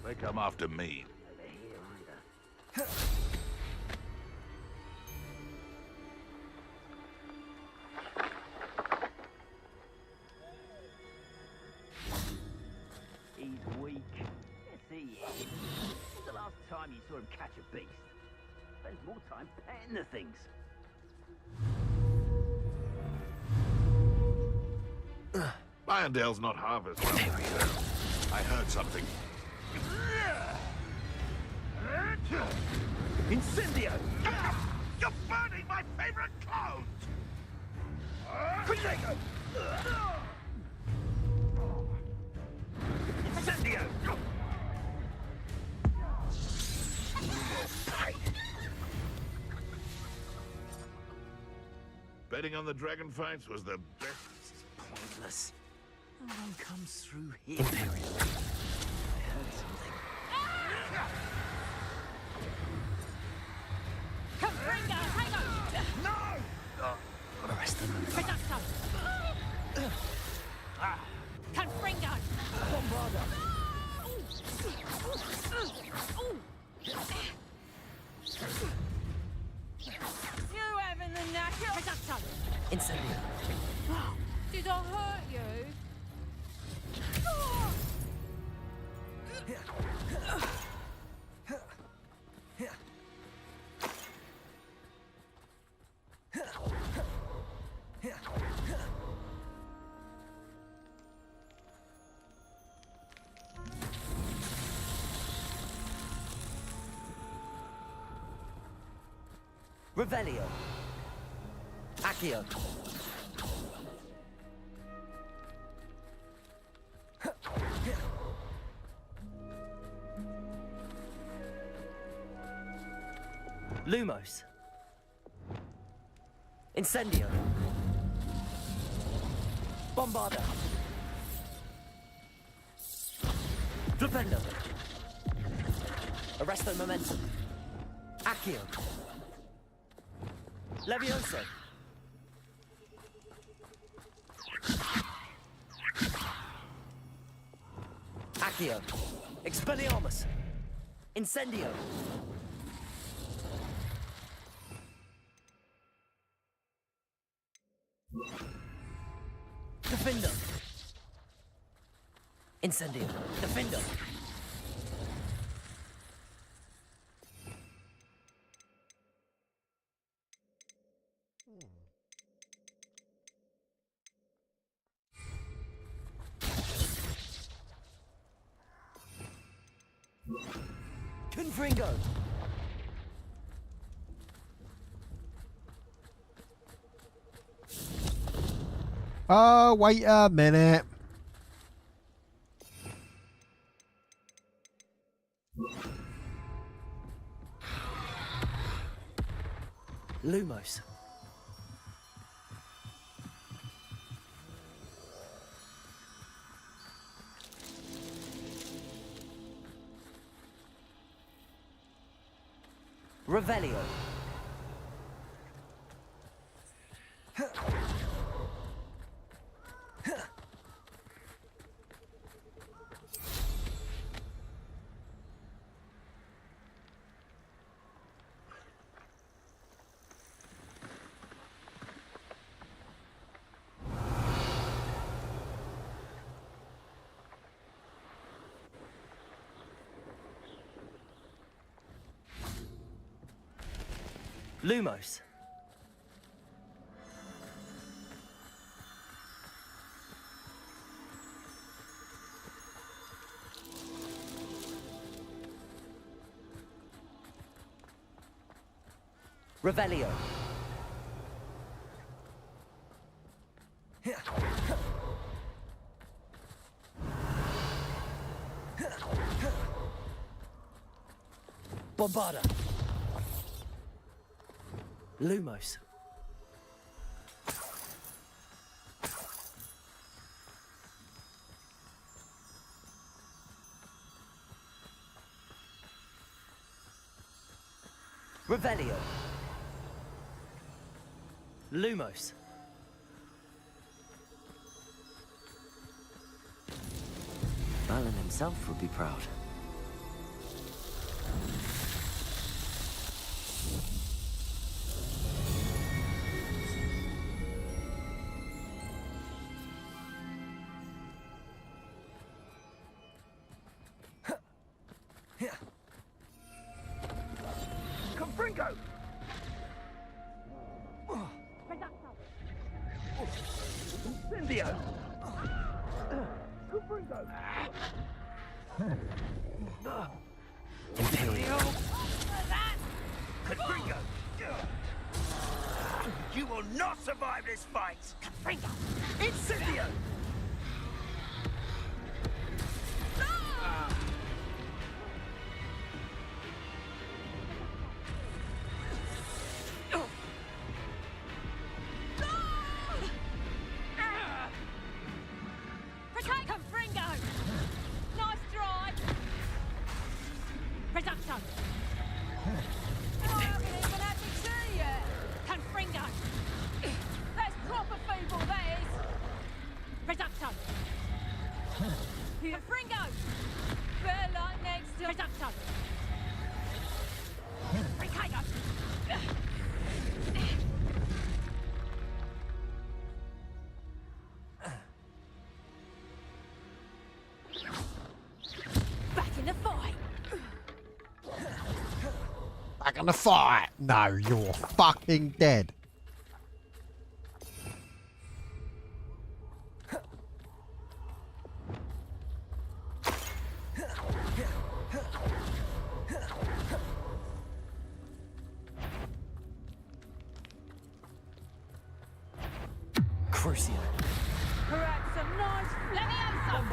They come after me. time you saw him catch a beast. Spends more time petting the things. Irondale's not harvest. I heard something. Incendio! You're burning my favorite clothes! Protego! Incendio! Betting on the dragon fights was the best. Pointless. No one comes through here. Imperial. I heard something. Confringo, hang on! No! Arrest them. Reducto! Confringo! Bombarda! You having the knacker? Reducto! Incendio. Did I hurt you? Revelio. Accio. Lumos. Incendio. Bombarda. Flipendo. Arresto momentum. Accio. Levioso. Accio. Expelliarmus. Incendio. Defendo. Incendio. Defendo. Confringo. Oh, wait a minute. Lumos. Revelio. Lumos. Revelio. Bombarda. Lumos. Revelio. Lumos. Alan himself would be proud. Confringo! Incendio! Confringo! Imperial. Confringo! You will not survive this fight! Confringo! Incendio! Confringo! Nice try! Reduction! I haven't even had my tea yet! Confringo! That's proper feeble, that is! Reduction! Confringo! Better like next to... Reduction! Confringo! Back in the fight! Back in the fight! No, you're fucking dead. Crucio. Perhaps some nice... Let me have some!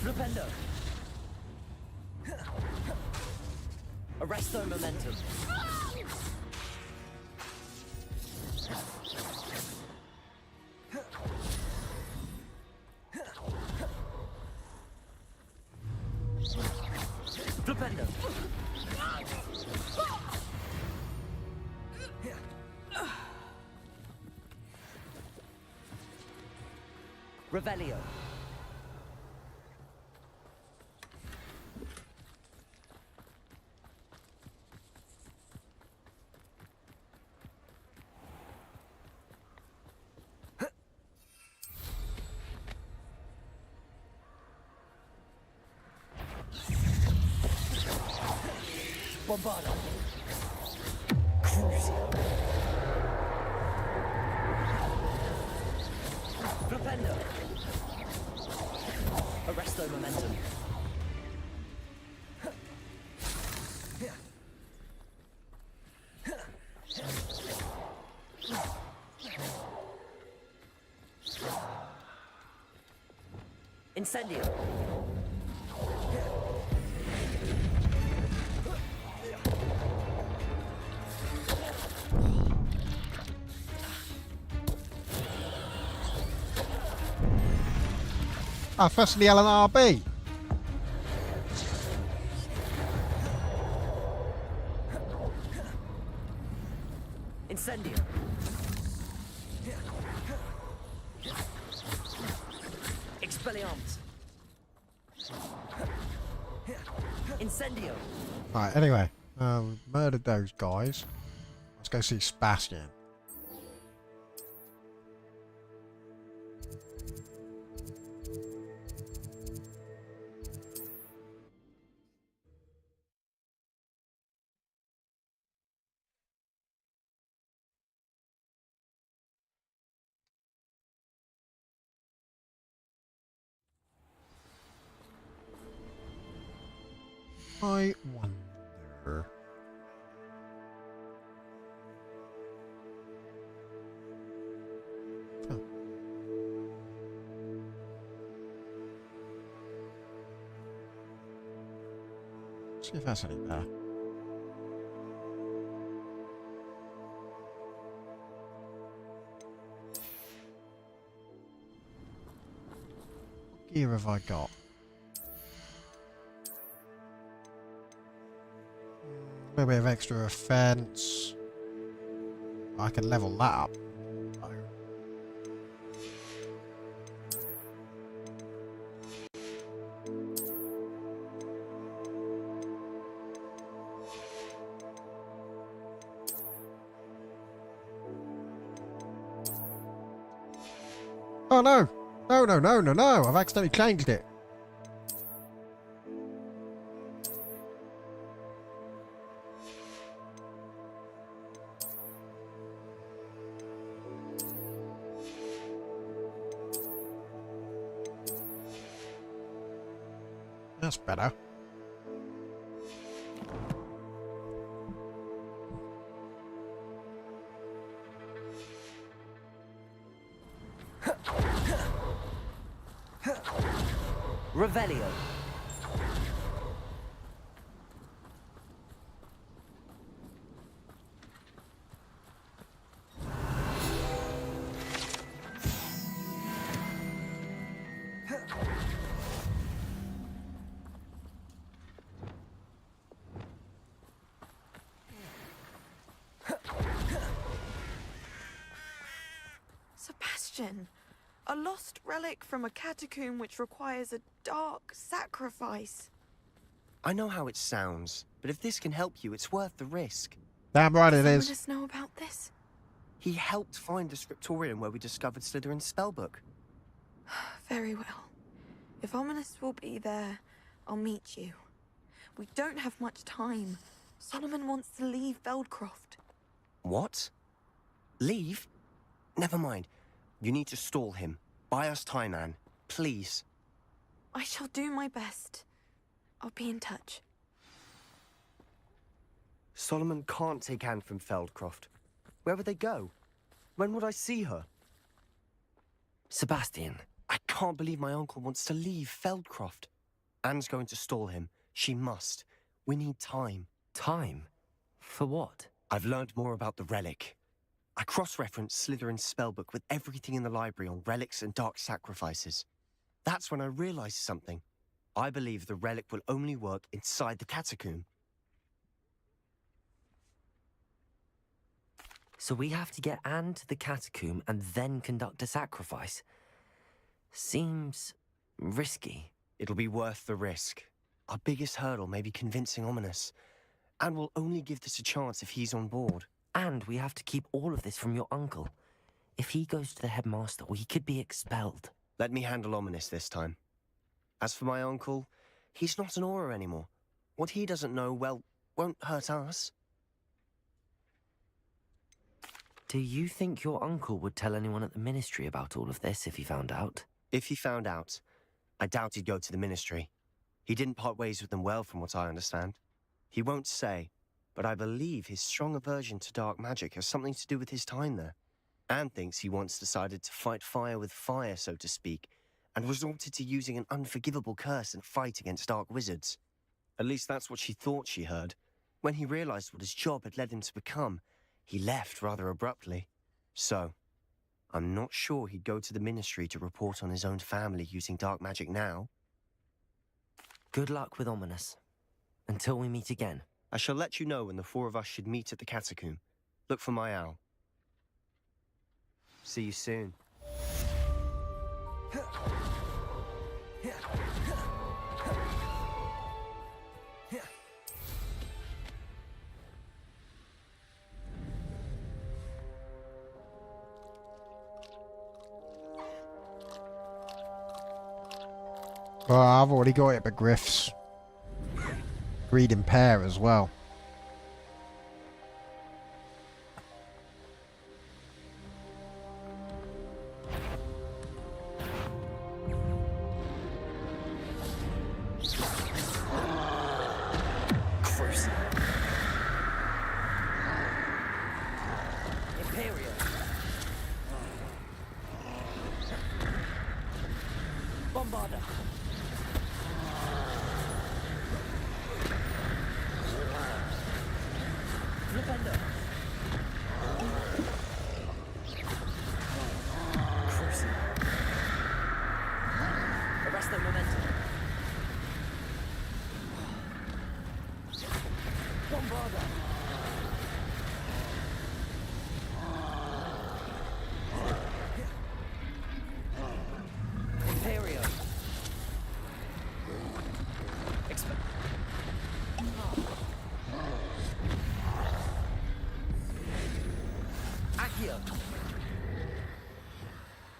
Flipendo. Arresto momentum. Flipendo. Revelio. Bombardo. Crucio. Flipendo. Arresto momentum. Incendio. Ah, first the LNRB. Incendio. Expelliarmus. Incendio. Right, anyway, we murdered those guys. Let's go see Sebastian. I wonder. Huh. See if that's any better. What gear have I got? A little bit of extra offense. I can level that up. Oh no! No! I've accidentally changed it. That's better. Revelio. Sebastian, a lost relic from a catacomb which requires a dark sacrifice. I know how it sounds, but if this can help you, it's worth the risk. Damn right it Does is. Ominous know about this? He helped find the scriptorium where we discovered Slytherin's spellbook. Very well. If Ominous will be there, I'll meet you. We don't have much time. Solomon wants to leave Feldcroft. What? Leave? Never mind. You need to stall him. Buy us time, Anne. Please. I shall do my best. I'll be in touch. Solomon can't take Anne from Feldcroft. Where would they go? When would I see her? Sebastian. I can't believe my uncle wants to leave Feldcroft. Anne's going to stall him. She must. We need time. Time? For what? I've learned more about the relic. I cross-referenced Slytherin's spellbook with everything in the library on relics and dark sacrifices. That's when I realized something. I believe the relic will only work inside the catacomb. So we have to get Anne to the catacomb and then conduct a sacrifice? Seems risky. It'll be worth the risk. Our biggest hurdle may be convincing Ominous. And we'll only give this a chance if he's on board. And we have to keep all of this from your uncle. If he goes to the headmaster, we could be expelled. Let me handle Ominous this time. As for my uncle, he's not an Auror anymore. What he doesn't know, well, won't hurt us. Do you think your uncle would tell anyone at the ministry about all of this if he found out? If he found out, I doubt he'd go to the ministry. He didn't part ways with them well, from what I understand. He won't say, but I believe his strong aversion to dark magic has something to do with his time there. Anne thinks he once decided to fight fire with fire, so to speak, and resorted to using an unforgivable curse in fight against dark wizards. At least that's what she thought she heard. When he realized what his job had led him to become, he left rather abruptly. So, I'm not sure he'd go to the ministry to report on his own family using dark magic now. Good luck with Ominous. Until we meet again. I shall let you know when the four of us should meet at the catacomb. Look for my owl. See you soon. Oh, I've already got it, but Griff's greed impair as well.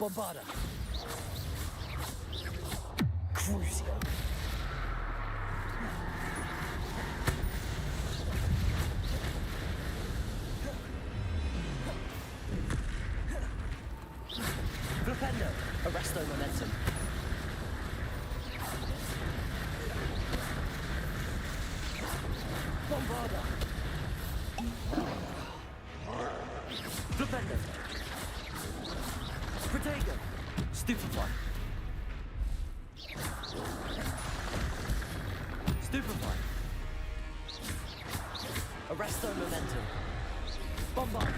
Bombarda. Crucio. Flipendo. Arresto momentum. Stupefy. Arresto momentum. Bombard.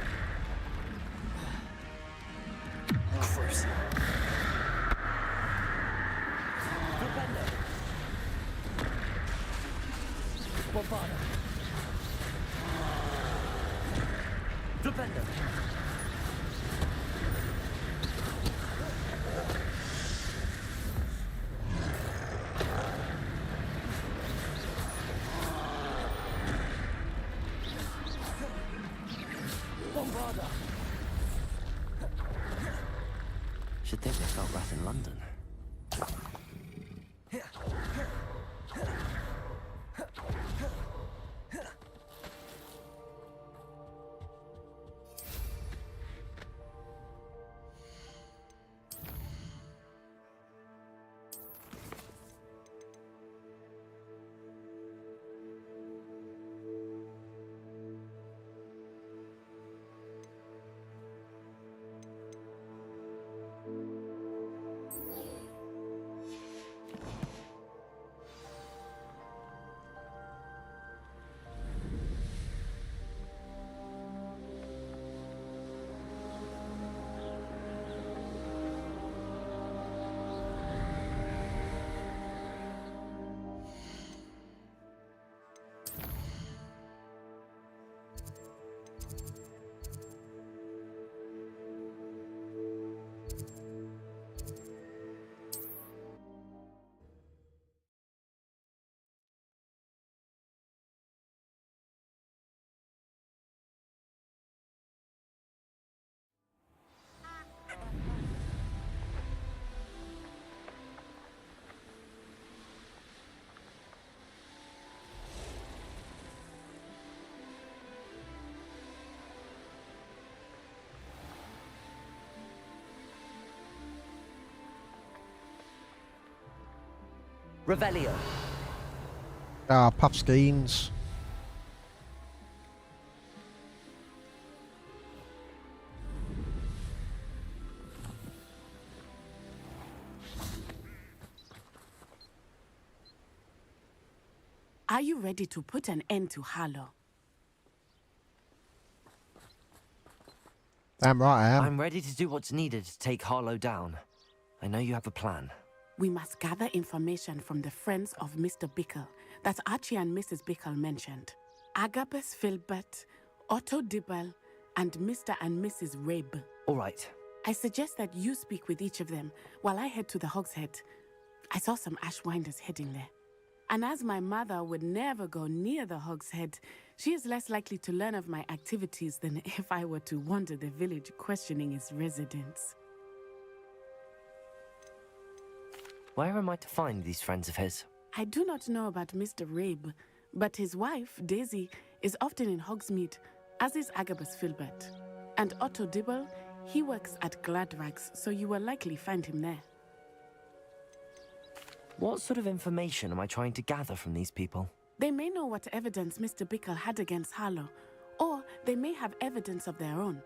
Cruise. Flipendo. Bombarda. Flipendo. Bombarda. Should think they felt wrath in London. Revelio. Ah, Puffskeins. Are you ready to put an end to Harlow? Damn right I am. I'm ready to do what's needed to take Harlow down. I know you have a plan. We must gather information from the friends of Mr. Bickle that Archie and Mrs. Bickle mentioned. Agabus Filbert, Otto Dibble, and Mr. and Mrs. Rabe. All right. I suggest that you speak with each of them while I head to the Hogshead. I saw some Ashwinders heading there. And as my mother would never go near the Hogshead, she is less likely to learn of my activities than if I were to wander the village questioning its residents. Where am I to find these friends of his? I do not know about Mr. Rabe, but his wife, Daisy, is often in Hogsmeade, as is Agabus Filbert. And Otto Dibble, he works at Gladrags, so you will likely find him there. What sort of information am I trying to gather from these people? They may know what evidence Mr. Bickle had against Harlow, or they may have evidence of their own.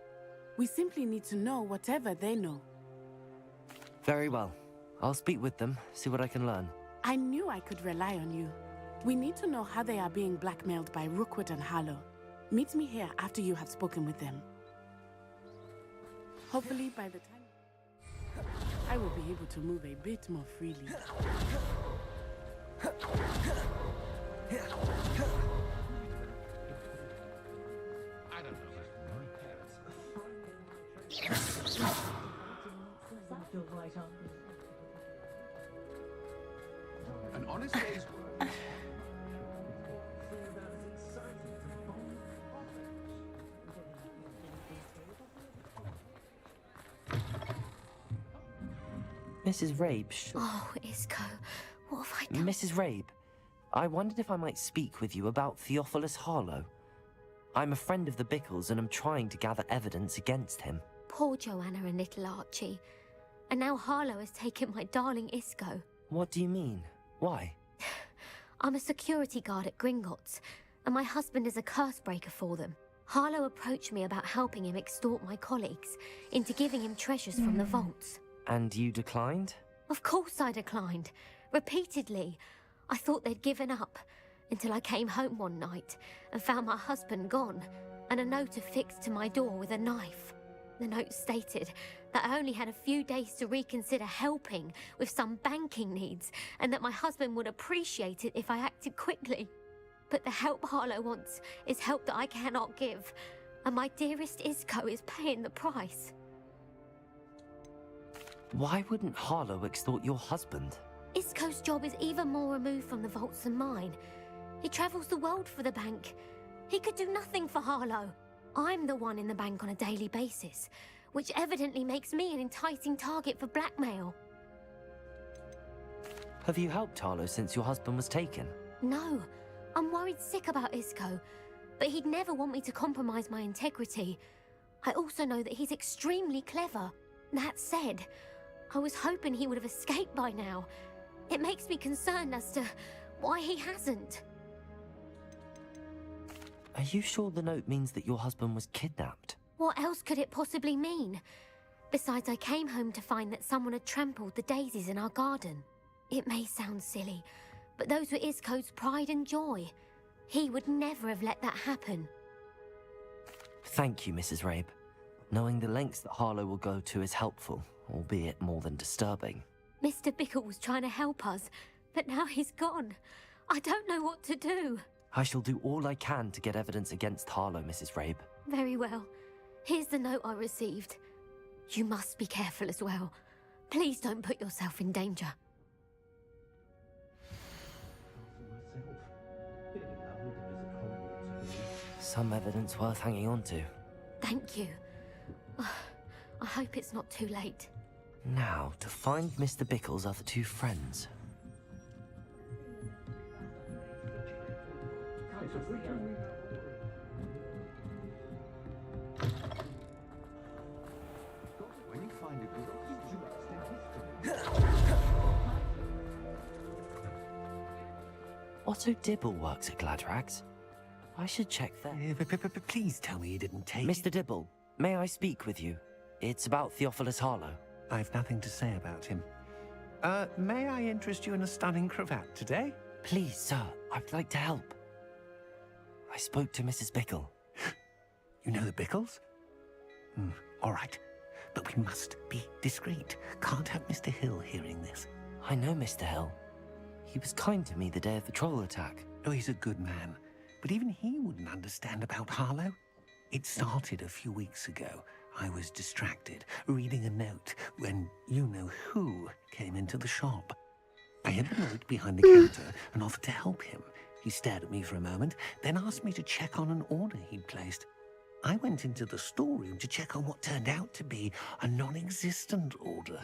We simply need to know whatever they know. Very well. I'll speak with them, see what I can learn. I knew I could rely on you. We need to know how they are being blackmailed by Rookwood and Harlow. Meet me here after you have spoken with them. Hopefully by the time I will be able to move a bit more freely. I don't know about my parents. An honest day's work. Mrs. Rabe, Oh, Isco, what have I done? Mrs. Rabe, I wondered if I might speak with you about Theophilus Harlow. I'm a friend of the Bickles and I'm trying to gather evidence against him. Poor Joanna and little Archie. And now Harlow has taken my darling Isco. What do you mean? Why? I'm a security guard at Gringotts, and my husband is a curse breaker for them. Harlow approached me about helping him extort my colleagues into giving him treasures from the vaults. And you declined? Of course I declined. Repeatedly. I thought they'd given up until I came home one night and found my husband gone and a note affixed to my door with a knife. The note stated that I only had a few days to reconsider helping with some banking needs and that my husband would appreciate it if I acted quickly. But the help Harlow wants is help that I cannot give, and my dearest Isco is paying the price. Why wouldn't Harlow extort your husband? Isco's job is even more removed from the vaults than mine. He travels the world for the bank. He could do nothing for Harlow. I'm the one in the bank on a daily basis, which evidently makes me an enticing target for blackmail. Have you helped Harlow since your husband was taken? No, I'm worried sick about Isco, but he'd never want me to compromise my integrity. I also know that he's extremely clever. That said, I was hoping he would have escaped by now. It makes me concerned as to why he hasn't. Are you sure the note means that your husband was kidnapped? What else could it possibly mean? Besides, I came home to find that someone had trampled the daisies in our garden. It may sound silly, but those were Isco's pride and joy. He would never have let that happen. Thank you, Mrs. Rabe. Knowing the lengths that Harlow will go to is helpful, albeit more than disturbing. Mr. Bickle was trying to help us, but now he's gone. I don't know what to do. I shall do all I can to get evidence against Harlow, Mrs. Rabe. Very well. Here's the note I received. You must be careful as well. Please don't put yourself in danger. Some evidence worth hanging on to. Thank you. I hope it's not too late. Now, to find Mr. Bickle's other two friends. Otto Dibble works at Gladrags. I should check that. Please tell me you didn't take... Mr. Dibble, may I speak with you? It's about Theophilus Harlow. I've nothing to say about him. May I interest you in a stunning cravat today? Please, sir, I'd like to help. I spoke to Mrs. Bickle. You know the Bickles? All right. But we must be discreet. Can't have Mr. Hill hearing this. I know Mr. Hill. He was kind to me the day of the troll attack. Oh, he's a good man. But even he wouldn't understand about Harlow. It started a few weeks ago. I was distracted, reading a note, when you-know-who came into the shop. I hid the note behind the counter and offered to help him. He stared at me for a moment, then asked me to check on an order he'd placed. I went into the storeroom to check on what turned out to be a non-existent order.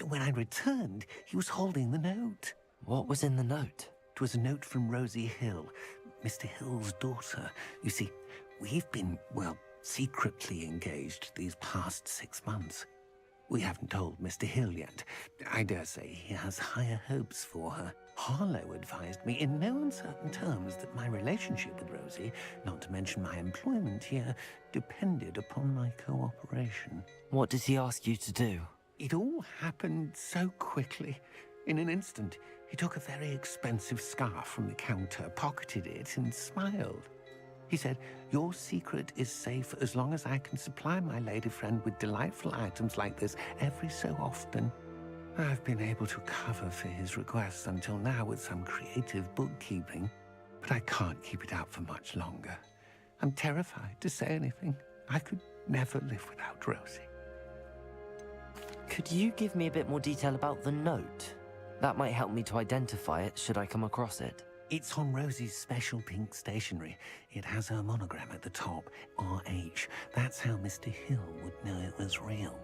When I returned, he was holding the note. What was in the note? It was a note from Rosie Hill, Mr. Hill's daughter. You see, we've been, well, secretly engaged these past 6 months. We haven't told Mr. Hill yet. I dare say he has higher hopes for her. Harlow advised me in no uncertain terms that my relationship with Rosie, not to mention my employment here, depended upon my cooperation. What does he ask you to do? It all happened so quickly. In an instant, he took a very expensive scarf from the counter, pocketed it, and smiled. He said, "Your secret is safe as long as I can supply my lady friend with delightful items like this every so often." I've been able to cover for his requests until now with some creative bookkeeping, but I can't keep it out for much longer. I'm terrified to say anything. I could never live without Rosie. Could you give me a bit more detail about the note? That might help me to identify it should I come across it. It's on Rosie's special pink stationery. It has her monogram at the top, RH. That's how Mr. Hill would know it was real.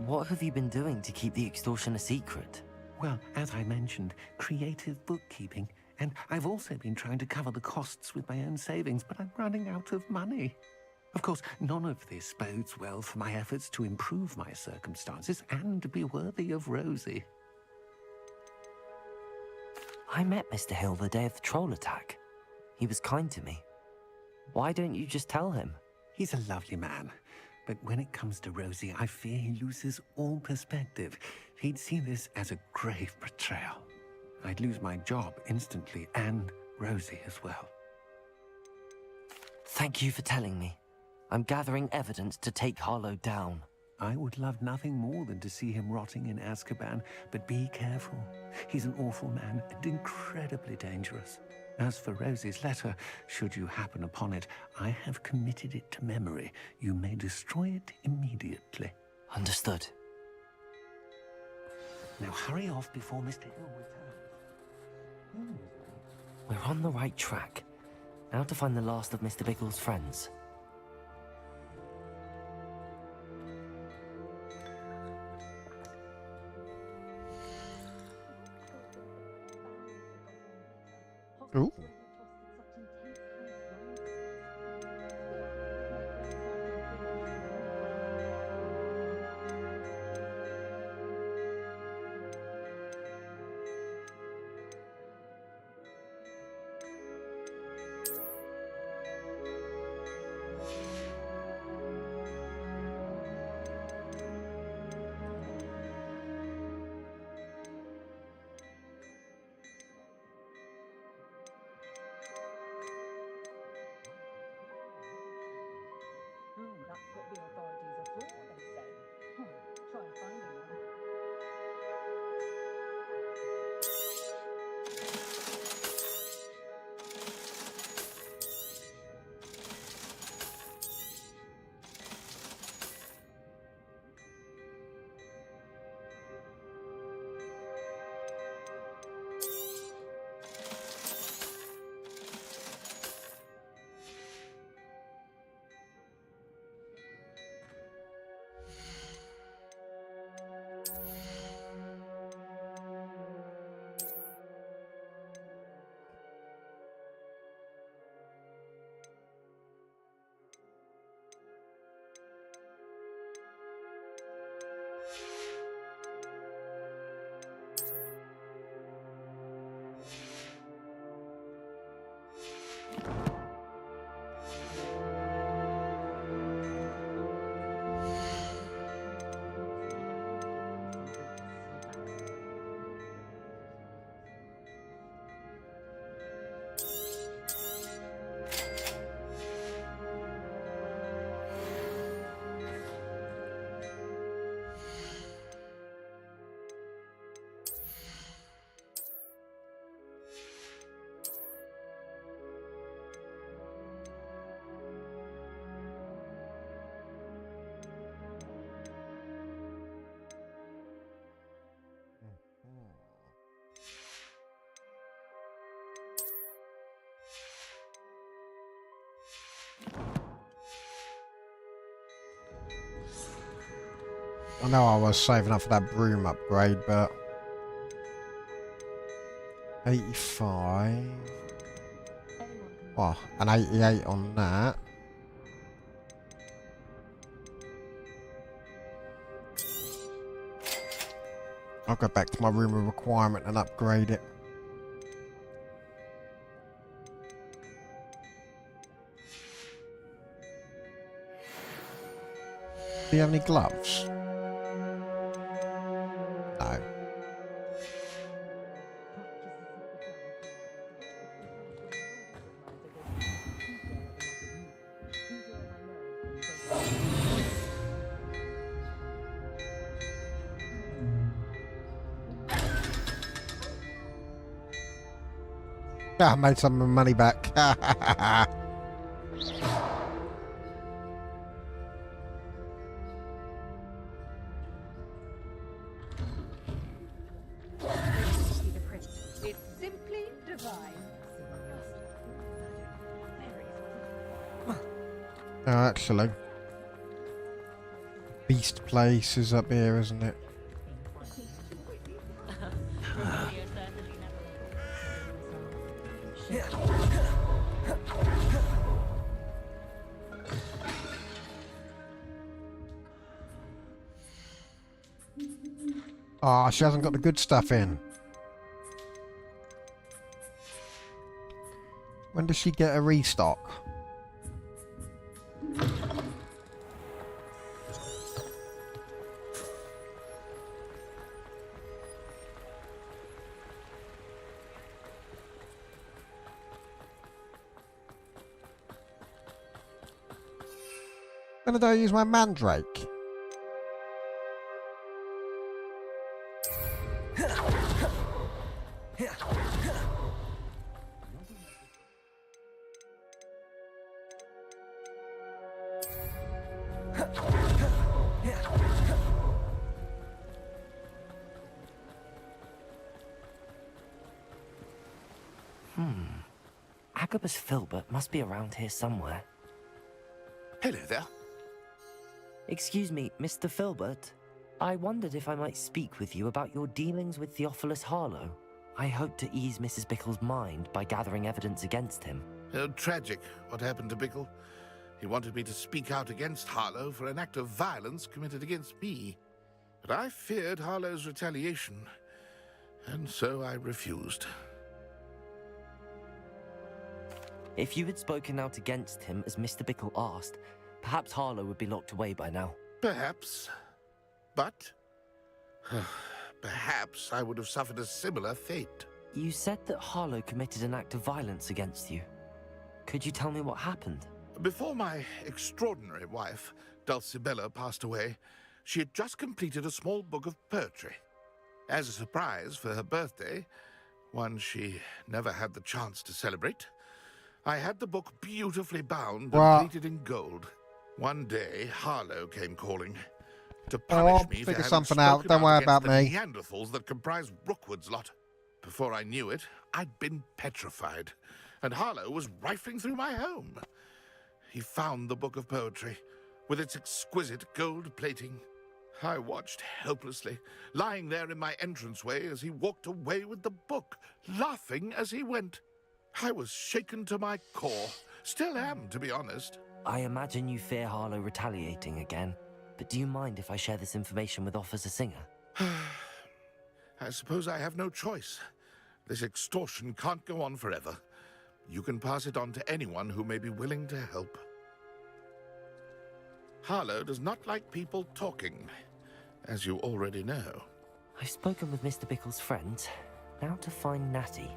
What have you been doing to keep the extortion a secret? Well, as I mentioned, creative bookkeeping. And I've also been trying to cover the costs with my own savings, but I'm running out of money. Of course, none of this bodes well for my efforts to improve my circumstances and to be worthy of Rosie. I met Mr. Hill the day of the troll attack. He was kind to me. Why don't you just tell him? He's a lovely man. But when it comes to Rosie, I fear he loses all perspective. He'd see this as a grave betrayal. I'd lose my job instantly, and Rosie as well. Thank you for telling me. I'm gathering evidence to take Harlow down. I would love nothing more than to see him rotting in Azkaban, but be careful. He's an awful man and incredibly dangerous. As for Rosie's letter, should you happen upon it, I have committed it to memory. You may destroy it immediately. Understood. Now hurry off before Mr. Hill returns. We're on the right track. Now to find the last of Mr. Biggle's friends. Ooh. That's what the authorities are for, they say. Try finding one. I know I was saving up for that broom upgrade, but 85. Oh, an 88 on that. I'll go back to my room of requirement and upgrade it. Do you have any gloves? No. I made some of my money back. It's simply divine. Oh, actually. Beast Place is up here, isn't it? Ah, she hasn't got the good stuff in. When does she get a restock? When did I use my mandrake? Agabus Filbert must be around here somewhere. Hello there. Excuse me, Mr. Filbert. I wondered if I might speak with you about your dealings with Theophilus Harlow. I hope to ease Mrs. Bickle's mind by gathering evidence against him. Tragic what happened to Bickle. He wanted me to speak out against Harlow for an act of violence committed against me. But I feared Harlow's retaliation, and so I refused. If you had spoken out against him as Mr. Bickle asked, perhaps Harlow would be locked away by now. Perhaps. But perhaps I would have suffered a similar fate. You said that Harlow committed an act of violence against you. Could you tell me what happened? Before my extraordinary wife, Dulcibella, passed away, she had just completed a small book of poetry. As a surprise for her birthday, one she never had the chance to celebrate, I had the book beautifully bound and plated in gold. One day, Harlow came calling to punish me for figure having something out. spoken Don't worry against about the me. Neanderthals that comprise Rookwood's lot. Before I knew it, I'd been petrified, and Harlow was rifling through my home. He found the book of poetry, with its exquisite gold plating. I watched helplessly, lying there in my entranceway as he walked away with the book, laughing as he went. I was shaken to my core. Still am, to be honest. I imagine you fear Harlow retaliating again, but do you mind if I share this information with Officer Singer? I suppose I have no choice. This extortion can't go on forever. You can pass it on to anyone who may be willing to help. Harlow does not like people talking, as you already know. I've spoken with Mr. Bickle's friends. Now to find Natty.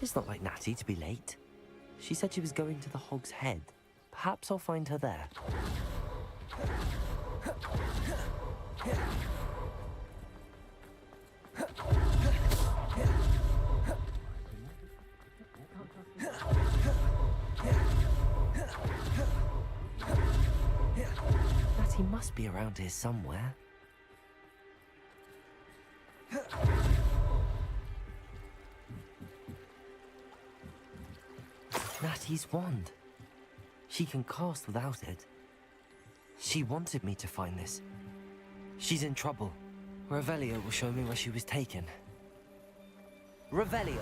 It's not like Natty to be late. She said she was going to the Hog's Head. Perhaps I'll find her there. Natty must be around here somewhere. Natty's wand. She can cast without it. She wanted me to find this. She's in trouble. Revelio will show me where she was taken. Revelio!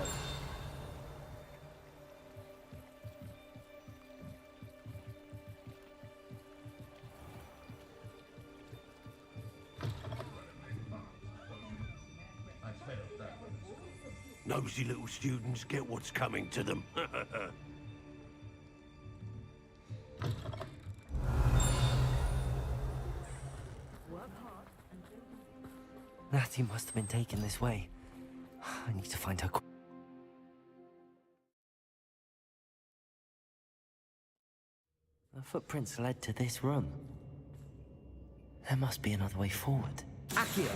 Nosy little students get what's coming to them. Natty must have been taken this way. I need to find her. The footprints led to this room. There must be another way forward. Accio!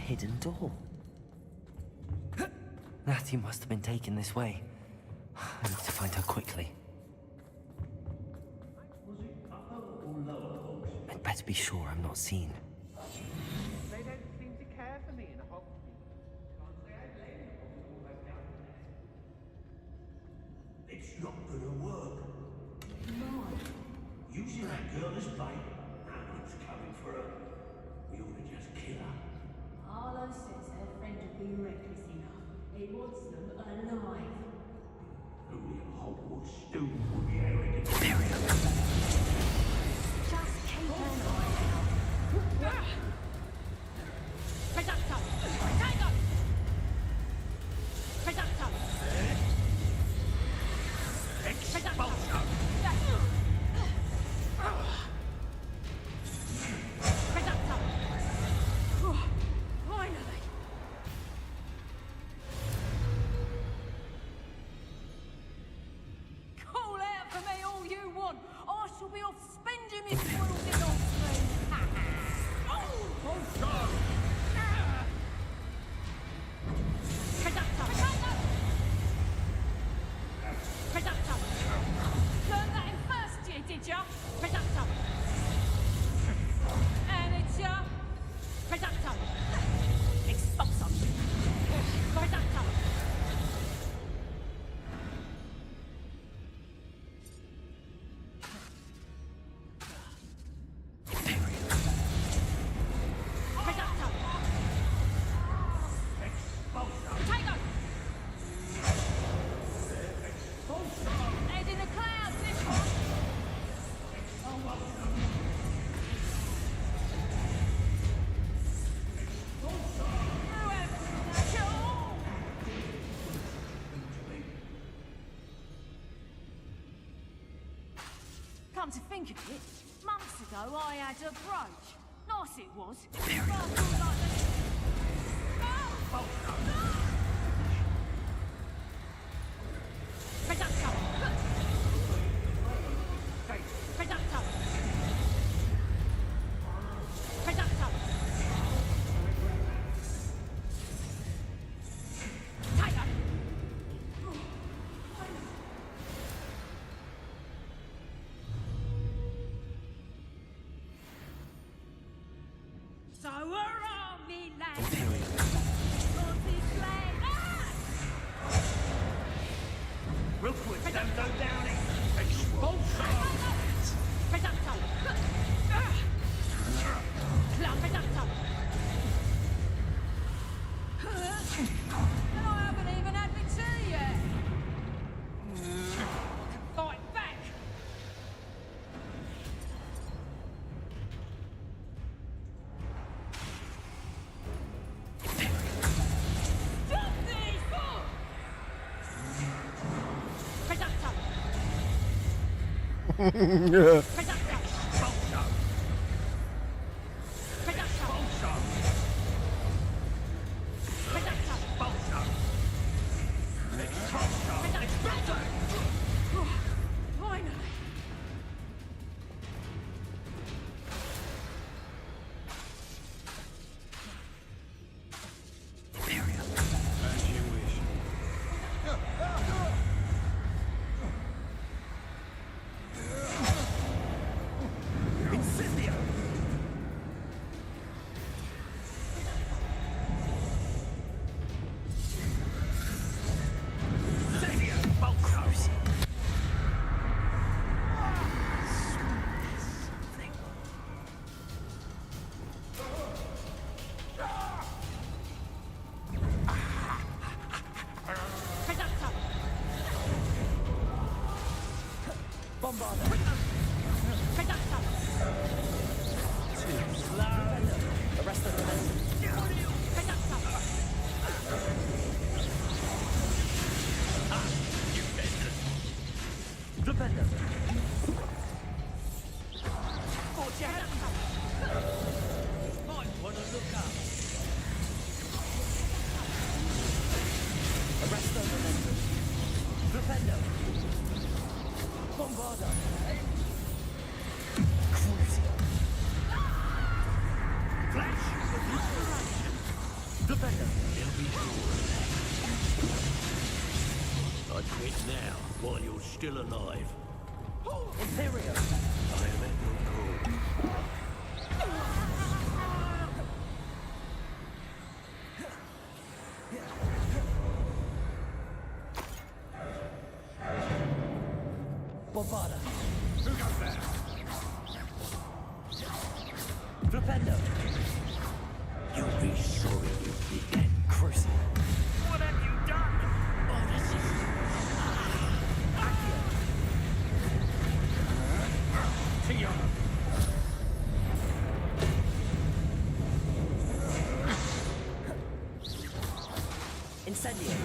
Hidden door. Natty must have been taken this way. I need to find her quickly. I'd better be sure I'm not seen. They don't seem to care for me in a It's not gonna work. No. You see that girl is fighting? It's coming for her. We ought to just kill her. Harlow says her friend would be reckless enough. He wants them alive. Only a Hogwarts student would be able to get Just keep an eye out. Reducto! Tango! Reducto! Expulso! Reducto! Finally! Call out for me all you want. I shall be off spending my spoils on me. Oh! Reducto! Learned that in first year, did ya? Reducto! Amateur! Reducto! Expulso! Reducto! Reducto! Tango! Head in the clouds, this one! Come to think of it, months ago I had a brooch. Nice it was. Sparkled like the... Reducto! Reducto! Reducto! Tiger! So we're on me land. Rookwood, don't go down it! Expulso! Reducto! Club Reducto! And I haven't even had my tea yet! Fight back! Stop these! Reducto! Reducto! Finally! As you wish. Incendio! Incendio! Bolso! Reducto! Bombarda! Reducto! Too slow! Arrest the momentum! Reducto! Defender! Might wanna look up! Arrest the momentum! Defender! Bombarda! Flash of inspiration! Defender! They'll be sure. I quit now, while you're still alive. Imperio! I am at your call. Bombarda! Who goes there? Defender! You'll be sorry you began. Crucible! What have you done? Revelio! Incendio!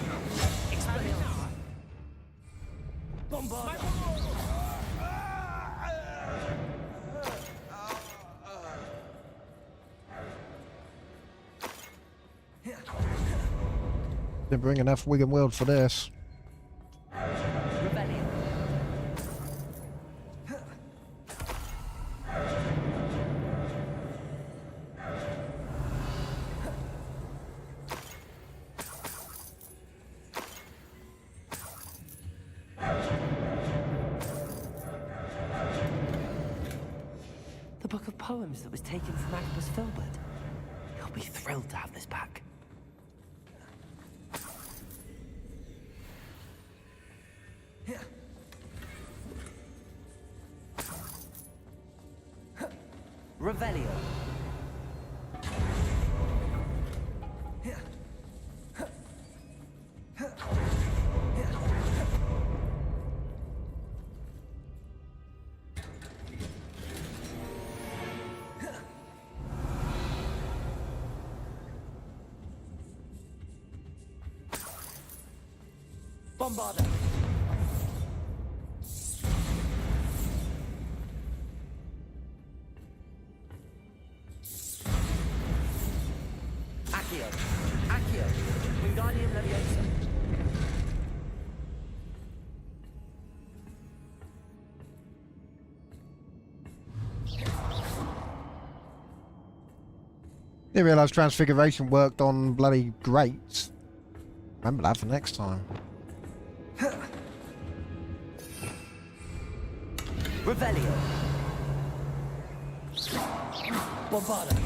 Expelliarmus! Bombard! Didn't bring enough Wigan World for this. Revelio! The book of poems that was taken from Agnes Filbert. He'll be thrilled to have this back. Revelio! Bombarda! Accio! Accio! Wingardium Leviosa! Didn't realise Transfiguration worked on bloody grates. Remember that for next time. Revelio! Bombarda!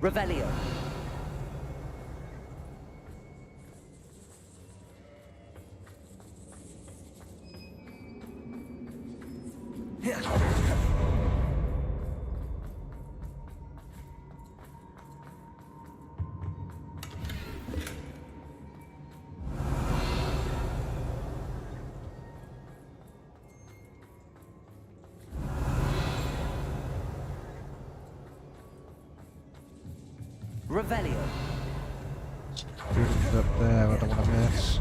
Revelio! Revelio! Buildings up there, I don't want to miss.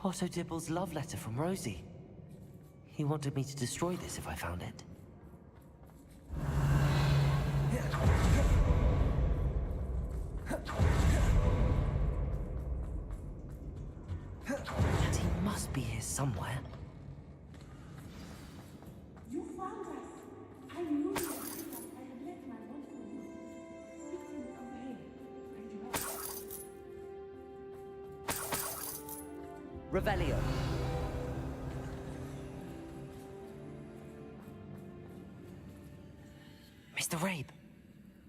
Otto Dibble's love letter from Rosie. He wanted me to destroy this if I found it. And he must be here somewhere. You found us. I knew you because I had left my wand for you. Speak to me over here, and you have. Revelio! Mr. Rabe,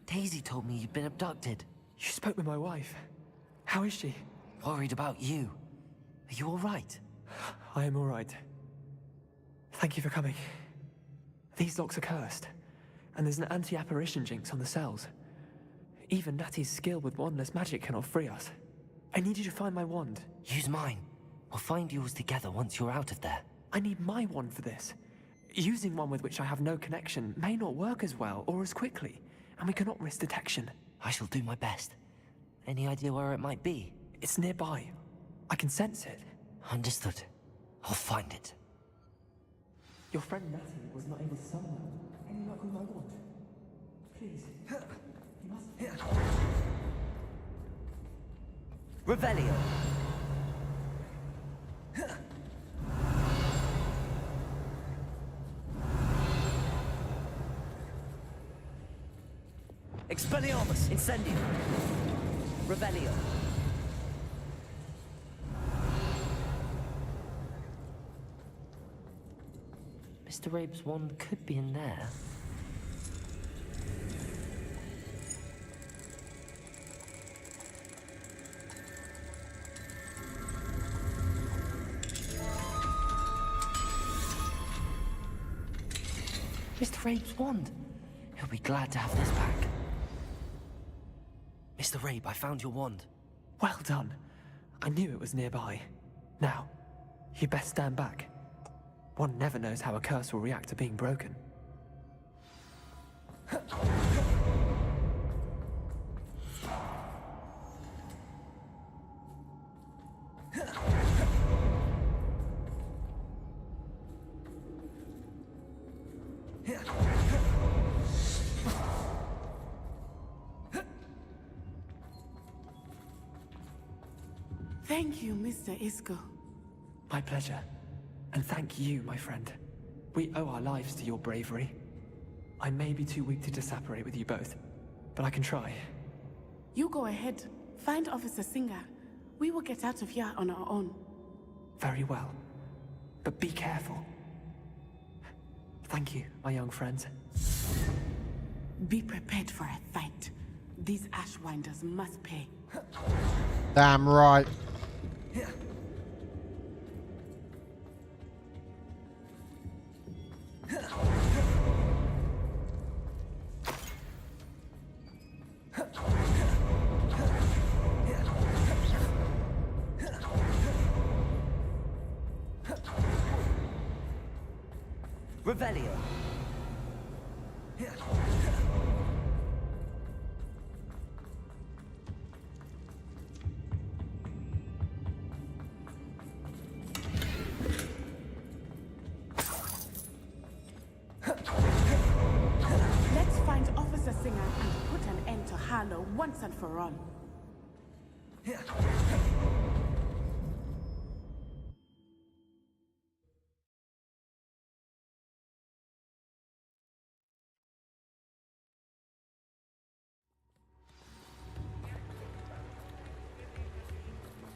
Daisy told me you'd been abducted. You spoke with my wife. How is she? Worried about you. Are you all right? I am all right. Thank you for coming. These locks are cursed, and there's an anti-apparition jinx on the cells. Even Natty's skill with wandless magic cannot free us. I need you to find my wand. Use mine. We'll find yours together once you're out of there. I need my wand for this. Using one with which I have no connection may not work as well or as quickly, and we cannot risk detection. I shall do my best. Any idea where it might be? It's nearby. I can sense it. Understood. I'll find it. Your friend Natty was not able to summon her. Any luck with my wand? Please. You must... Revelio! Expelliarmus! Incendio! Revelio! Mr. Rabe's wand could be in there. Mr. Rabe's wand. He'll be glad to have this back. Mr. Rabe, I found your wand. Well done. I knew it was nearby. Now, you best stand back. One never knows how a curse will react to being broken. Thank you, Mr. Isco. My pleasure. And thank you, my friend. We owe our lives to your bravery. I may be too weak to disapparate with you both, but I can try. You go ahead. Find Officer Singer. We will get out of here on our own. Very well. But be careful. Thank you, my young friends. Be prepared for a fight. These Ashwinders must pay. Damn right. Revelio. Let's find Officer Singer and put an end to Harlow once and for all.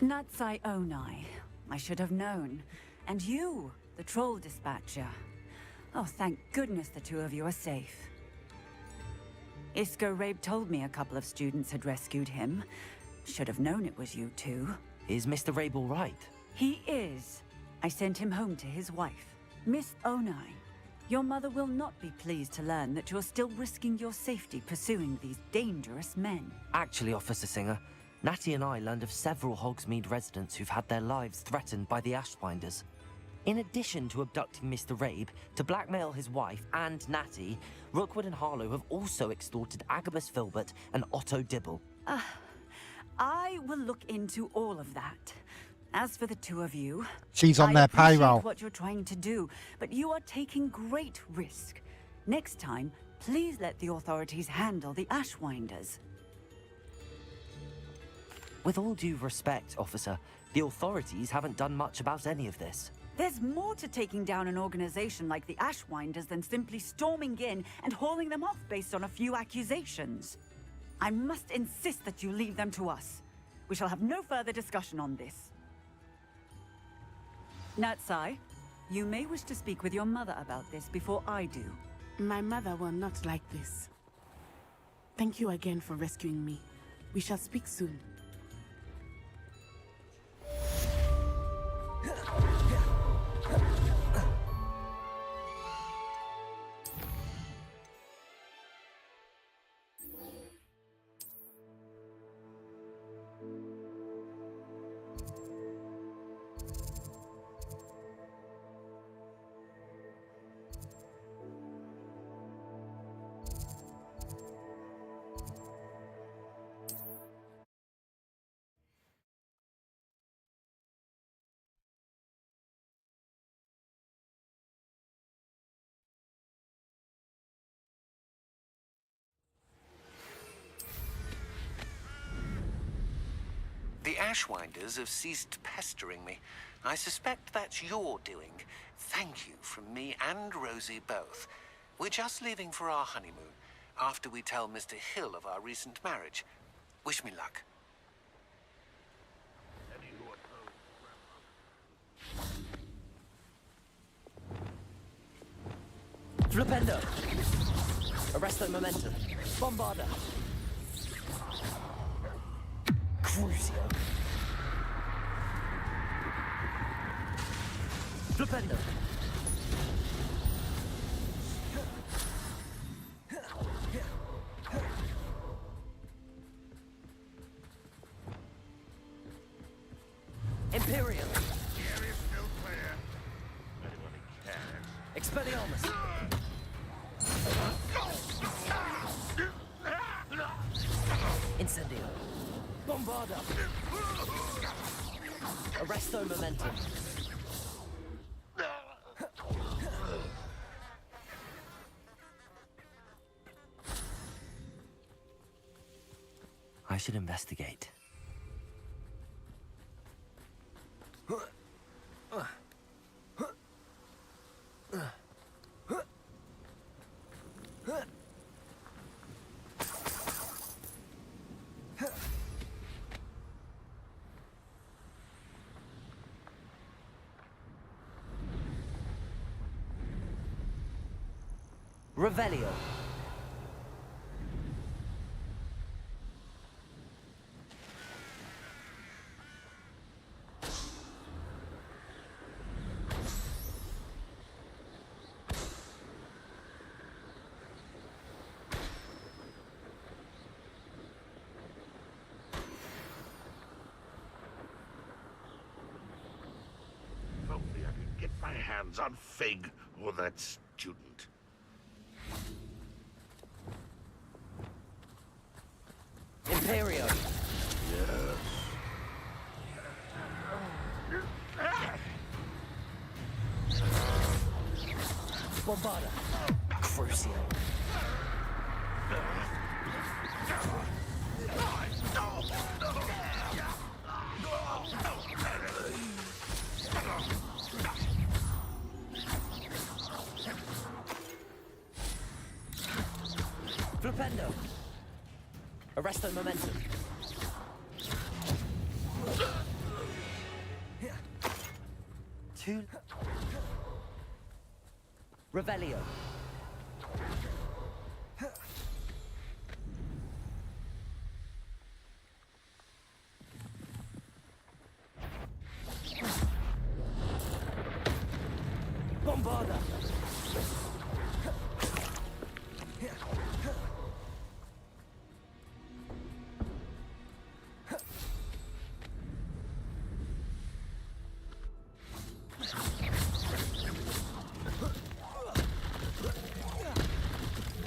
Natsai Onai. I should have known. And you, the troll dispatcher. Oh, thank goodness the two of you are safe. Isco Rabe told me a couple of students had rescued him. Should have known it was you two. Is Mr. Rabe all right? He is. I sent him home to his wife. Miss Onai, your mother will not be pleased to learn that you're still risking your safety pursuing these dangerous men. Actually, Officer Singer, Natty and I learned of several Hogsmeade residents who've had their lives threatened by the Ashwinders. In addition to abducting Mr. Rabe, to blackmail his wife and Natty, Rookwood and Harlow have also extorted Agabus Filbert and Otto Dibble. I will look into all of that. As for the two of you, She's on I their appreciate payroll. what you're trying to do, but you are taking great risk. Next time, please let the authorities handle the Ashwinders. With all due respect, officer, the authorities haven't done much about any of this. There's more to taking down an organization like the Ashwinders than simply storming in and hauling them off based on a few accusations. I must insist that you leave them to us. We shall have no further discussion on this. Natsai, you may wish to speak with your mother about this before I do. My mother will not like this. Thank you again for rescuing me. We shall speak soon. The Ashwinders have ceased pestering me. I suspect that's your doing. Thank you from me and Rosie both. We're just leaving for our honeymoon, after we tell Mr. Hill of our recent marriage. Wish me luck. Flipendo! Arresto Momentum! Bombarda! Crucio! Flipendo! Imperium. The area's still clear. Anybody cares? Expelliarmus. Incendio. Bombarda. Arresto momentum. I should investigate. Revelio. If only I could get my hands on Fig or that student. Imperio. Yes. Bombarda. Crucio. Flipendo. Arresto momentum. Two. Revelio. Bombarda.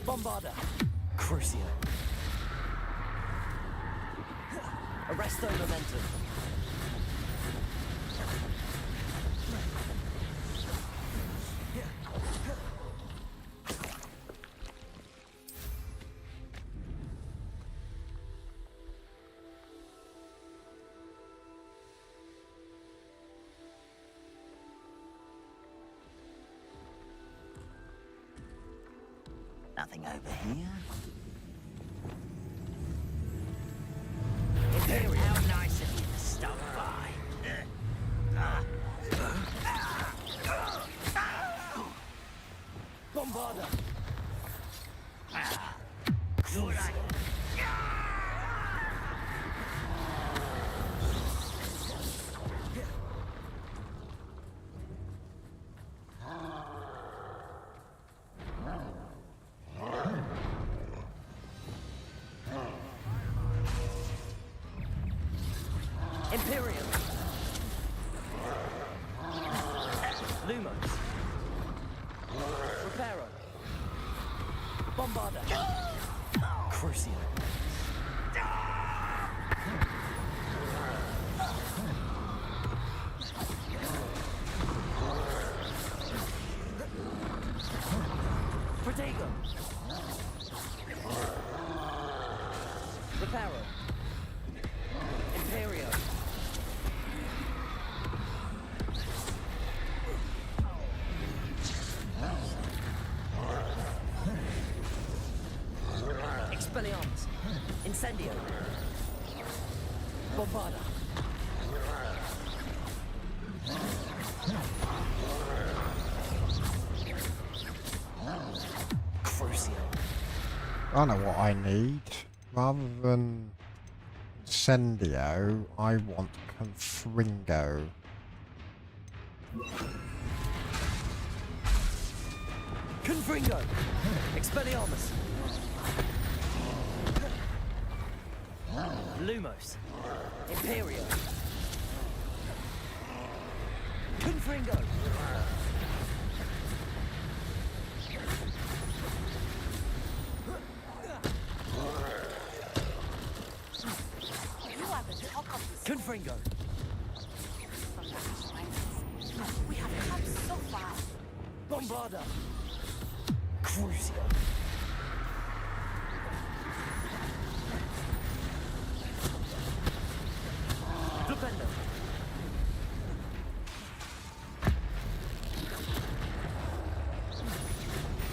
Bombarda. Crucio. Arresto momentum. Nothing over here. Imperium. How nice of you to stop by. Bombarda. Good idea. Imperium. Lumos. Reparo. Bombarda. Crucio. Protego. Reparo. Imperio. Expelliarmus. Incendio. Bombarda. Crucio. I know what I need. Rather than Incendio, I want Confringo. Confringo. Expelliarmus. Lumos. Imperio. Confringo! You are the top of this. Confringo! We have come so far. Bombarda! Crucio! Flipendo!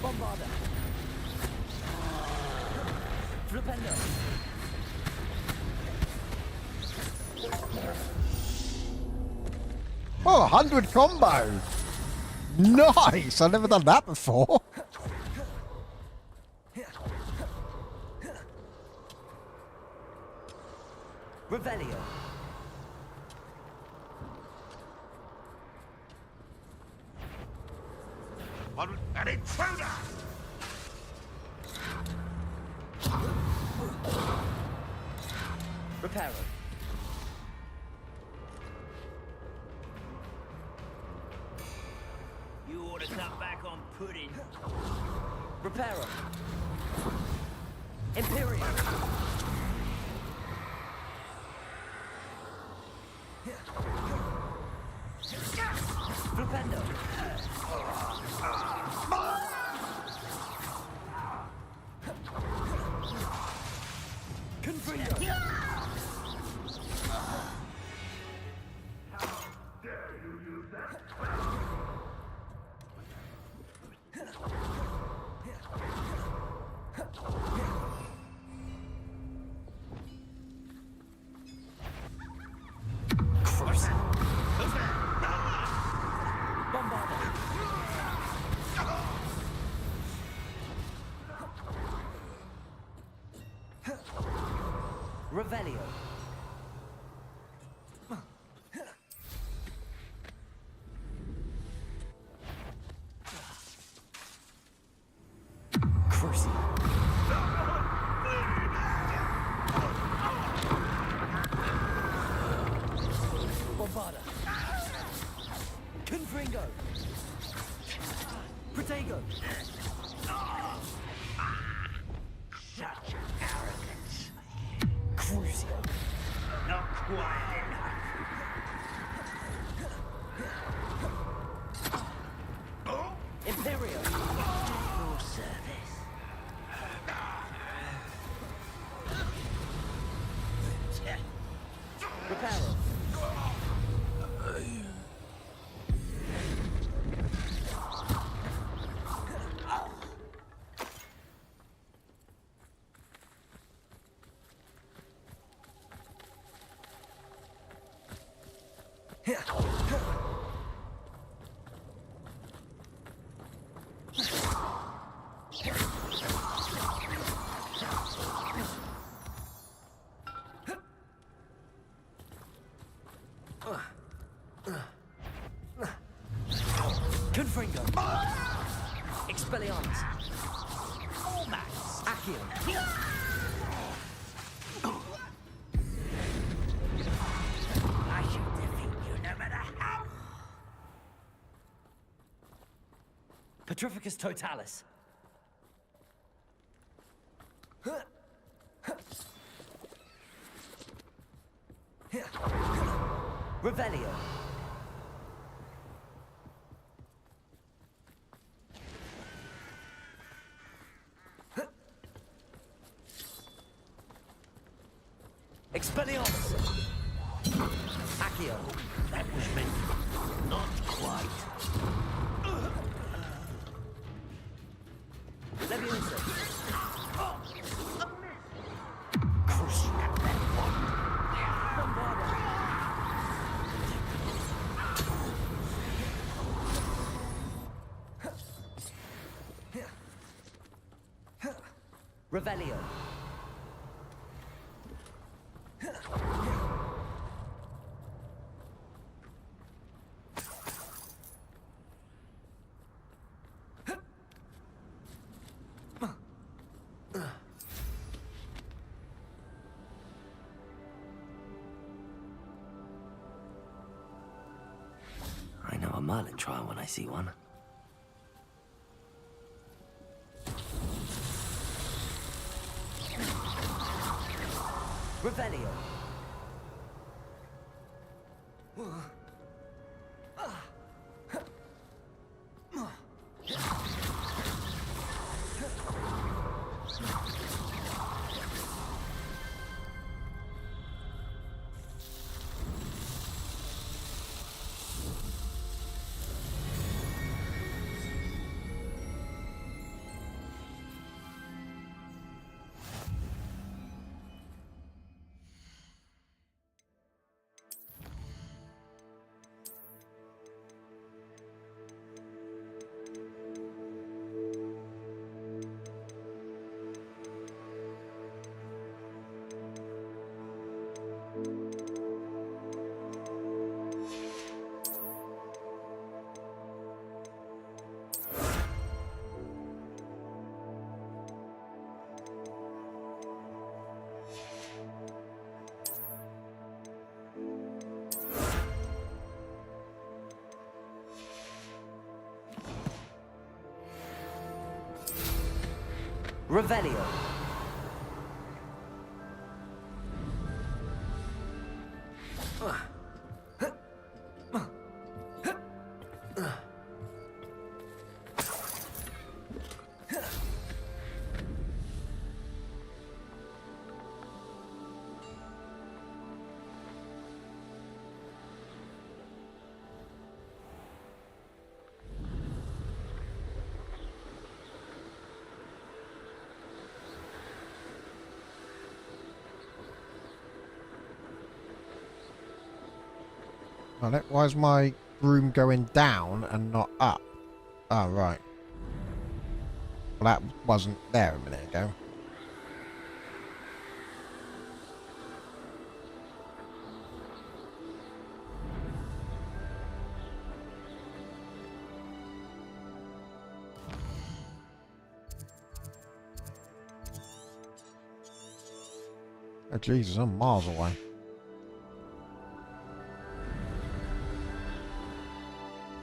Bombarda! Flipendo! Oh, 100 combo! Nice! I've never done that before. Revelio! An intruder! Reparo! You ought to cut back on pudding. Reparo! Imperium! Flipendo! Confringo! Revelio. Crucio. Bombarda. Confringo. Protego. Such arrogance. Crucio. Not quite enough. Imperio. Your service. Reparo. Confringo. Expelliarmus. Max. Accio. I shall defeat you no matter how. Petrificus Totalis. Revelio. Expelliarmus. Accio. That was meant. Not quite. Leviosa. Crush that one. Bombarda. Revelio. violin trial when I see one. Revelio. Revelio. Why is my room going down and not up? Oh, right. Well, that wasn't there a minute ago. Oh, Jesus, I'm miles away.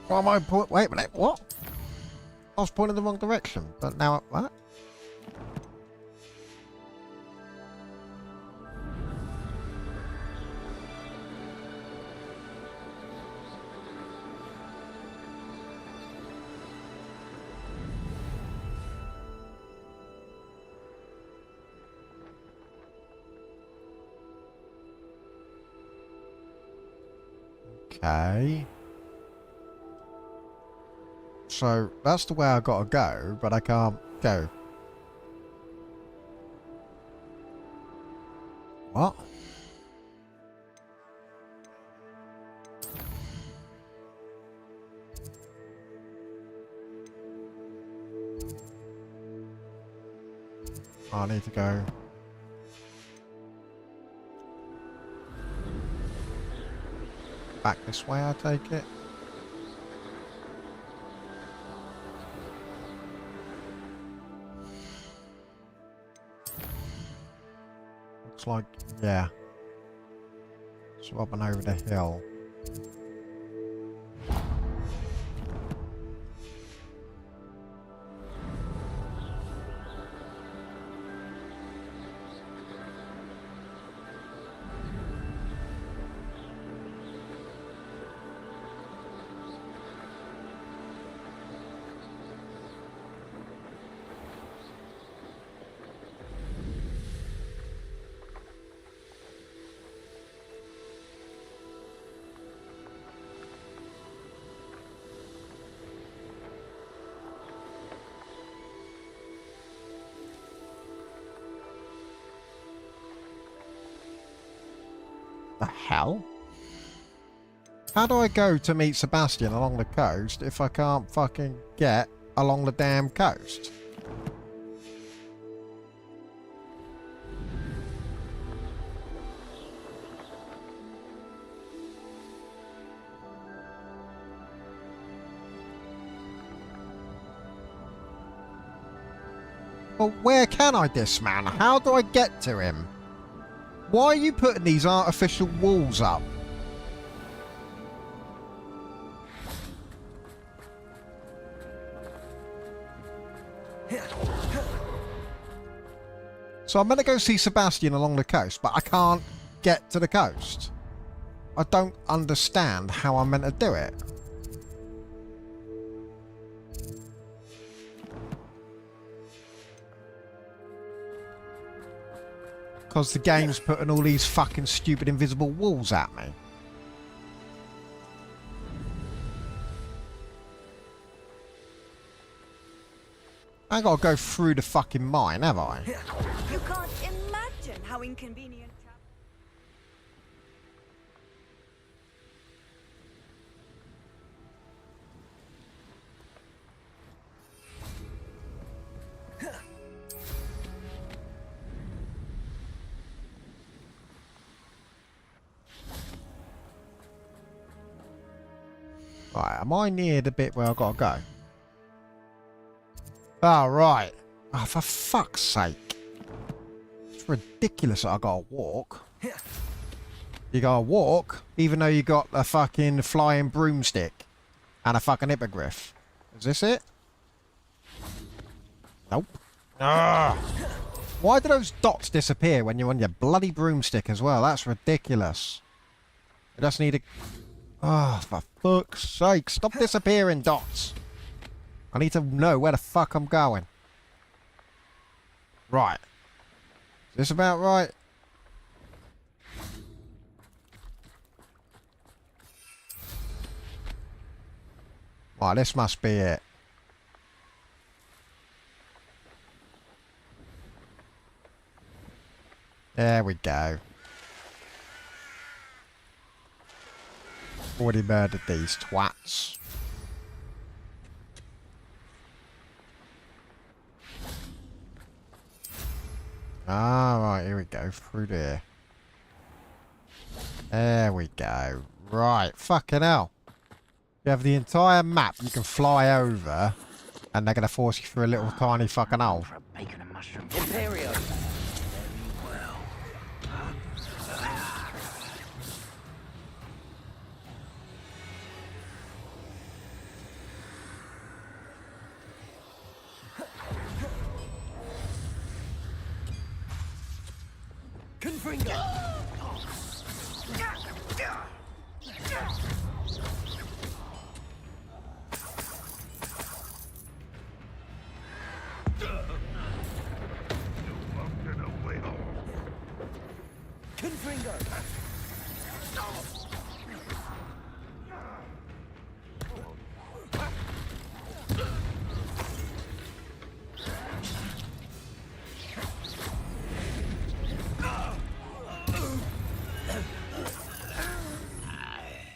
Why am I wait a minute, what? I was pointing in the wrong direction, but now what? Okay. So that's the way I gotta go, but I can't go. What? I need to go. Back this way, I take it. Looks like, yeah. Swapping over the hill. The hell? How do I go to meet Sebastian along the coast if I can't fucking get along the damn coast? Well, where can I dismount? How do I get to him? Why are you putting these artificial walls up? So I'm meant to go see Sebastian along the coast, but I can't get to the coast. I don't understand how I'm meant to do it. Because the game's putting all these fucking stupid invisible walls at me. I ain't got to go through the fucking mine, have I? You can't imagine how inconvenient. Right, am I near the bit where I've got to go? Oh, right. Oh, for fuck's sake. It's ridiculous that I gotta walk. You gotta walk, even though you got a fucking flying broomstick and a fucking hippogriff. Is this it? Nope. Ah. Why do those dots disappear when you're on your bloody broomstick as well? That's ridiculous. I just need to... Oh, for fuck's sake. Stop disappearing, dots. I need to know where the fuck I'm going. Right. Is this about right? Right, this must be it. There we go. Already murdered these twats. Ah, right, here we go. Through there. There we go. Right, fucking hell. You have the entire map you can fly over, and they're going to force you through a little tiny fucking hole. Bacon and mushroom. Imperio.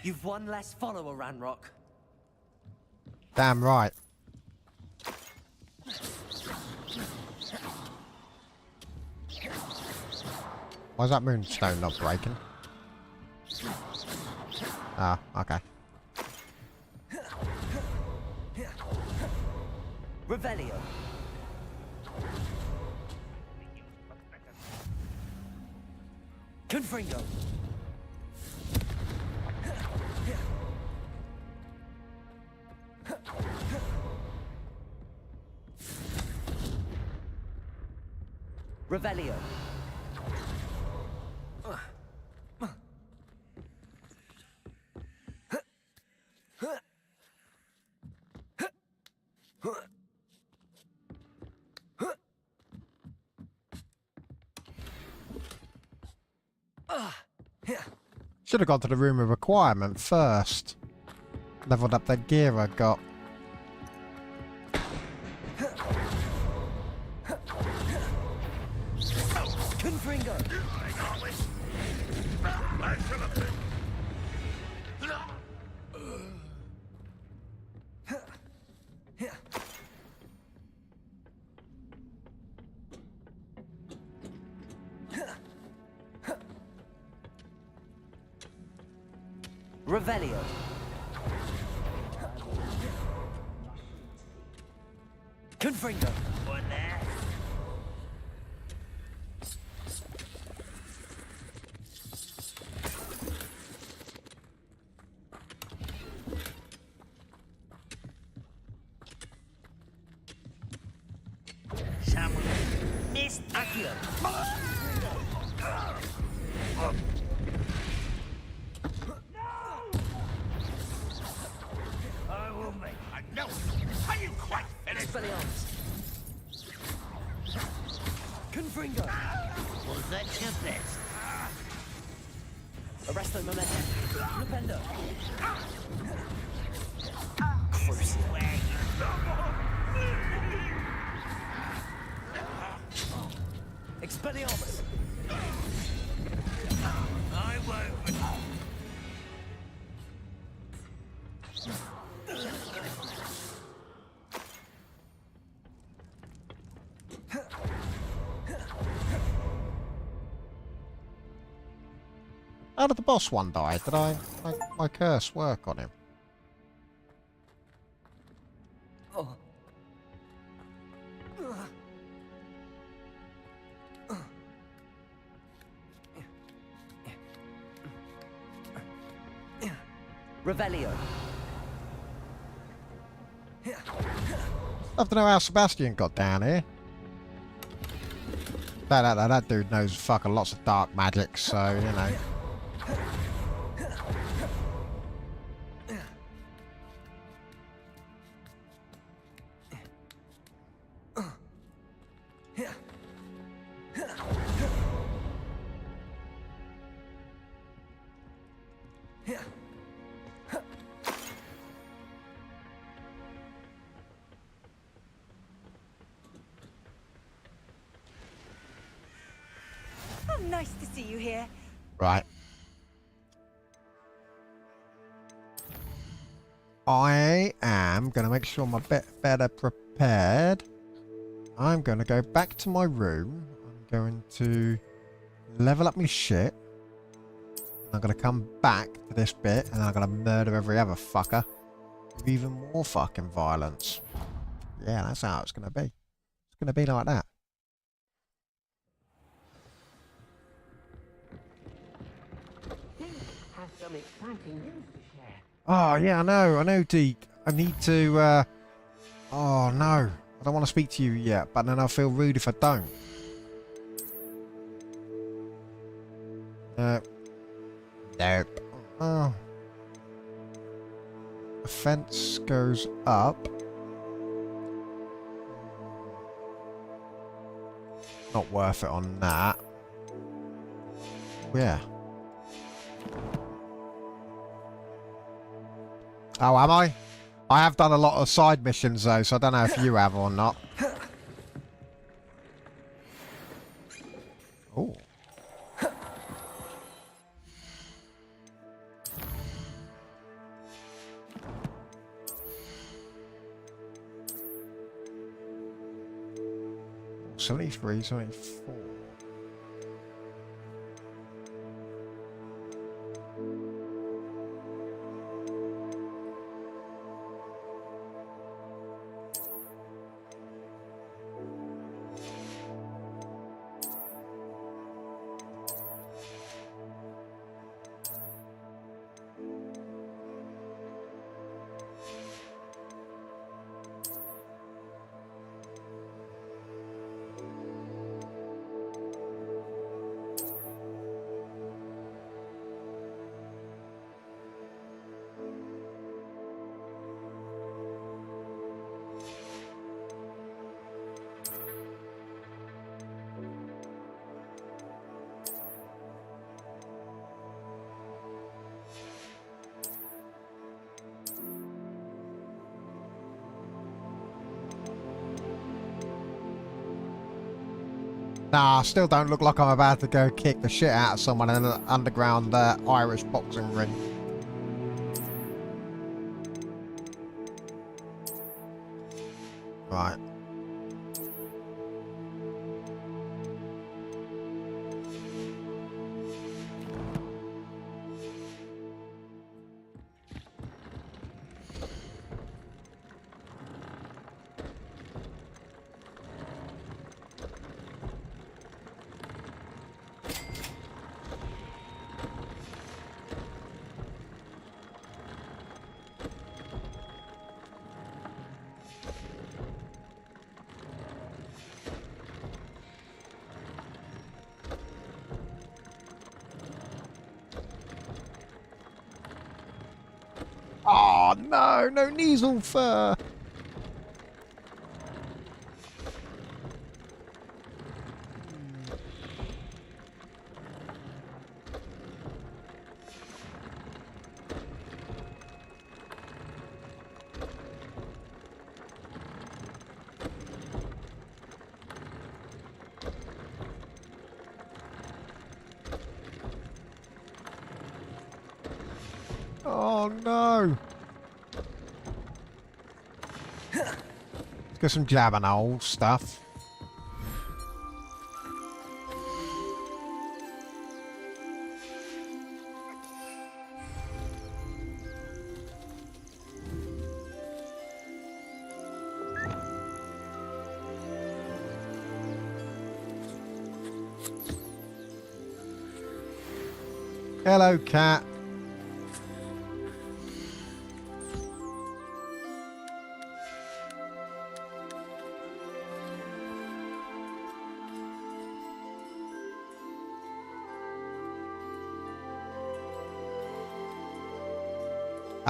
You've one less follower, Ranrock. Damn right. Why's that moonstone not breaking? Ah, okay. Revelio. Confringo. Revelio. Should have gone to the room of requirement first. Leveled up that gear I got. Confringo. Revelio. Confringo. What there? Someone missed Accio. Arresto momentum. Flipendo. Crucible. Expelliarmus. I won't. How did the boss one die? Did my curse work on him? Oh. Revelio. Love to know how Sebastian got down here. That dude knows fucking lots of dark magic, so, you know. Oh, nice to see you here. Right. I am going to make sure I'm a bit better prepared. I'm going to go back to my room. I'm going to level up my shit. I'm going to come back to this bit and I'm going to murder every other fucker with even more fucking violence. Yeah, that's how it's going to be. It's going to be like that. Have some exciting news to share. Oh, yeah, I know, Deke. I need to, oh, no. I don't want to speak to you yet, but then I'll feel rude if I don't. Nope. Oh. The fence goes up. Not worth it on that. Yeah. Oh, am I? I have done a lot of side missions though, so I don't know if you have or not. Oh. $73, 74. Nah, still don't look like I'm about to go kick the shit out of someone in an underground Irish boxing ring. Right. Oh no, no Kneasel fur. Oh no! Let's get some jabbing old stuff. Hello, cat.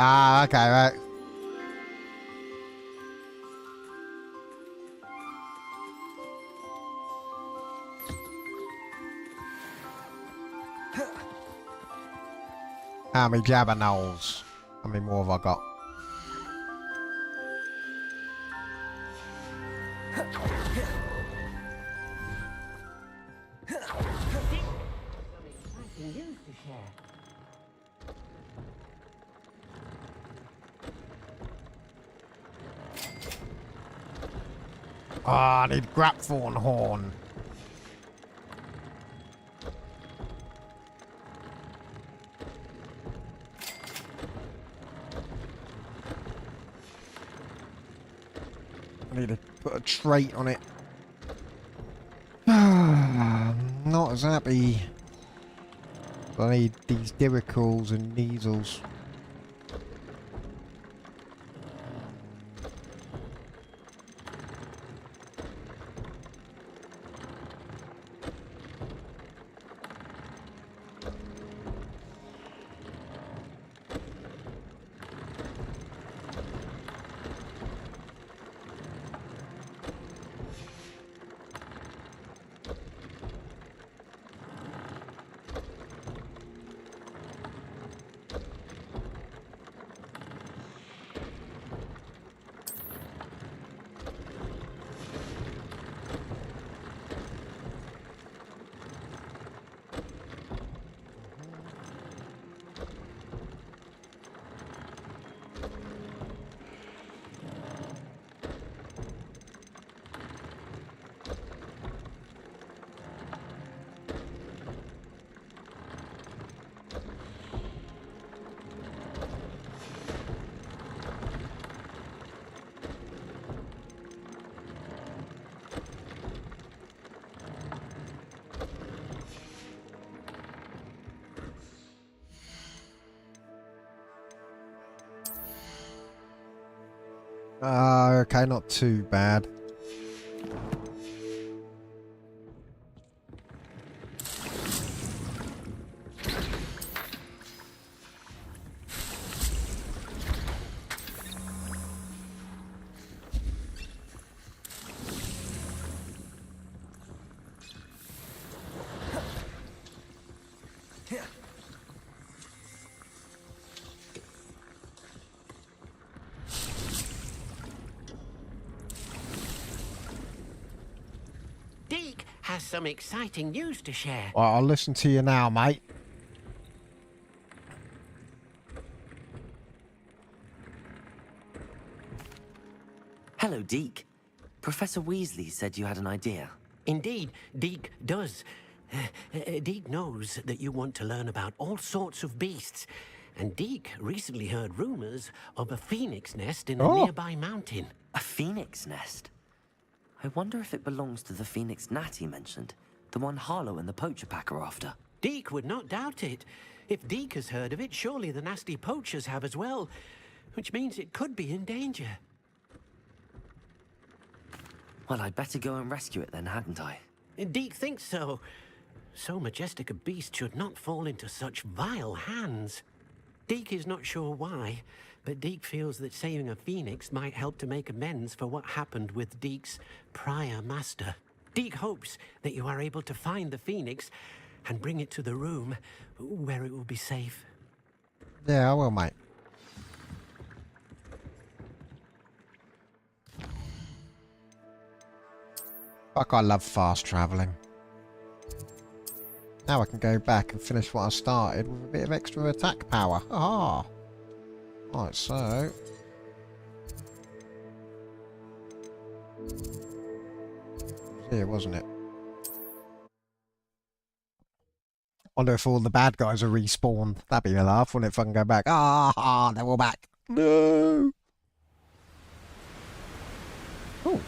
Ah, okay, right. How many jabbernoles? How many more have I got? Ah, I need Grapthorn Horn. I need to put a trait on it. Not as happy. I need these diricles and measles. Okay, not too bad. Deke has some exciting news to share. Right, I'll listen to you now, mate. Hello, Deke. Professor Weasley said you had an idea. Indeed, Deke does. Deke knows that you want to learn about all sorts of beasts, and Deke recently heard rumors of a phoenix nest in a nearby mountain. A phoenix nest? I wonder if it belongs to the phoenix gnat he mentioned, the one Harlow and the poacher pack are after. Deke would not doubt it. If Deke has heard of it, surely the nasty poachers have as well, which means it could be in danger. Well, I'd better go and rescue it then, hadn't I? Deke thinks so. So majestic a beast should not fall into such vile hands. Deke is not sure why, but Deke feels that saving a phoenix might help to make amends for what happened with Deke's prior master. Deke hopes that you are able to find the phoenix and bring it to the room where it will be safe. Yeah, I will, mate. Fuck, I love fast travelling. Now I can go back and finish what I started with a bit of extra attack power. Ah. Right, so... Here, wasn't it? Wonder if all the bad guys are respawned. That'd be a laugh, wouldn't it, if I can go back? Ah, they're all back. No! Oh.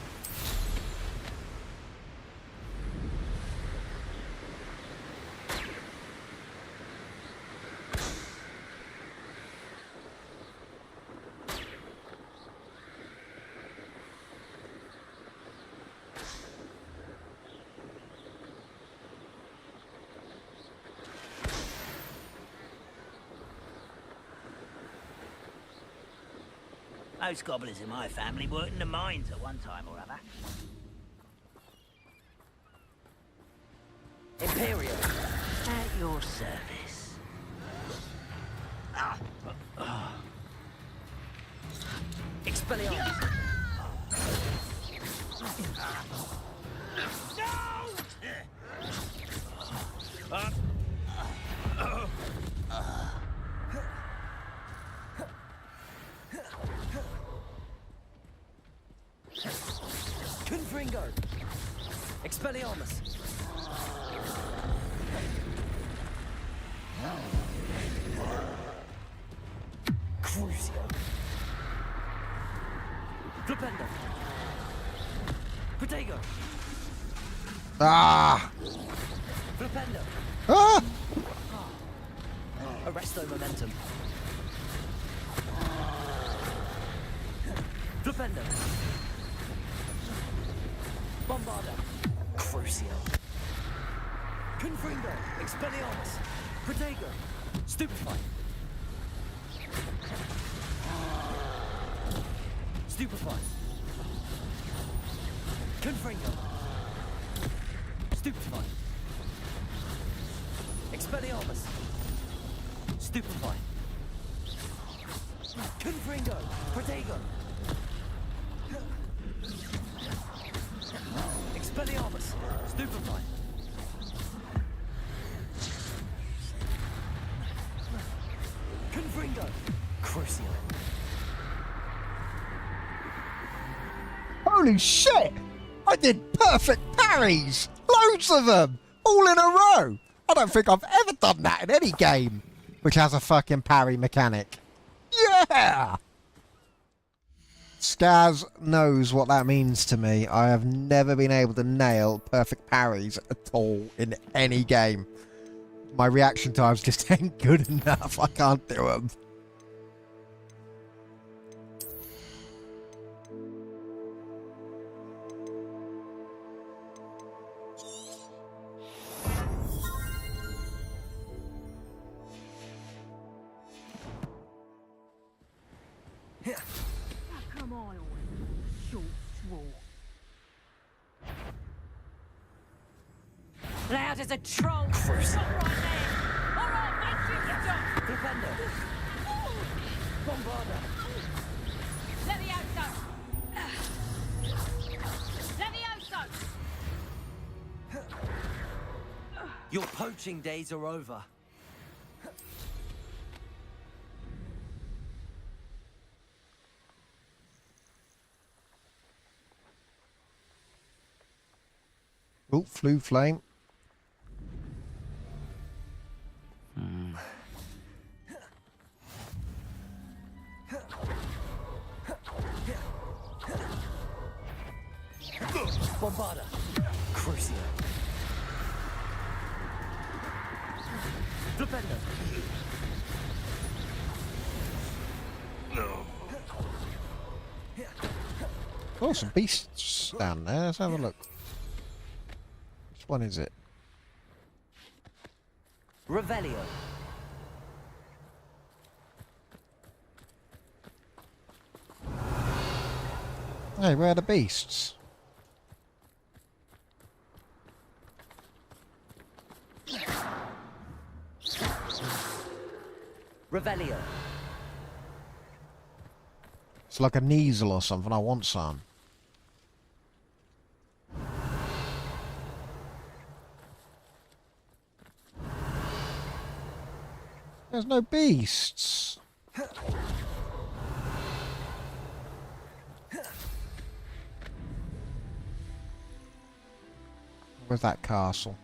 Most goblins in my family worked in the mines at one time or other. Imperial. At your service. Expelliarmus. Confringo. Expelliarmus. Crucio. Flipendo. Protego. Ah! Flipendo. Ah! Arresto momentum. Flipendo. Bombarda. Crucio. Confringo. Expelliarmus. Protego. Stupefy. Stupefy. Confringo. Stupefy. Expelliarmus. Stupefy. Confringo. Protego. Expelliarmus. Stupefy. Confringo. Crucio. Holy shit! I did perfect parries! Loads of them! All in a row! I don't think I've ever done that in any game which has a fucking parry mechanic. Yeah! Skaz knows what that means to me. I have never been able to nail perfect parries at all in any game. My reaction times just ain't good enough. I can't do them. Come on, short straw. Loud as a troll. Stop right there. All right, make you stop. Defender. Bombarda. Levioso. Levioso. Your poaching days are over. Oh, flew flame. Bombarda. Crucio. Flipendo. No. Oh, some beasts down there. Let's have a look. Which one is it? Revelio. Hey, where are the beasts? Revelio. It's like a Kneasel or something. I want some. There's no beasts. Where's that castle?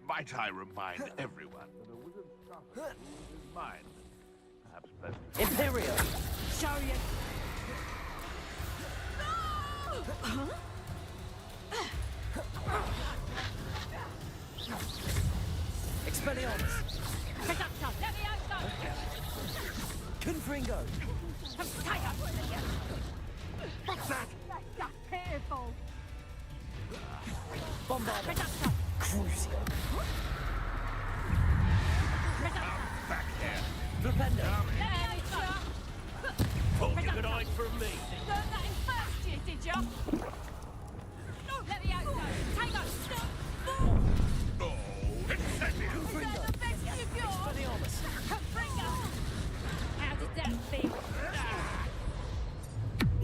Might I remind everyone that a wizard's stuff is mine? Perhaps best. Imperial! Chariot! Expelliarmus! Confringo! What's that? Just careful. Bombard! Crucio! Back here. Flipendo! Hope you could hide from me. Learned that in first year, did ya? Let me out, though. Take us. Expelliarmus! How did that feel?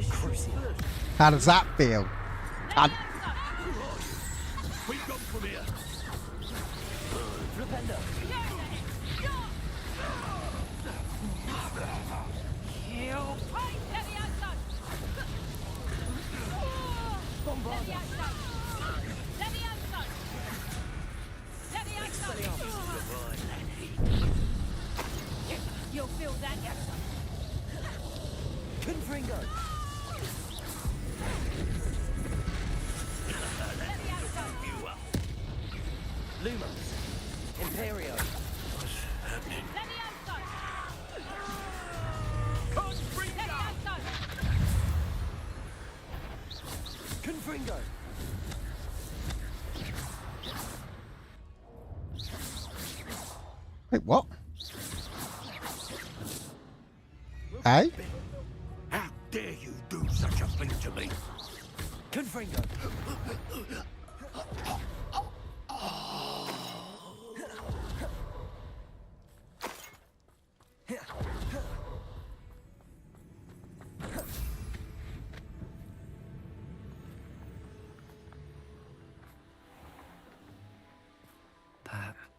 Crucio! How does that feel? We come from here. Flipendo! You'll feel that. Confringo! Lumos! Imperio! What's happening? Confringo! Wait, what? Hey? How dare you do such a thing to me? Confringo!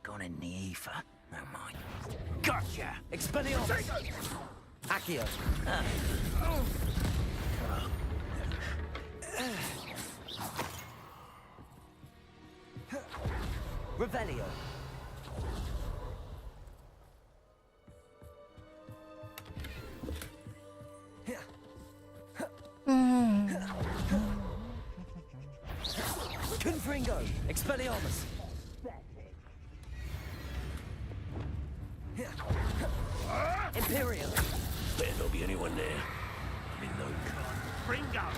Gone in the ether. Never mind. Gotcha! Expelliarmus! Accio! Revelio! Confringo! Expelliarmus! Imperial! Better not be anyone there. I'm in no car. Bring up!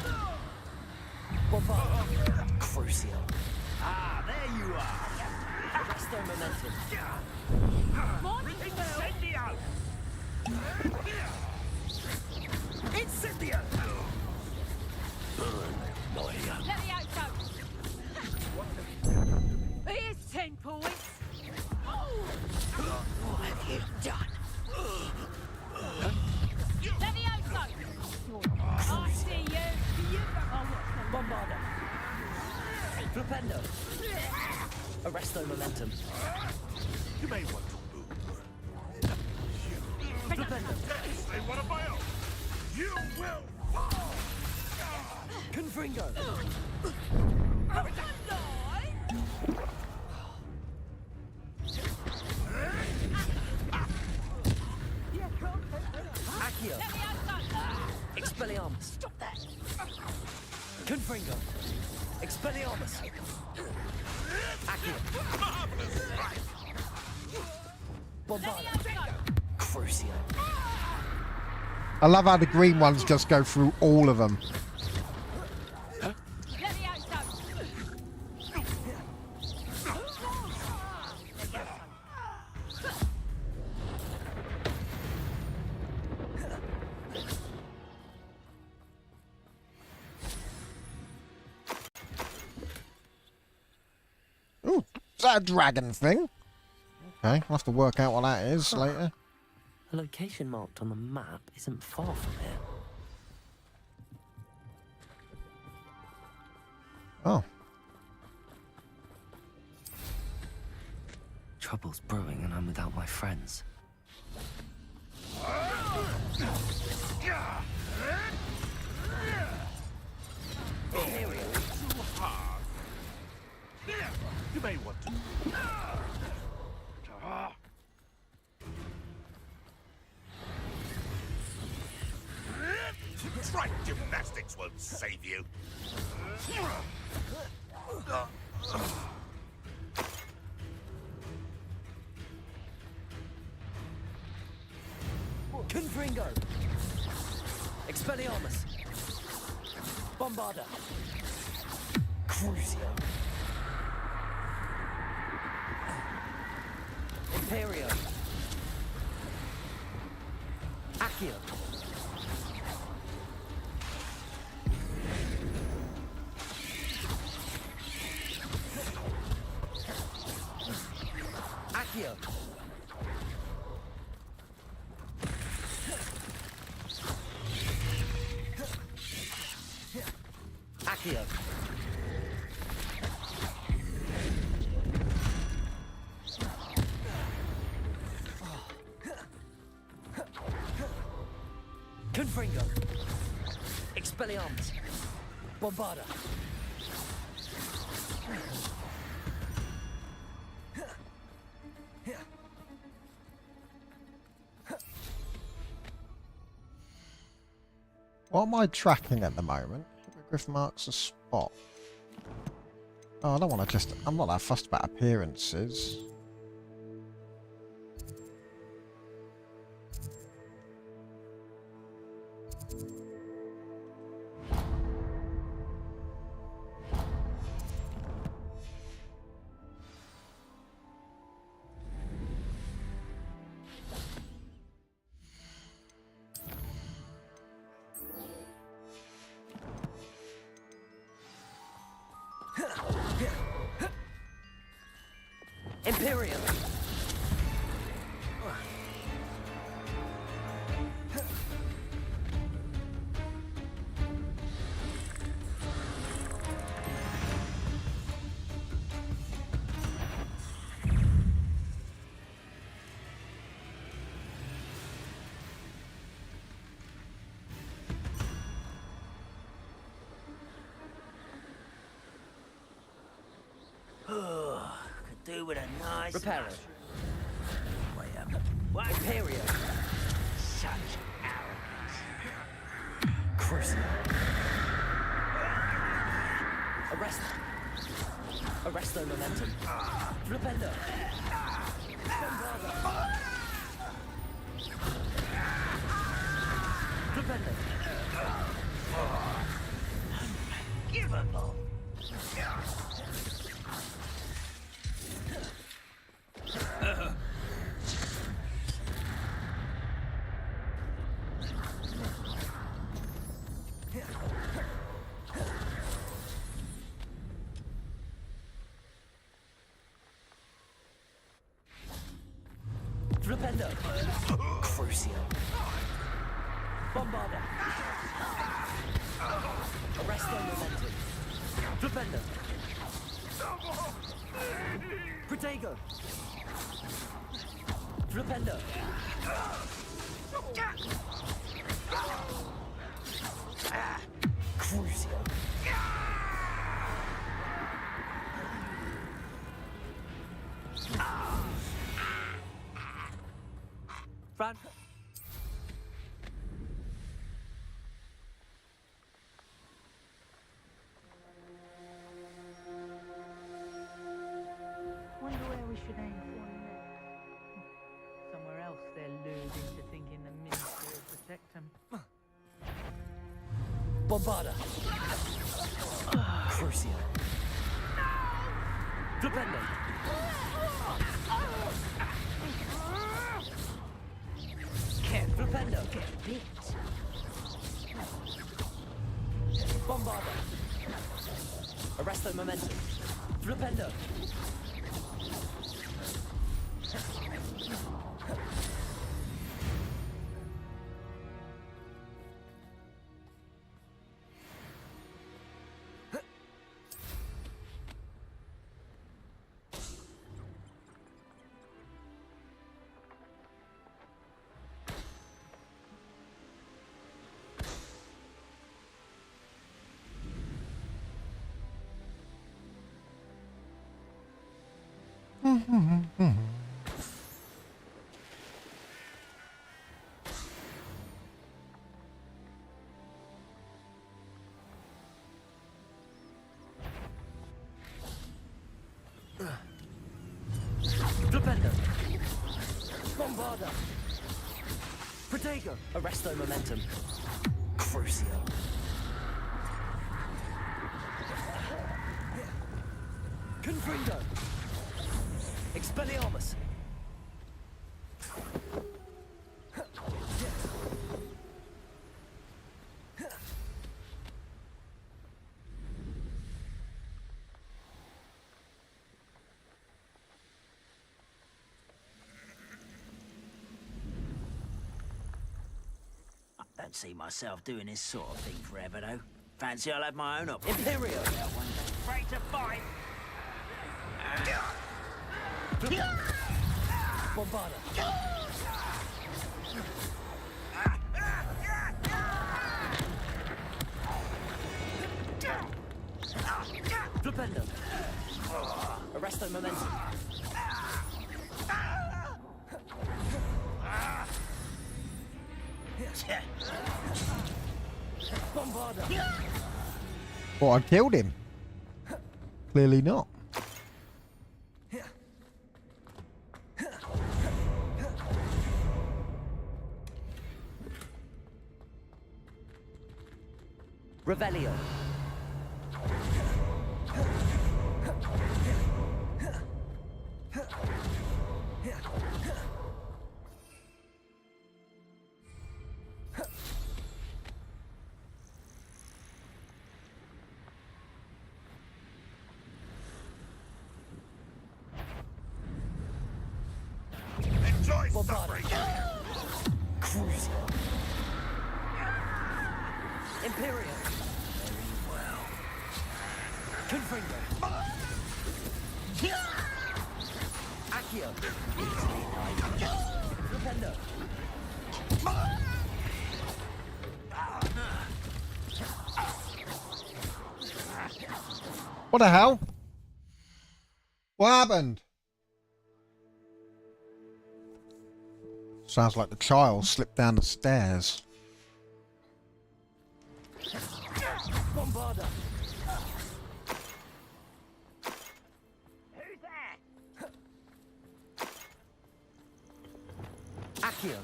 Bombard! Crucio! Ah, there you are! Arresto momentum! Incendio! Incendio! Burn, Maria. Let me out, here's 10 points. What have you done? Let me out, I see you. Bombarda! Flipendo! Arresto momentum! You may want to move. Flipendo! Say one of my own. You will fall. Confringo! Accio! Expelliarmus! Stop that! Confringo! Expelliarmus! Accio! Bombard! Crucio! I love how the green ones just go through all of them. Ooh, is that a dragon thing? Okay, I'll have to work out what that is later. The location marked on the map isn't far from here. Oh. Trouble's brewing and I'm without my friends. Imperial. Too hard. You may want to. Trite gymnastics won't save you. Confringo. Expelliarmus. Bombarda. Crucio. Imperio. Accio. Accio. Accio. Confringo. Expelliarmus. Bombarda. What am I tracking at the moment? Hippogriff marks a spot. Oh, I don't want to just... I'm not that fussed about appearances. Imperium. Could do with a nice Reparo. What? Imperio. Such arrogance. Crucio. Arrest. Arresto momentum. Flipendo. Bombarda. Flipendo. Unforgivable. Flipendo. Crucio. Bombarda. Arresto momentum. Flipendo. Protego. Flipendo. Crucio. Fran. Wonder where we should aim for next. Somewhere else they're lured into thinking the Ministry will protect them. Bombarda. Crucio. Flipendo. Flipendo. Bombarda. Arresto momentum. Flipendo. Flipendo. Bombarda. Protego. Arresto momentum. Crucio. Confringo. Expelliarmus. I don't see myself doing this sort of thing forever, though. Fancy I'll have my own op. Imperio. Afraid to fight. Bombarda. Flipendo. Arresto momentum. Bombarda. Well, I killed him. Clearly not. Revelio. Enjoy Bombarda. suffering. Cruise. Imperio. Very well. Confringo. Accio. Flipendo. What the hell? What happened? Sounds like the child slipped down the stairs. Bombarda. Who's there? Accio.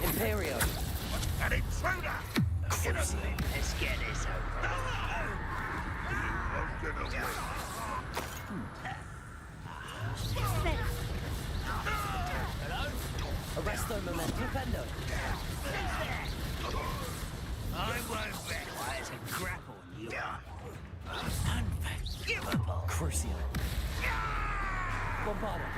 Imperio. An intruder! Let's get this over. You won't get away. Arresto momentum. Flipendo. I won't bet I had to grapple you. Unforgivable. Crucio. Bombarda.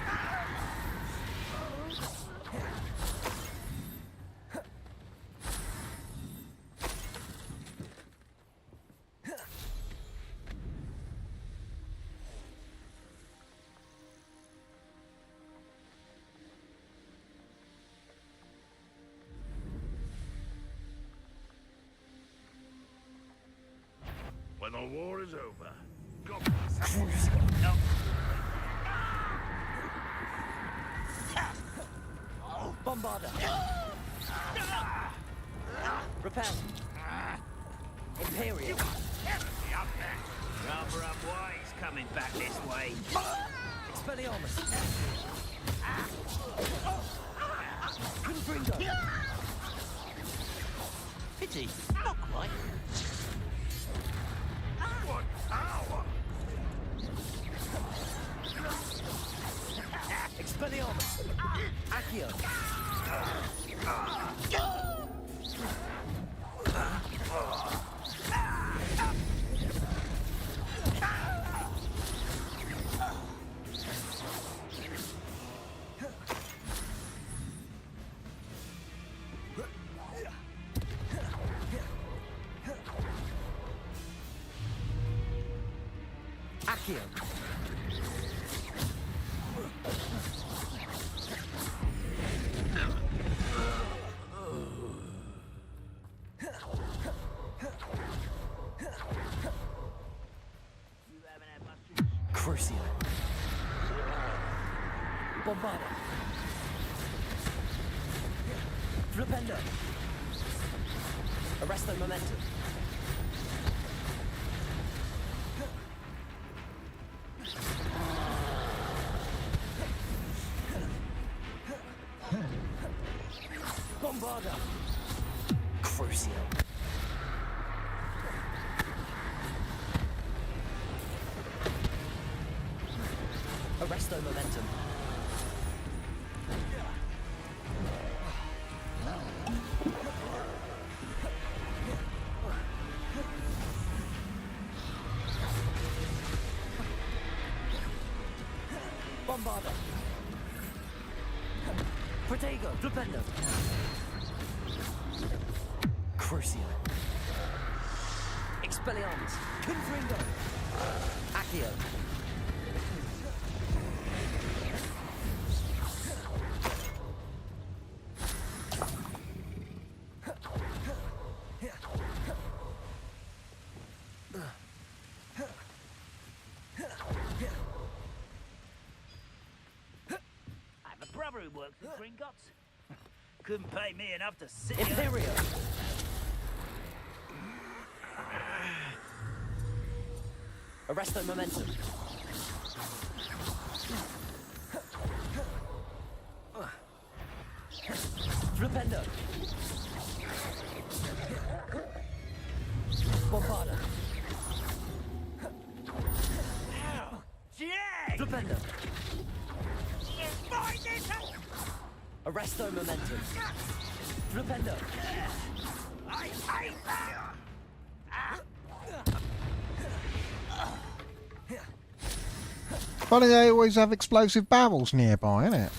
When the war is over, goblins No. Bombarda. Repel. Imperio. Rather unwise coming back this way. Expelliarmus. Confringo. Pity, not quite. What power! Expelliarmus. Accio. Accio. Crucio. Bombarda. Flipendo. Arresto momentum. Bombarda. Crucio. Arresto momentum. Bombarda. Protego. Flipendo. Crucio. Expelliarmus. Confringo. Accio. I have a brother who works at Gringotts. Couldn't pay me enough to sit Imperio. Arresto momentum. Flipendo. Bombarda. Jag! Flipendo. Find it! Arresto momentum. Flipendo. I hate that! Funny they always have explosive barrels nearby, isn't it?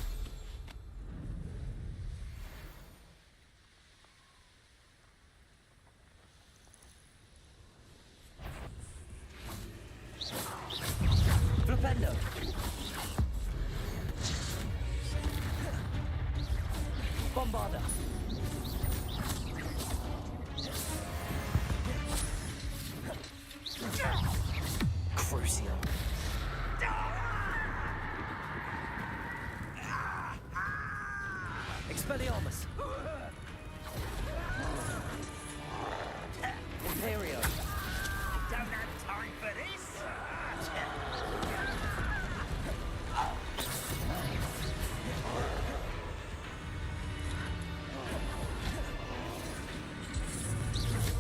Flipendo. Bombarda. Crucio. Expelliarmus. Imperio. Don't have time for this!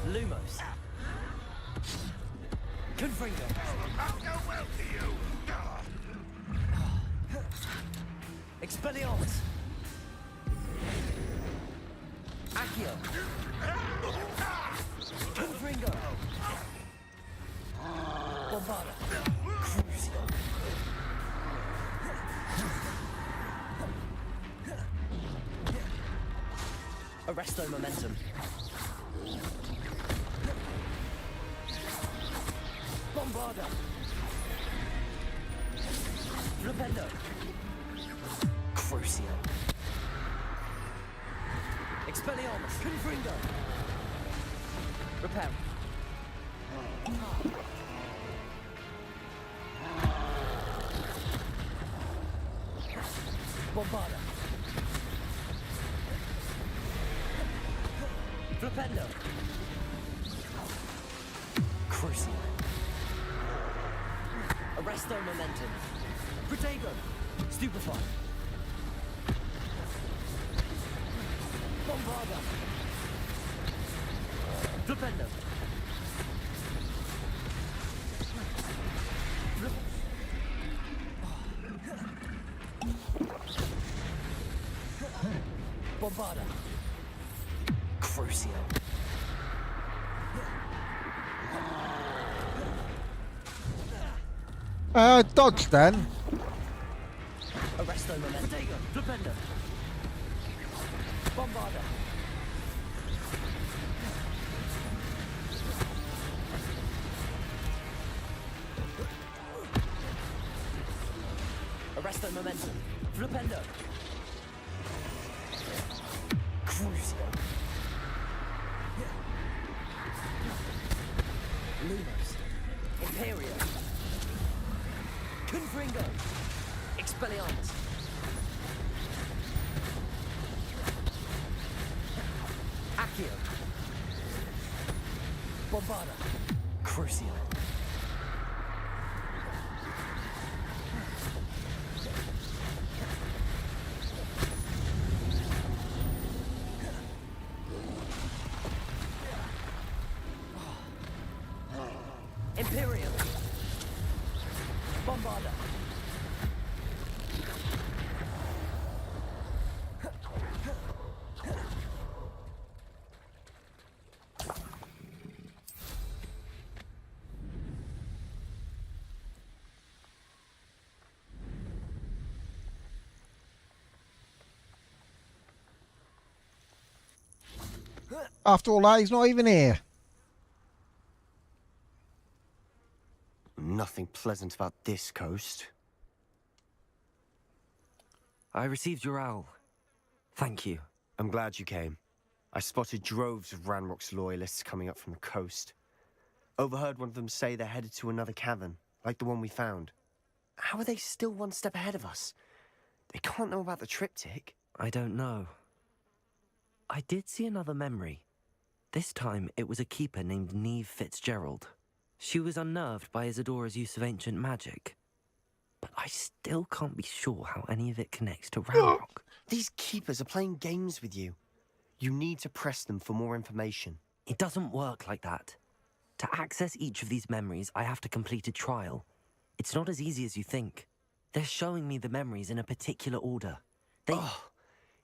Lumos. Confringo. I'll go well to you! Expelliarmus. Accio. Confringo. Bombarda. Crucio. Arresto momentum. Bombarda. Flipendo. Crucio. Expelliarmus. Confringo. Repel. Bombarda. Flipendo. Crucio. Arresto momentum. Protego. Stupefy. Bombarda. Flipendo. Bombarda. Crucio. Dodge then. Arresto momento. Flipendo. Bombarda. Arresto momentum. Flipendo. Crucio. Lumos. Imperio. Confringo. Expelliarmus. Accio. Bombarda. Crucio. Imperium. Bombarda. After all that, he's not even here. Nothing pleasant about this coast. I received your owl. Thank you. I'm glad you came. I spotted droves of Ranrock's loyalists coming up from the coast. Overheard one of them say they're headed to another cavern, like the one we found. How are they still one step ahead of us? They can't know about the triptych. I don't know. I did see another memory. This time, it was a keeper named Neve Fitzgerald. She was unnerved by Isadora's use of ancient magic. But I still can't be sure how any of it connects to Ranrock. These keepers are playing games with you. You need to press them for more information. It doesn't work like that. To access each of these memories, I have to complete a trial. It's not as easy as you think. They're showing me the memories in a particular order.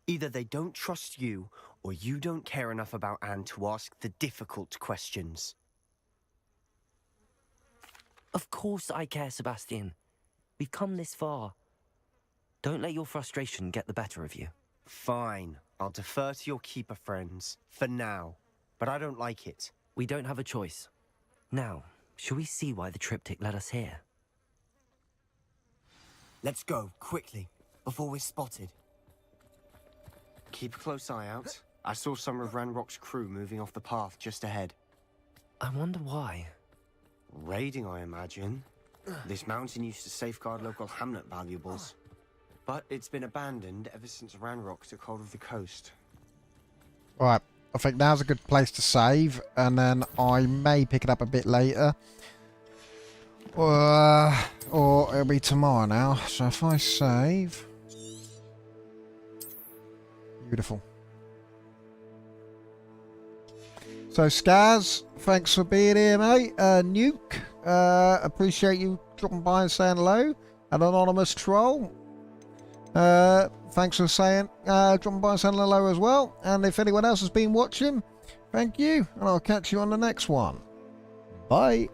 Either they don't trust you, or you don't care enough about Anne to ask the difficult questions. Of course I care, Sebastian. We've come this far. Don't let your frustration get the better of you. Fine. I'll defer to your keeper friends, for now. But I don't like it. We don't have a choice. Now, shall we see why the triptych led us here? Let's go, quickly, before we're spotted. Keep a close eye out. I saw some of Ranrock's crew moving off the path just ahead. I wonder why. Raiding, I imagine. This mountain used to safeguard local hamlet valuables. But it's been abandoned ever since Ranrock took hold of the coast. Right, I think now's a good place to save, and then I may pick it up a bit later. Or it'll be tomorrow now. So if I save... Beautiful. So Skaz, thanks for being here, mate. Nuke, appreciate you dropping by and saying hello. An anonymous troll, thanks for saying dropping by and saying hello as well. And if anyone else has been watching, thank you, and I'll catch you on the next one. Bye.